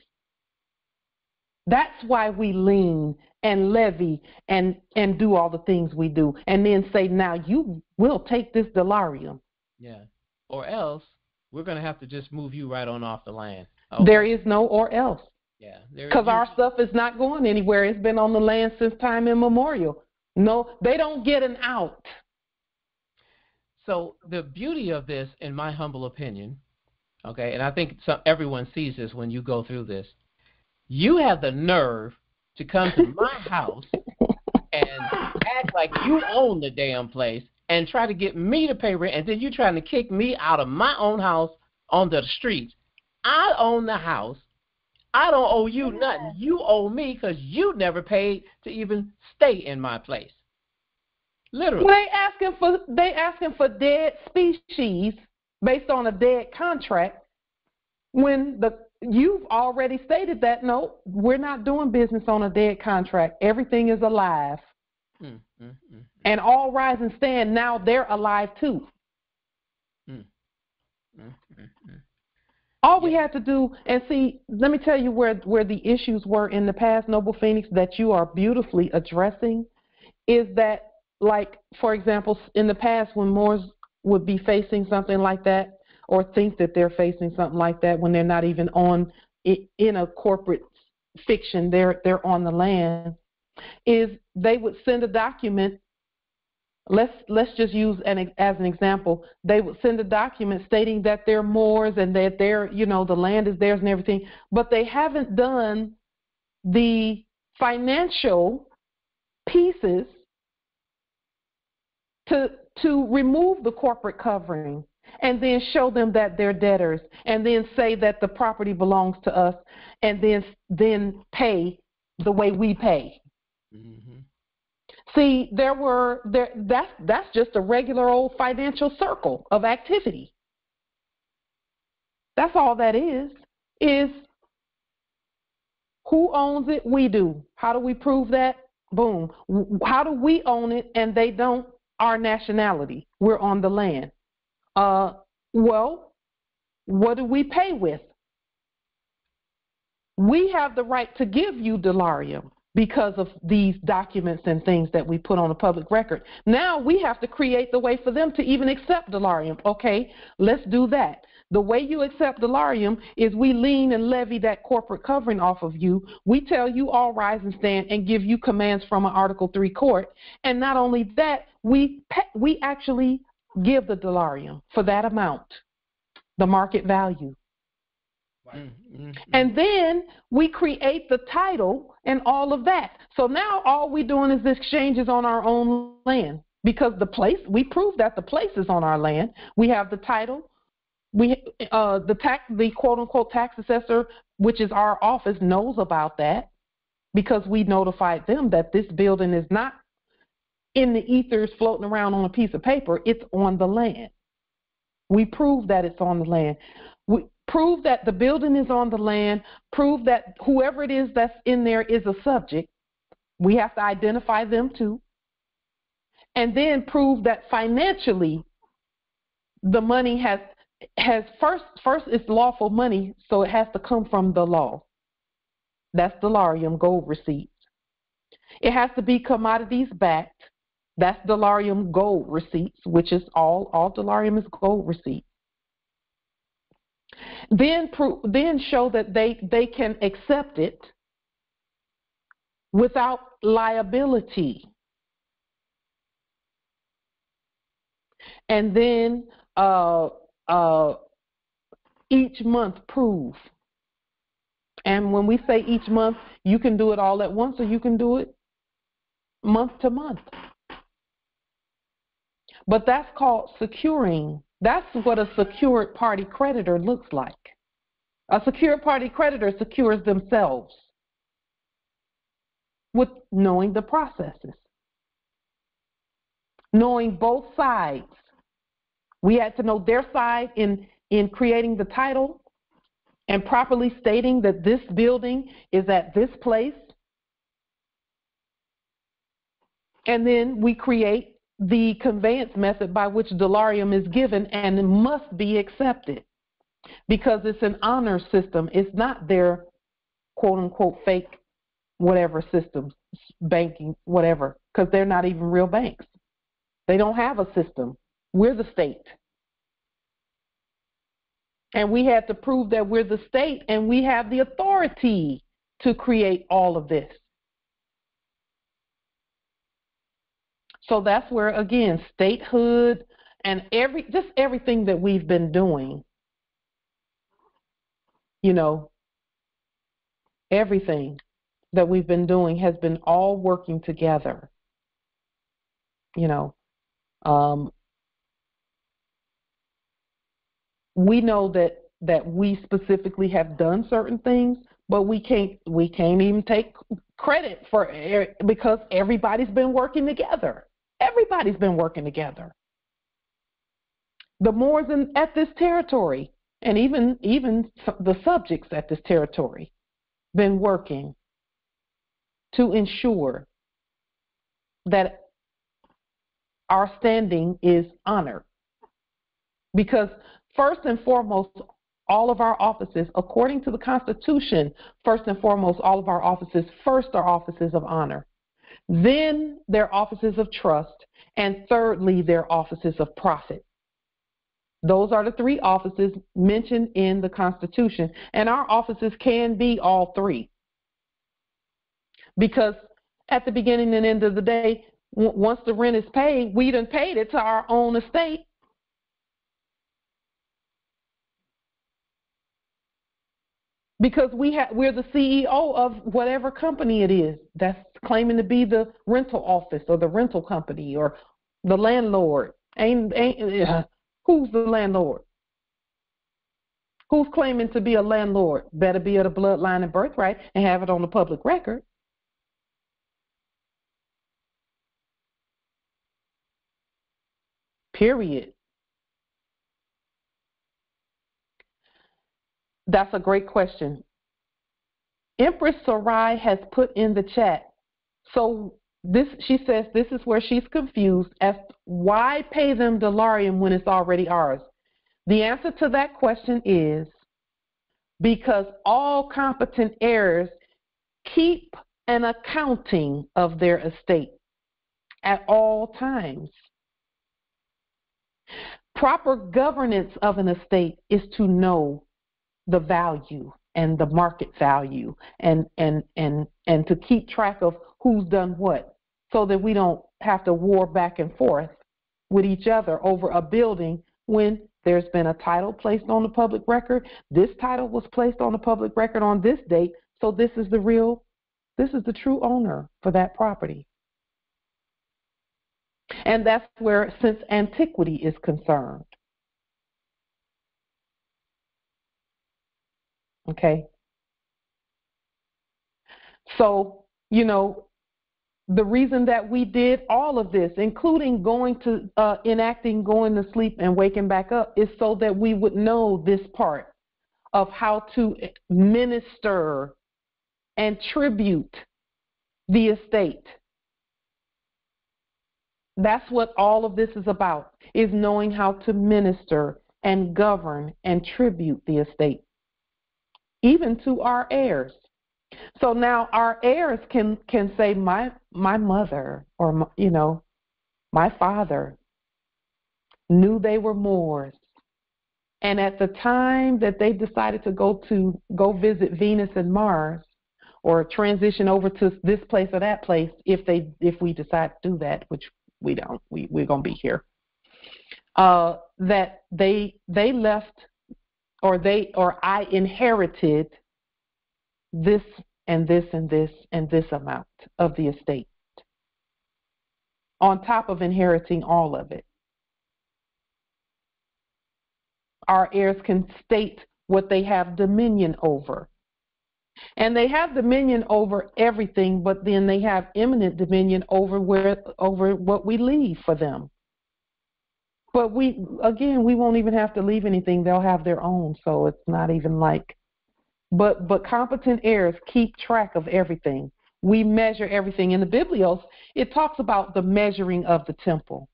That's why we lien and levy and do all the things we do, and then say, now you will take this delirium. Yeah. Or else we're going to have to just move you right on off the land. Okay. There is no or else. Yeah. Because our stuff is not going anywhere. It's been on the land since time immemorial. No, they don't get an out. So the beauty of this, in my humble opinion, okay, and I think everyone sees this when you go through this, you have the nerve to come to my house and act like you own the damn place and try to get me to pay rent, and then you're trying to kick me out of my own house onto the streets. I own the house. I don't owe you nothing. You owe me because you never paid to even stay in my place. Literally. Well, they asking for dead species based on a dead contract when you've already stated that, no, we're not doing business on a dead contract. Everything is alive. And all rise and stand. Now they're alive too. All we had to do, and see, let me tell you where the issues were in the past, Noble Phoenix, that you are beautifully addressing, is that, like, for example, in the past when Moors would be facing something like that, or think that they're facing something like that when they're not even in a corporate fiction, they're on the land, is they would send a document. Let's just use as an example. They would send a document stating that they're Moors and that the land is theirs and everything, but they haven't done the financial pieces to remove the corporate covering and then show them that they're debtors and then say that the property belongs to us and then pay the way we pay. See, that's just a regular old financial circle of activity. That's all that is. is who owns it? We do. How do we prove that? Boom. How do we own it and they don't? Our nationality. We're on the land. Well, what do we pay with? We have the right to give you delarium because of these documents and things that we put on the public record. Now we have to create the way for them to even accept delarium. Okay, let's do that. The way you accept delarium is we lien and levy that corporate covering off of you. We tell you all rise and stand and give you commands from an Article 3 court. And not only that, we actually give the delarium for that amount, the market value. And then we create the title and all of that. So now all we're doing is exchanges on our own land because we prove that the place is on our land. We have the title. The quote unquote tax assessor, which is our office, knows about that because we notified them that this building is not in the ethers floating around on a piece of paper. It's on the land. We prove that it's on the land. We prove that the building is on the land. Prove that whoever it is that's in there is a subject. We have to identify them too. And then prove that financially the money has first it's lawful money, so it has to come from the law. That's delarium, gold receipts. It has to be commodities backed. That's delarium, gold receipts, which is all delarium is gold receipts. Then show that they can accept it without liability. And then each month prove. And when we say each month, you can do it all at once or you can do it month to month. But that's called securing. That's what a secured party creditor looks like. A secured party creditor secures themselves with knowing the processes, knowing both sides. We had to know their side in creating the title and properly stating that this building is at this place. And then we create the conveyance method by which delarium is given, and it must be accepted because it's an honor system. It's not their quote-unquote fake whatever systems, banking, whatever, because they're not even real banks. They don't have a system. We're the state. And we had to prove that we're the state and we have the authority to create all of this. So that's where, again, statehood and everything that we've been doing, everything that we've been doing has been all working together. We know that we specifically have done certain things, but we can't even take credit for because everybody's been working together. Everybody's been working together. The Moors at this territory, and even the subjects at this territory, been working to ensure that our standing is honored. Because first and foremost, all of our offices, according to the Constitution, first and foremost, all of our offices first are offices of honor. Then they're offices of trust. And thirdly, they're offices of profit. Those are the three offices mentioned in the Constitution. And our offices can be all three. Because at the beginning and end of the day, once the rent is paid, we done paid it to our own estate. Because we're the CEO of whatever company it is that's claiming to be the rental office or the rental company or the landlord. Who's the landlord? Who's claiming to be a landlord? Better be of the bloodline and birthright and have it on the public record. Period. That's a great question. Empress Sarai has put in the chat. So she says this is where she's confused as to why pay them Dolarium when it's already ours. The answer to that question is because all competent heirs keep an accounting of their estate at all times. Proper governance of an estate is to know the value and the market value and to keep track of who's done what so that we don't have to war back and forth with each other over a building when there's been a title placed on the public record. This title was placed on the public record on this date, so this is the true owner for that property. And that's where, since antiquity is concerned. Okay. So, the reason that we did all of this, including going to enacting going to sleep and waking back up, is so that we would know this part of how to minister and tribute the estate. That's what all of this is about, is knowing how to minister and govern and tribute the estate, even to our heirs. So now our heirs can say, my mother or, my father knew they were Moors. And at the time that they decided to go visit Venus and Mars or transition over to this place or that place, if we decide to do that, which we don't, we're going to be here, that they left or I inherited this and this and this and this amount of the estate, on top of inheriting all of it. Our heirs can state what they have dominion over. And they have dominion over everything, but then they have eminent dominion over what we leave for them. But we won't even have to leave anything. They'll have their own, so it's not even like. But competent heirs keep track of everything. We measure everything. In the Biblios, it talks about the measuring of the temple.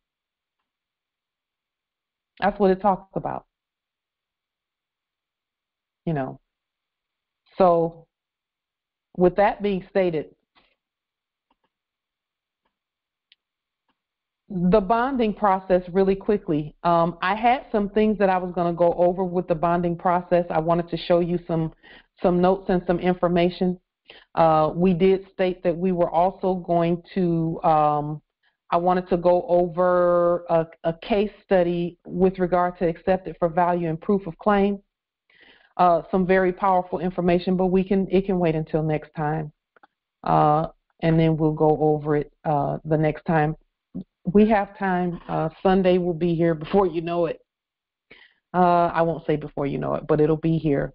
That's what it talks about. So with that being stated, the bonding process, really quickly, I had some things that I was going to go over with the bonding process. I wanted to show you some notes and some information. We did state that we were also going to, I wanted to go over a case study with regard to accepted for value and proof of claim. Some very powerful information, but it can wait until next time. And then we'll go over it the next time. We have time. Sunday will be here before you know it. I won't say before you know it, but it'll be here.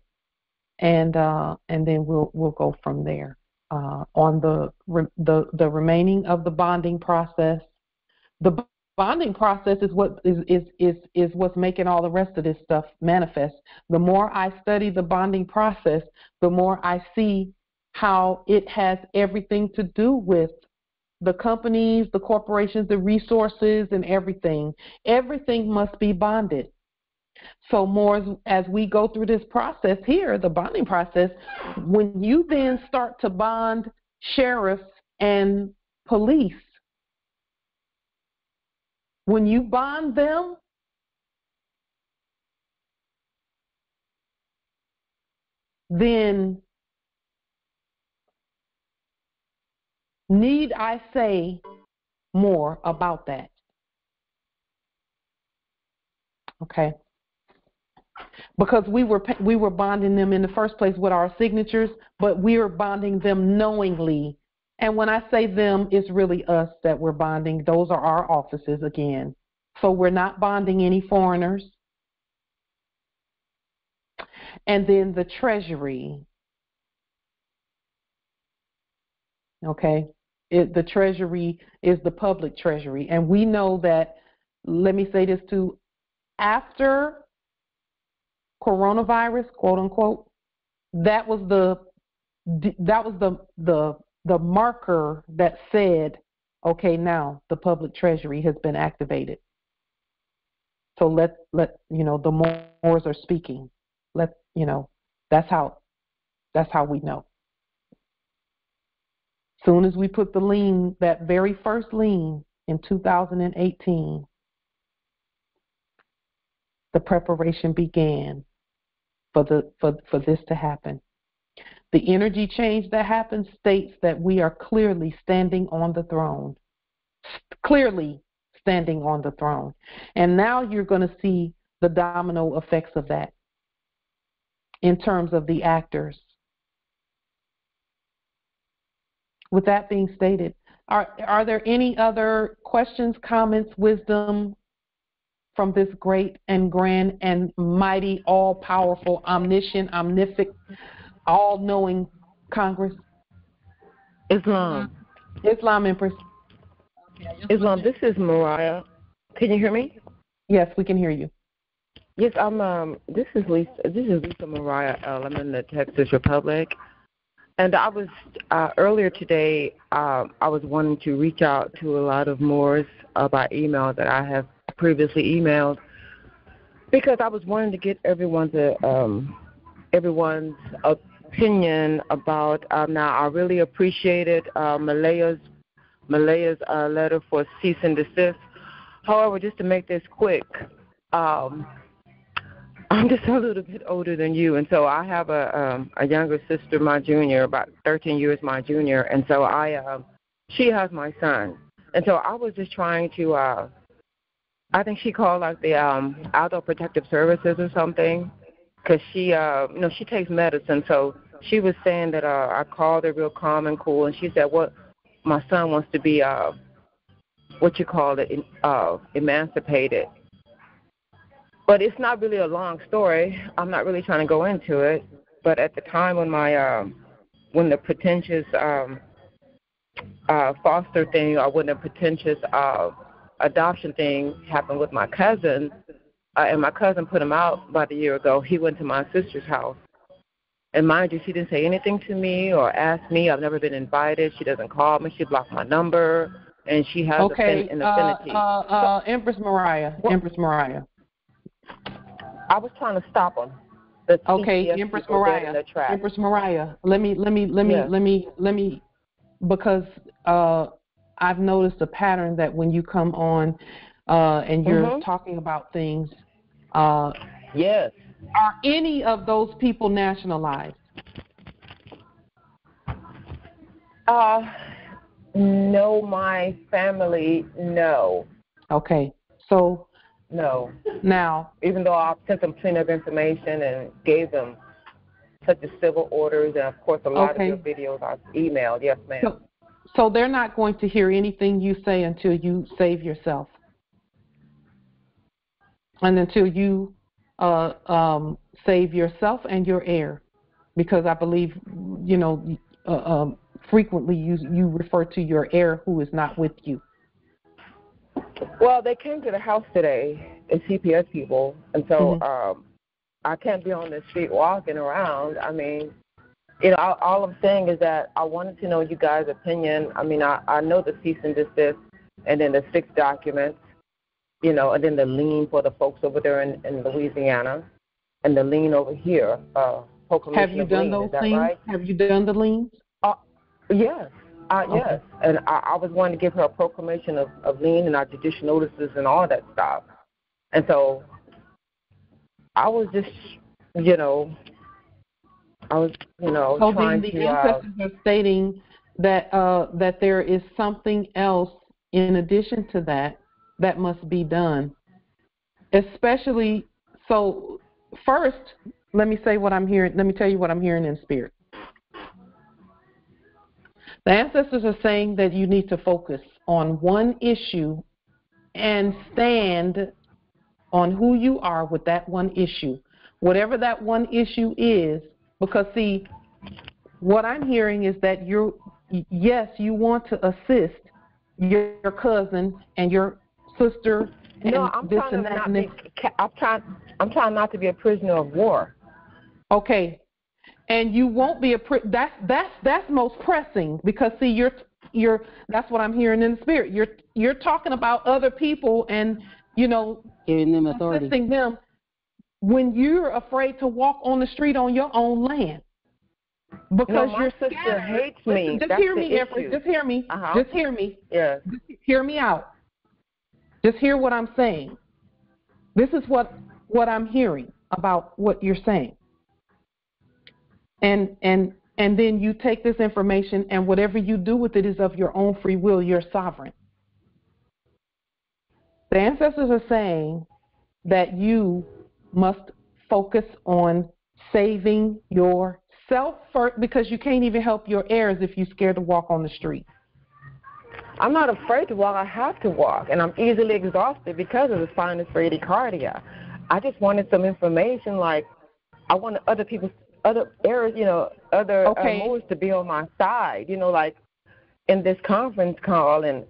And then we'll go from there on the remaining of the bonding process. The bonding process is what's making all the rest of this stuff manifest. The more I study the bonding process, the more I see how it has everything to do with the companies, the corporations, the resources, and everything. Everything must be bonded. So more as we go through this process here, the bonding process, when you then start to bond sheriffs and police, when you bond them, then need I say more about that? Okay. Because we were bonding them in the first place with our signatures, but we are bonding them knowingly. And when I say them, it's really us that we're bonding. Those are our offices again. So we're not bonding any foreigners. And then the Treasury. Okay. The Treasury is the public Treasury. And we know that, let me say this too, after coronavirus, quote unquote, that was the marker that said, okay, now the public treasury has been activated. So let the Moors are speaking. That's how we know. Soon as we put the lien, that very first lien in 2018, the preparation began for this to happen. The energy change that happens states that we are clearly standing on the throne. Clearly standing on the throne. And now you're going to see the domino effects of that in terms of the actors. With that being stated, are there any other questions, comments, wisdom from this great and grand and mighty, all-powerful, omniscient, omnific, all-knowing Congress? Islam. Islam, Empress. Islam, this is Mariah. Can you hear me? Yes, we can hear you. Yes, this is Lisa Mariah L. I'm in the Texas Republic. And I was, earlier today, I was wanting to reach out to a lot of Moors by email that I have previously emailed, because I was wanting to get everyone's opinion about, now I really appreciated Malaya's letter for cease and desist. However, just to make this quick, I'm just a little bit older than you, and so I have a younger sister, my junior, about 13 years my junior, and so she has my son, and so I was just trying to, I think she called like the Adult Protective Services or something, because she, she takes medicine, so she was saying that I called her real calm and cool, and she said, my son wants to be, emancipated. But it's not really a long story. I'm not really trying to go into it. But at the time when when the pretentious foster thing, or when the pretentious adoption thing happened with my cousin, and my cousin put him out about a year ago, he went to my sister's house. And mind you, she didn't say anything to me or ask me. I've never been invited. She doesn't call me. She blocked my number, and she has an affinity. Empress Mariah. I was trying to stop him. Empress Mariah. Let me, because I've noticed a pattern that when you come on and you're talking about things. Yes. Are any of those people nationalized? No, my family, no. Okay, so. No. Now, even though I sent them plenty of information and gave them such as civil orders and, of course, a lot of your videos I've emailed. Yes, ma'am. So they're not going to hear anything you say until you save yourself, and until you save yourself and your heir, because I believe, frequently you refer to your heir who is not with you. Well, they came to the house today, the CPS people, and so I can't be on the street walking around. I mean, all I'm saying is that I wanted to know you guys' opinion. I mean, I know the cease and desist, and then the 6 documents, and then the lien for the folks over there in Louisiana, and the lien over here. Have you done those things? Right? Have you done the liens? Yes. Yes, and I was wanting to give her a proclamation of lien and our judicial notices and all that stuff. And so I was just, so trying the to... ancestors are stating that that there is something else in addition to that must be done. Especially, so first, let me say what I'm hearing. Let me tell you what I'm hearing in spirit. The ancestors are saying that you need to focus on one issue and stand on who you are with that one issue, whatever that one issue is. Because, see, what I'm hearing is that you want to assist your cousin and your sister. No, I'm trying not to be a prisoner of war. Okay. And you won't be that's most pressing, because see, you're that's what I'm hearing in the spirit. You're talking about other people and, you know, giving them authority, assisting them when you're afraid to walk on the street on your own land. Because my sister hates me. Just hear me, Empress. Just hear me. Just hear me. Yes. Just hear me out. Just hear what I'm saying. This is what I'm hearing about what you're saying. And then you take this information, and whatever you do with it is of your own free will. You're sovereign. The ancestors are saying that you must focus on saving yourself first, because you can't even help your heirs if you're scared to walk on the street. I'm not afraid to walk. I have to walk, and I'm easily exhausted because of the sinus bradycardia. I just wanted some information, like I wanted other heirs, you know, other Moors to be on my side, you know, like in this conference call, and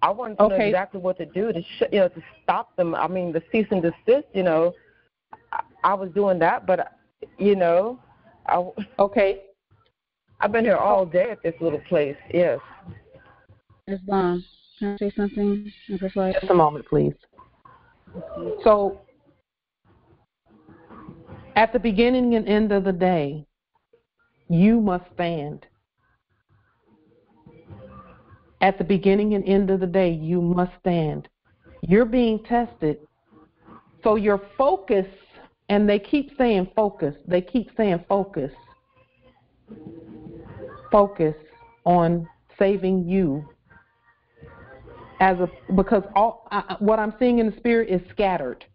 I wanted to know exactly what to do to stop them. I mean, the cease and desist, you know, I was doing that, but you know, I've been here all day at this little place. Yes. Islam, can I say something? Just a moment, please. So, at the beginning and end of the day, you must stand. At the beginning and end of the day, you must stand. You're being tested. So your focus, and they keep saying focus. They keep saying focus. Focus on saving you. Because what I'm seeing in the spirit is scattered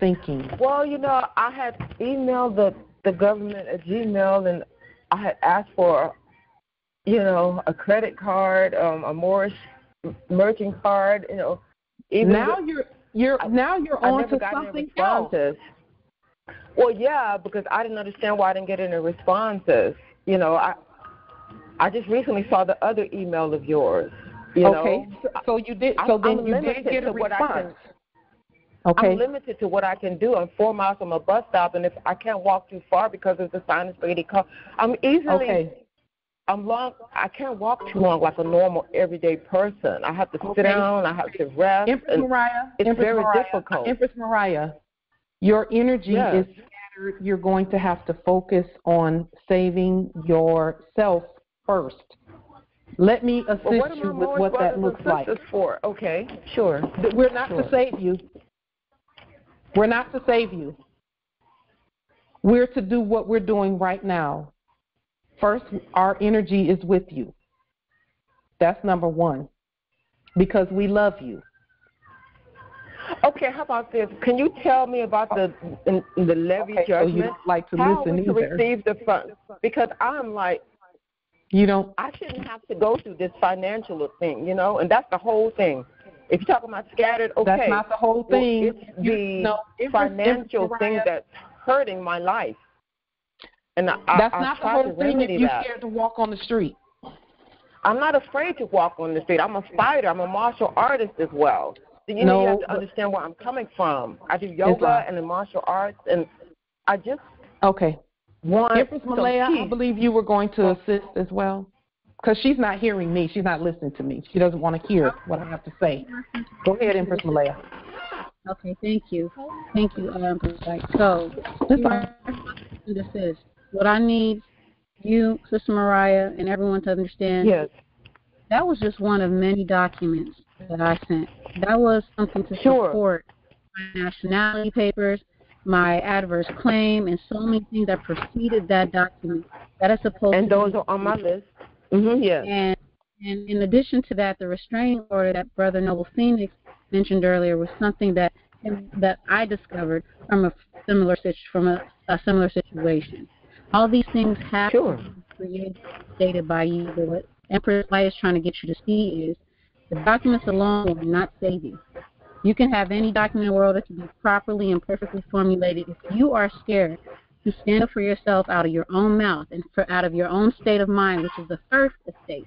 thinking. Well, you know, I had emailed the government a Gmail, and I had asked for, you know, a credit card, a Moorish merchant card, you know. Now you're on to something else. Well, yeah, because I didn't understand why I didn't get any responses. You know, I just recently saw the other email of yours. You know? So you did. So then you did get a response. I'm limited to what I can do. I'm 4 miles from a bus stop, and if I can't walk too far because of the sinus bradycardia, I can't walk too long like a normal everyday person. I have to sit down. I have to rest. It's very difficult. Empress Mariah, your energy is scattered. You're going to have to focus on saving yourself first. Let me assist you with what that looks like. For? Okay, sure. We're not to save you. We're not to save you. We're to do what we're doing right now. First, our energy is with you. That's number one. Because we love you. Okay, how about this? Can you tell me about the levy judgment? So you don't like to how listen to either. Receive the funds? Because I'm like, I shouldn't have to go through this financial thing, you know, and that's the whole thing. If you're talking about scattered, okay. That's not the whole thing. Well, it's the financial thing that's hurting my life. And that's not the whole thing if you're scared to walk on the street. I'm not afraid to walk on the street. I'm a fighter. I'm a martial artist as well. So, you have to understand where I'm coming from. I do yoga and the martial arts, and I just want Empress Malaya, I believe you were going to assist as well. Because she's not hearing me. She's not listening to me. She doesn't want to hear what I have to say. Go ahead, Empress Malaya. Okay, thank you. Thank you, So, this is what I need you, Sister Mariah, and everyone to understand. Yes. That was just one of many documents that I sent. That was something to support my nationality papers, my adverse claim, and so many things that preceded that document. That is supposed to be. And those are on my list. Yes. And in addition to that, the restraining order that Brother Noble Phoenix mentioned earlier was something that I discovered from a similar situation. All these things have to be created, stated by you. But what Empress Light is trying to get you to see is the documents alone will not save you. You can have any document in the world that can be properly and perfectly formulated. If you are scared to stand up for yourself out of your own mouth and out of your own state of mind, which is the first estate,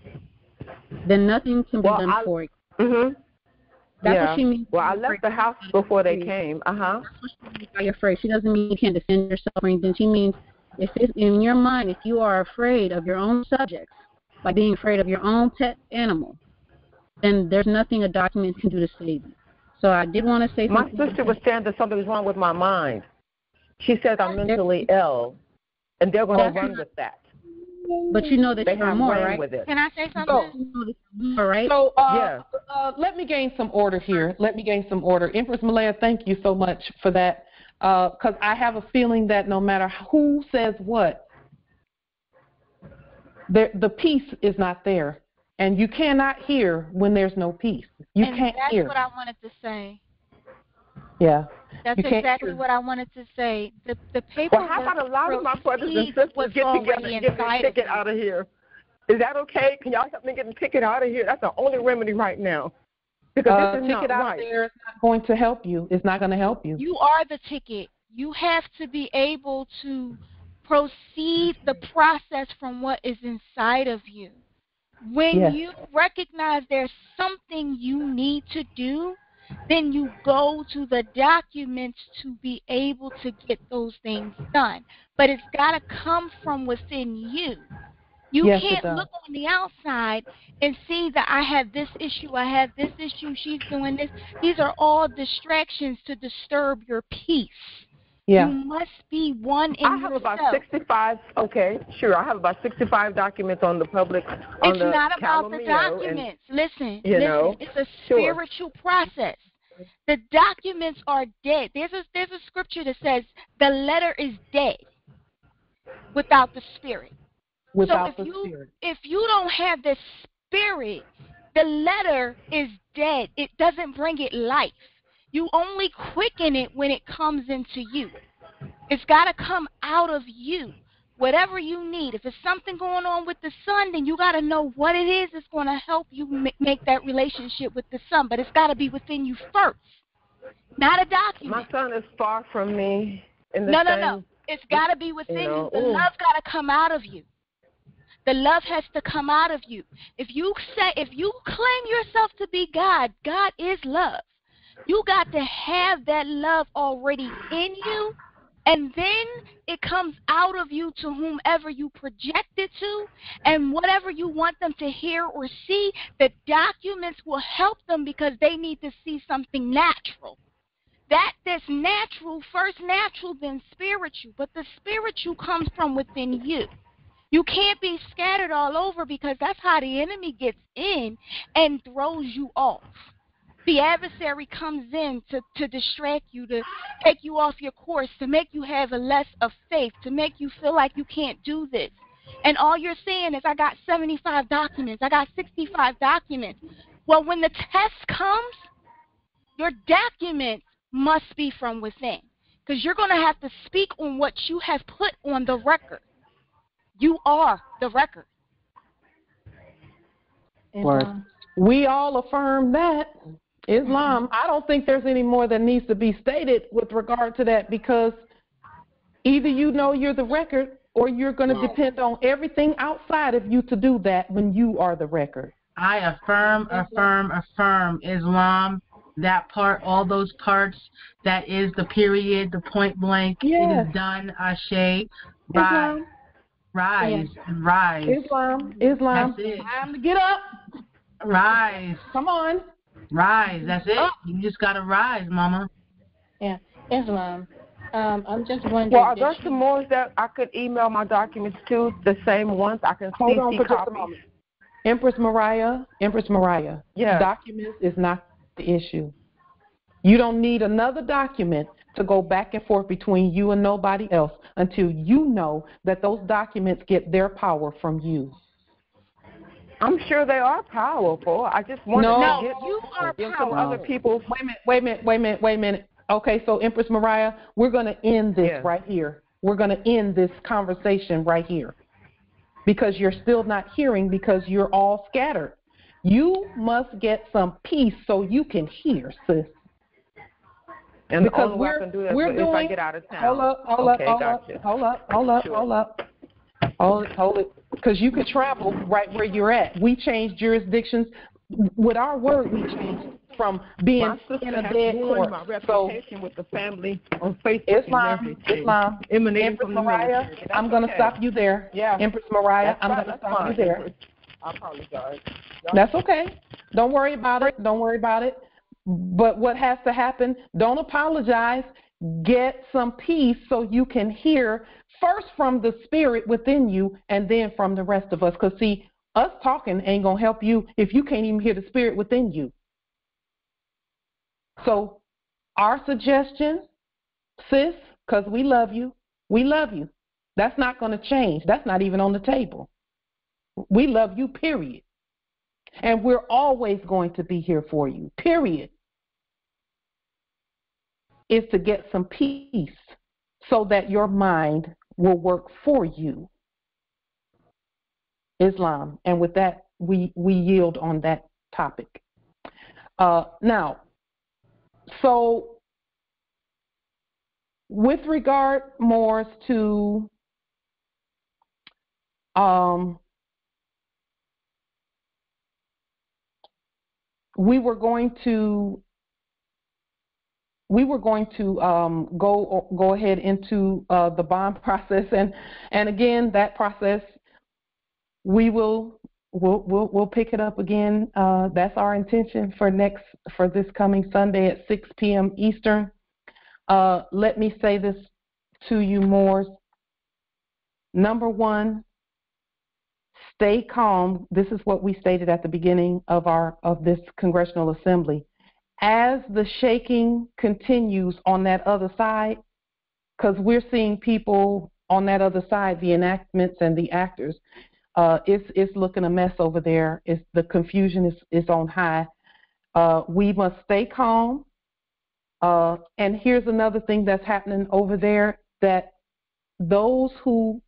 then nothing can be done for you. That's what she means. Well, I left the house before they came. That's what she means by you're afraid. She doesn't mean you can't defend yourself or anything. She means if it's in your mind, if you are afraid of your own subjects, by being afraid of your own pet animal, then there's nothing a document can do to save you. So I did want to say something. My sister was saying that something was wrong with my mind. She says I'm mentally ill, and they're going to run with that. But you know that they you're more, right? with it. Can I say something? So, right? Let me gain some order here. Empress Malaya, thank you so much for that. Because I have a feeling that no matter who says what, the peace is not there. And you cannot hear when there's no peace. You can't hear. That's what I wanted to say. Yeah. That's exactly what I wanted to say. The paperwork. Well, how about a lot of my brothers and sisters get together and get the ticket out of here? Is that okay? Can y'all help me get the ticket out of here? That's the only remedy right now. Because this is ticket not out right. there is not going to help you. It's not going to help you. You are the ticket. You have to be able to proceed the process from what is inside of you. When you recognize there's something you need to do, then you go to the documents to be able to get those things done. But it's got to come from within you. You can't look on the outside and see that I have this issue, she's doing this. These are all distractions to disturb your peace. Yeah. You must be one in yourself. I have about 65, I have about 65 documents on the public. It's not about the documents. Listen, it's a spiritual process. The documents are dead. There's a scripture that says the letter is dead without the spirit. If you don't have the spirit, the letter is dead. It doesn't bring it life. You only quicken it when it comes into you. It's got to come out of you. Whatever you need. If there's something going on with the son, then you got to know what it is that's going to help you make that relationship with the son. But it's got to be within you first, not a document. My son is far from me. No. It's got to be within you. The love's got to come out of you. The love has to come out of you. If you claim yourself to be God, God is love. You got to have that love already in you, and then it comes out of you to whomever you project it to, and whatever you want them to hear or see, the documents will help them because they need to see something natural. That's natural, first natural, then spiritual, but the spiritual comes from within you. You can't be scattered all over because that's how the enemy gets in and throws you off. The adversary comes in to distract you, to take you off your course, to make you have a less of faith, to make you feel like you can't do this. And all you're saying is, I got 75 documents, I got 65 documents. Well, when the test comes, your documents must be from within, because you're going to have to speak on what you have put on the record. You are the record. We all affirm that. Islam, I don't think there's any more that needs to be stated with regard to that, because either you know you're the record or you're going to depend on everything outside of you to do that when you are the record. I affirm Islam, that part, all those parts, that is the period, the point blank, it is done, Ashe, rise. Islam. That's it. Time to get up. Rise. Come on. Rise. That's it. You just got to rise, Mama. Yeah. Islam. I'm just wondering. Well, are there some more that I could email my documents to, the same ones? I can Hold on for copies. just a moment. Empress Mariah. Documents is not the issue. You don't need another document to go back and forth between you and nobody else until you know that those documents get their power from you. I'm sure they are powerful. I just want to get some other people. Wait a minute. Okay, so Empress Mariah, we're going to end this right here. We're going to end this conversation right here, because you're still not hearing, because you're all scattered. You must get some peace so you can hear, sis. And because the only way I can do that is if I get out of town. Hold it. Because you could travel right where you're at. We change jurisdictions. With our word, we change from being in a dead court. My reputation with the family on Facebook and everything. Emanating from the Mariah, military. I'm going to stop you there. Yeah. Empress Mariah, I'm going to stop you there. Empress. I apologize. That's okay. Don't worry about it. Don't worry about it. But what has to happen, don't apologize. Get some peace so you can hear first from the spirit within you and then from the rest of us. Because, see, us talking ain't going to help you if you can't even hear the spirit within you. So our suggestion, sis, because we love you, that's not going to change. That's not even on the table. We love you, period. And we're always going to be here for you, period. Is to get some peace so that your mind will work for you. Islam. And with that, we yield on that topic. Now, so with regard, Morris, to we were going to go ahead into the bond process, and again, that process we'll pick it up again. That's our intention for this coming Sunday at 6 p.m. Eastern. Let me say this to you, Moors. Number one, stay calm. This is what we stated at the beginning of this Congressional Assembly. As the shaking continues on that other side, because we're seeing people on that other side, the enactments and the actors, it's looking a mess over there. The confusion is on high. We must stay calm. And here's another thing that's happening over there, that those who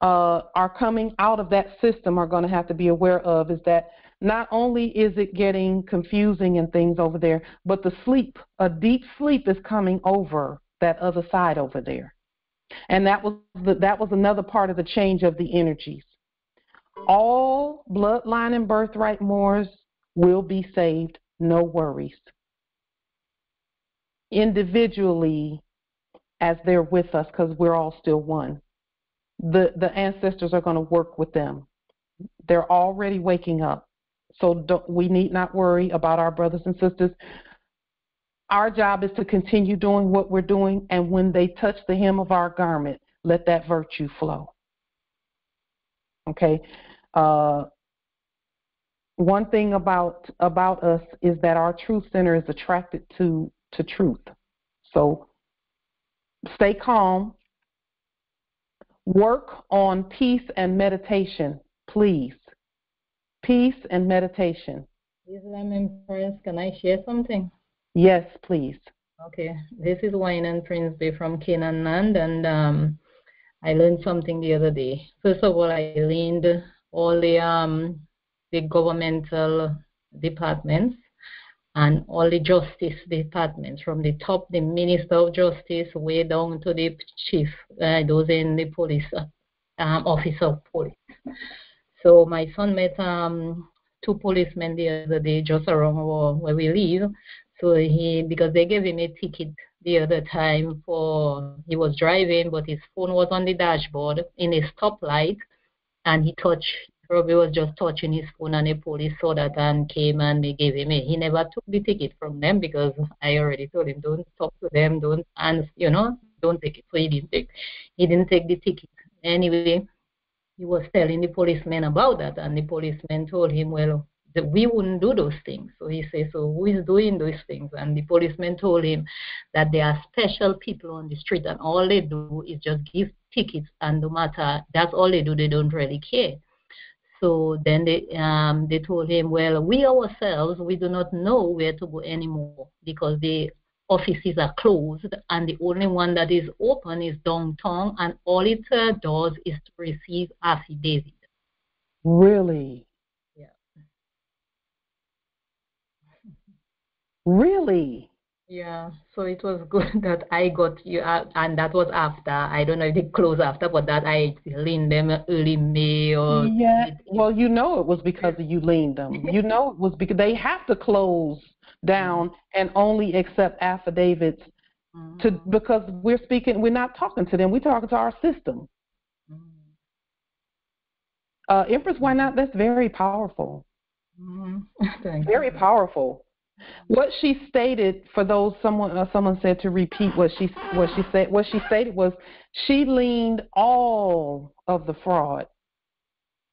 are coming out of that system are going to have to be aware of, is that not only is it getting confusing and things over there, but a deep sleep is coming over that other side over there. And that was another part of the change of the energies. All bloodline and birthright Moors will be saved, no worries. Individually, as they're with us, because we're all still one. The ancestors are going to work with them. They're already waking up. So we need not worry about our brothers and sisters. Our job is to continue doing what we're doing, and when they touch the hem of our garment, let that virtue flow. Okay? One thing about us is that our truth center is attracted to truth. So stay calm. Work on peace and meditation, please. Peace and meditation. Islam Empress, can I share something? Yes, please. Okay, this is Wine and Prince Bay from Canaan Land, and I learned something the other day. First of all, I learned all the governmental departments and all the justice departments, from the top, the Minister of Justice, way down to the chief, those in the police, officer of police. So my son met two policemen the other day just around where we live. So because they gave him a ticket the other time he was driving, but his phone was on the dashboard in a stoplight, and he probably was just touching his phone, and a police saw that and came and they gave him he never took the ticket from them, because I already told him, don't talk to them, don't take it. So he didn't take the ticket. Anyway, he was telling the policeman about that, and the policeman told him, well, we wouldn't do those things. So he says, so who is doing those things? And the policeman told him that there are special people on the street, and all they do is just give tickets, and no matter, that's all they do, they don't really care. So then they told him, well, we ourselves, we do not know where to go anymore, because the offices are closed, and the only one that is open is downtown, and all it does is to receive affidavit. Really? Yeah. Really? Yeah, so it was good that I got you, and that was after, I don't know if they closed after, but that I leaned them early May or... Yeah, well, it was because you leaned them. It was because they have to close down and only accept affidavits because we're not talking to them, we're talking to our system. Empress, why not? That's very powerful. Very powerful. What she stated, for those someone said to repeat what she said. What she stated was she leaned all of the fraud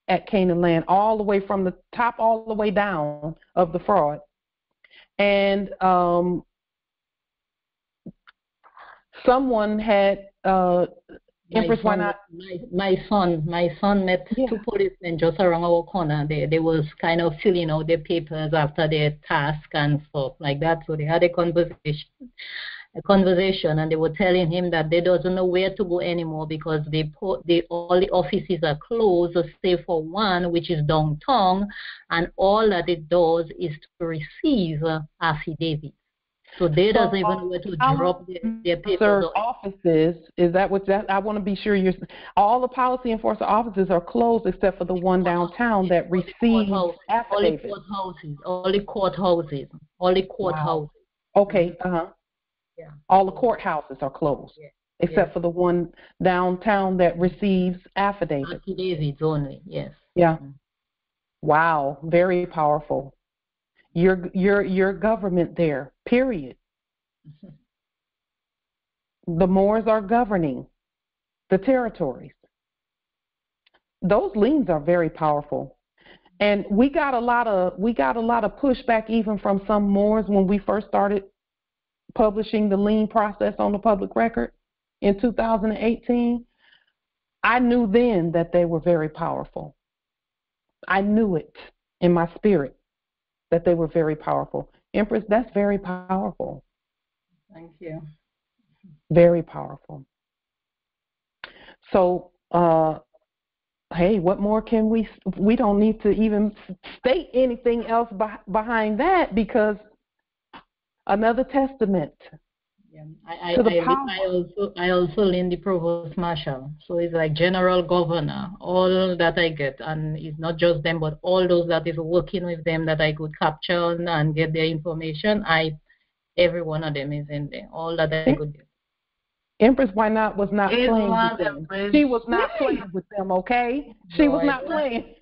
at Canaan Land, all the way from the top all the way down of the fraud, and someone had Empress, why not? My son met two policemen just around our corner. They was kind of filling out their papers after their task and stuff like that. So they had a conversation, and they were telling him that they doesn't know where to go anymore because all the offices are closed, save for one, which is downtown, and all that it does is to receive affidavits. So they doesn't even know where to drop their papers. Offices, is that what that? I want to be sure all the policy enforcement offices are closed except for the one downtown that receives affidavits. All the courthouses. Wow. Okay, Yeah. All the courthouses are closed except for the one downtown that receives affidavits. Affidavits only, yes. Yeah. Wow, very powerful. Your government there, period. The Moors are governing the territories. Those liens are very powerful. And we got a lot of pushback even from some Moors when we first started publishing the lien process on the public record in 2018. I knew then that they were very powerful. I knew it in my spirit that they were very powerful. Empress, that's very powerful. Thank you. Very powerful. So, hey, what more can we don't need to even state anything else behind that, because another testament to the power. I also lean the provost marshal, so it's like general governor, all that I get, and it's not just them, but all those that is working with them that I could capture and get their information. Every one of them is in there, all that I could get. Empress why not was not playing with them. She was not playing with them, okay? She was not playing.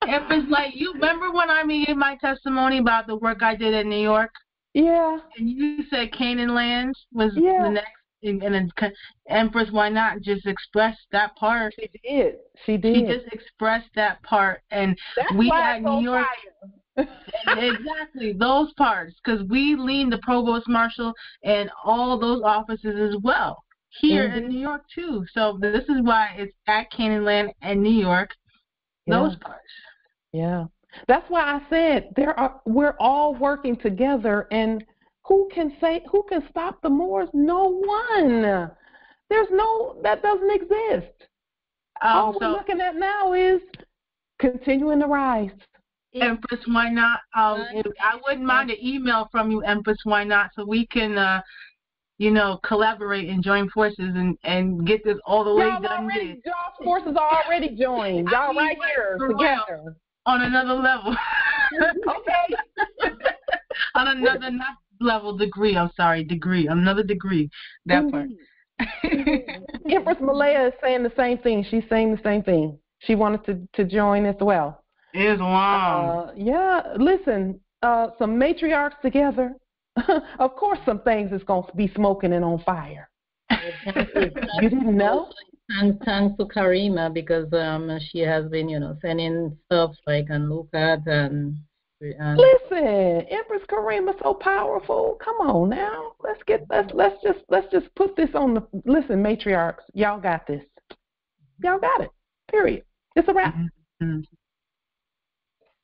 Empress, like, you remember when I made my testimony about the work I did in New York? Yeah. And you said Canaan Land was the next, and Empress, why not just express that part? She did. She just expressed that part, and that's we why at New York. Exactly, those parts, because we lean the provost marshal and all those offices as well here in New York too. So this is why it's at Canaan Land and New York. Those parts. Yeah. That's why I said we're all working together, and who can stop the Moors? No one. That doesn't exist. All we're looking at now is continuing to rise. Empress, why not? I wouldn't mind an email from you, Empress, why not? So we can, collaborate and join forces and get this all the way done. Y'all's forces are already joined. Y'all right here together. On another level. Okay. On another degree. Another degree. That part. Empress Malaya is saying the same thing. She's saying the same thing. She wanted to join as well. Islam. Listen, some matriarchs together. Of course, some things is going to be smoking and on fire. You didn't know? Thanks to Karima, because she has been, sending stuff like and look at and. Listen, Empress Karima so powerful. Come on now, let's just put this on the. Listen, matriarchs, y'all got this. Y'all got it. Period. It's a wrap. Mm-hmm.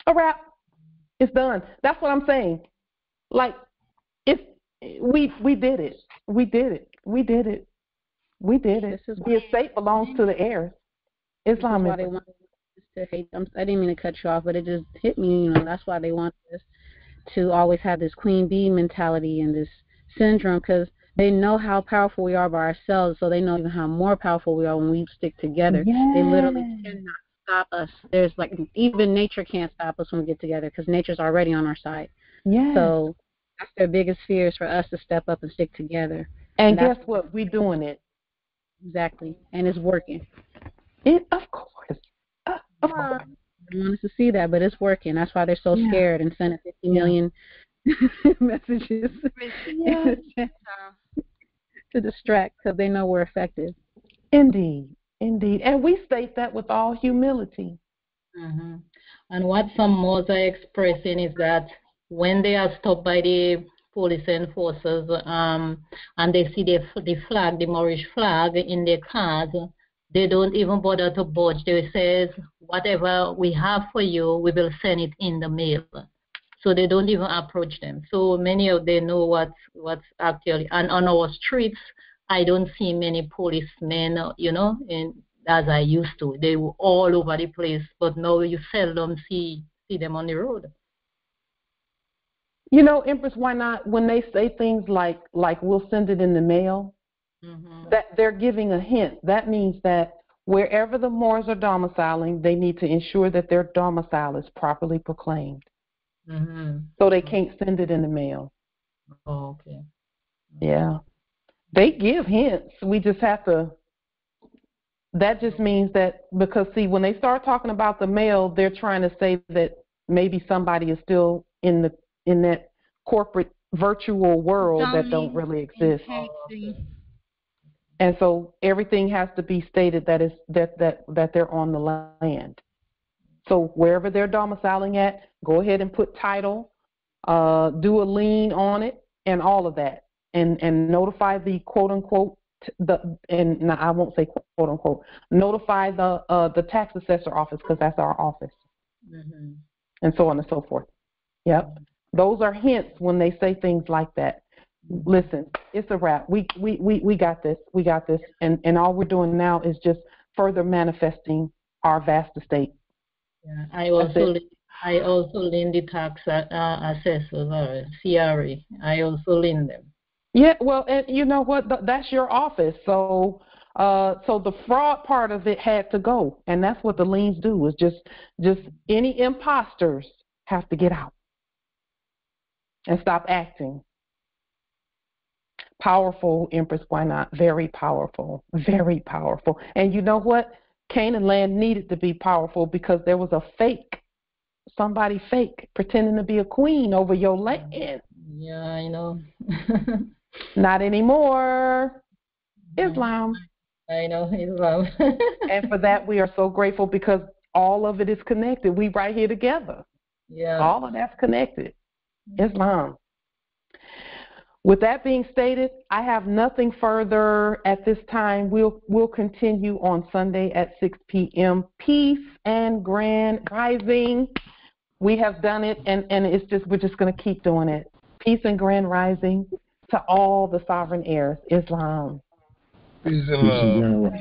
A wrap. It's done. That's what I'm saying. Like, we did it. We did it. We did it. We did it. The estate belongs to the heirs. Islam is. Why they want to hate them. I didn't mean to cut you off, but it just hit me. That's why they want us to always have this queen bee mentality and this syndrome, because they know how powerful we are by ourselves, so they know even how more powerful we are when we stick together. Yes. They literally cannot stop us. There's even nature can't stop us when we get together, because nature's already on our side. Yes. So that's their biggest fear, is for us to step up and stick together. And guess what? We're doing it. Exactly. And it's working. Of course. Of course. I want us to see that, but it's working. That's why they're so scared and sending 50 million messages to distract, because they know we're effective. Indeed. Indeed. And we state that with all humility. Mm-hmm. And what some Moors are expressing is that when they are stopped by the police enforcers and they see the flag, the Moorish flag in their cars, they don't even bother to budge. They say, whatever we have for you, we will send it in the mail. So they don't even approach them. So many of them know what's actually. And on our streets, I don't see many policemen, as I used to. They were all over the place, but now you seldom see them on the road. Empress, why not? When they say things like we'll send it in the mail, that they're giving a hint. That means that wherever the Moors are domiciling, they need to ensure that their domicile is properly proclaimed. So they can't send it in the mail. Oh, okay. Yeah. They give hints. We just have to. That just means that, because, see, when they start talking about the mail, they're trying to say that maybe somebody is still in that corporate virtual world that don't really exist. And so everything has to be stated that they're on the land. So wherever they're domiciling at, go ahead and put title, do a lien on it, and all of that, and notify the quote unquote I won't say quote unquote, notify the tax assessor office, because that's our office, and so on and so forth. Yep, those are hints when they say things like that. Listen, it's a wrap. We got this. We got this. And all we're doing now is just further manifesting our vast estate. Yeah, I also lend the tax assessors or CRA. I also lend them. Yeah, well, and you know what? That's your office. So the fraud part of it had to go, and that's what the liens do. Is just any imposters have to get out and stop acting. Powerful, Empress, why not? Very powerful. Very powerful. And you know what? Canaan land needed to be powerful because there was somebody fake, pretending to be a queen over your land. Yeah, I know. Not anymore. Islam. I know, Islam. And for that, we are so grateful, because all of it is connected. We right here together. Yeah. All of that's connected. Islam. With that being stated, I have nothing further at this time. We'll continue on Sunday at 6 p.m. Peace and grand rising. We have done it, and we're just going to keep doing it. Peace and grand rising to all the sovereign heirs. Islam. Peace and love.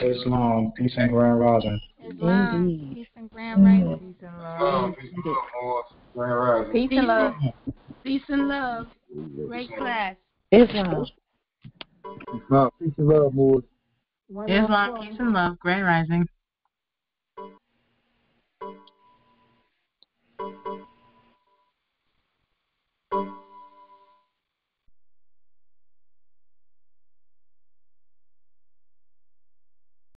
Islam. Peace and grand rising. Islam. Peace and grand rising. Peace and love. Peace and love. Peace and love. Great class. Islam. Peace and love, Moors. Islam, peace and love, grand rising.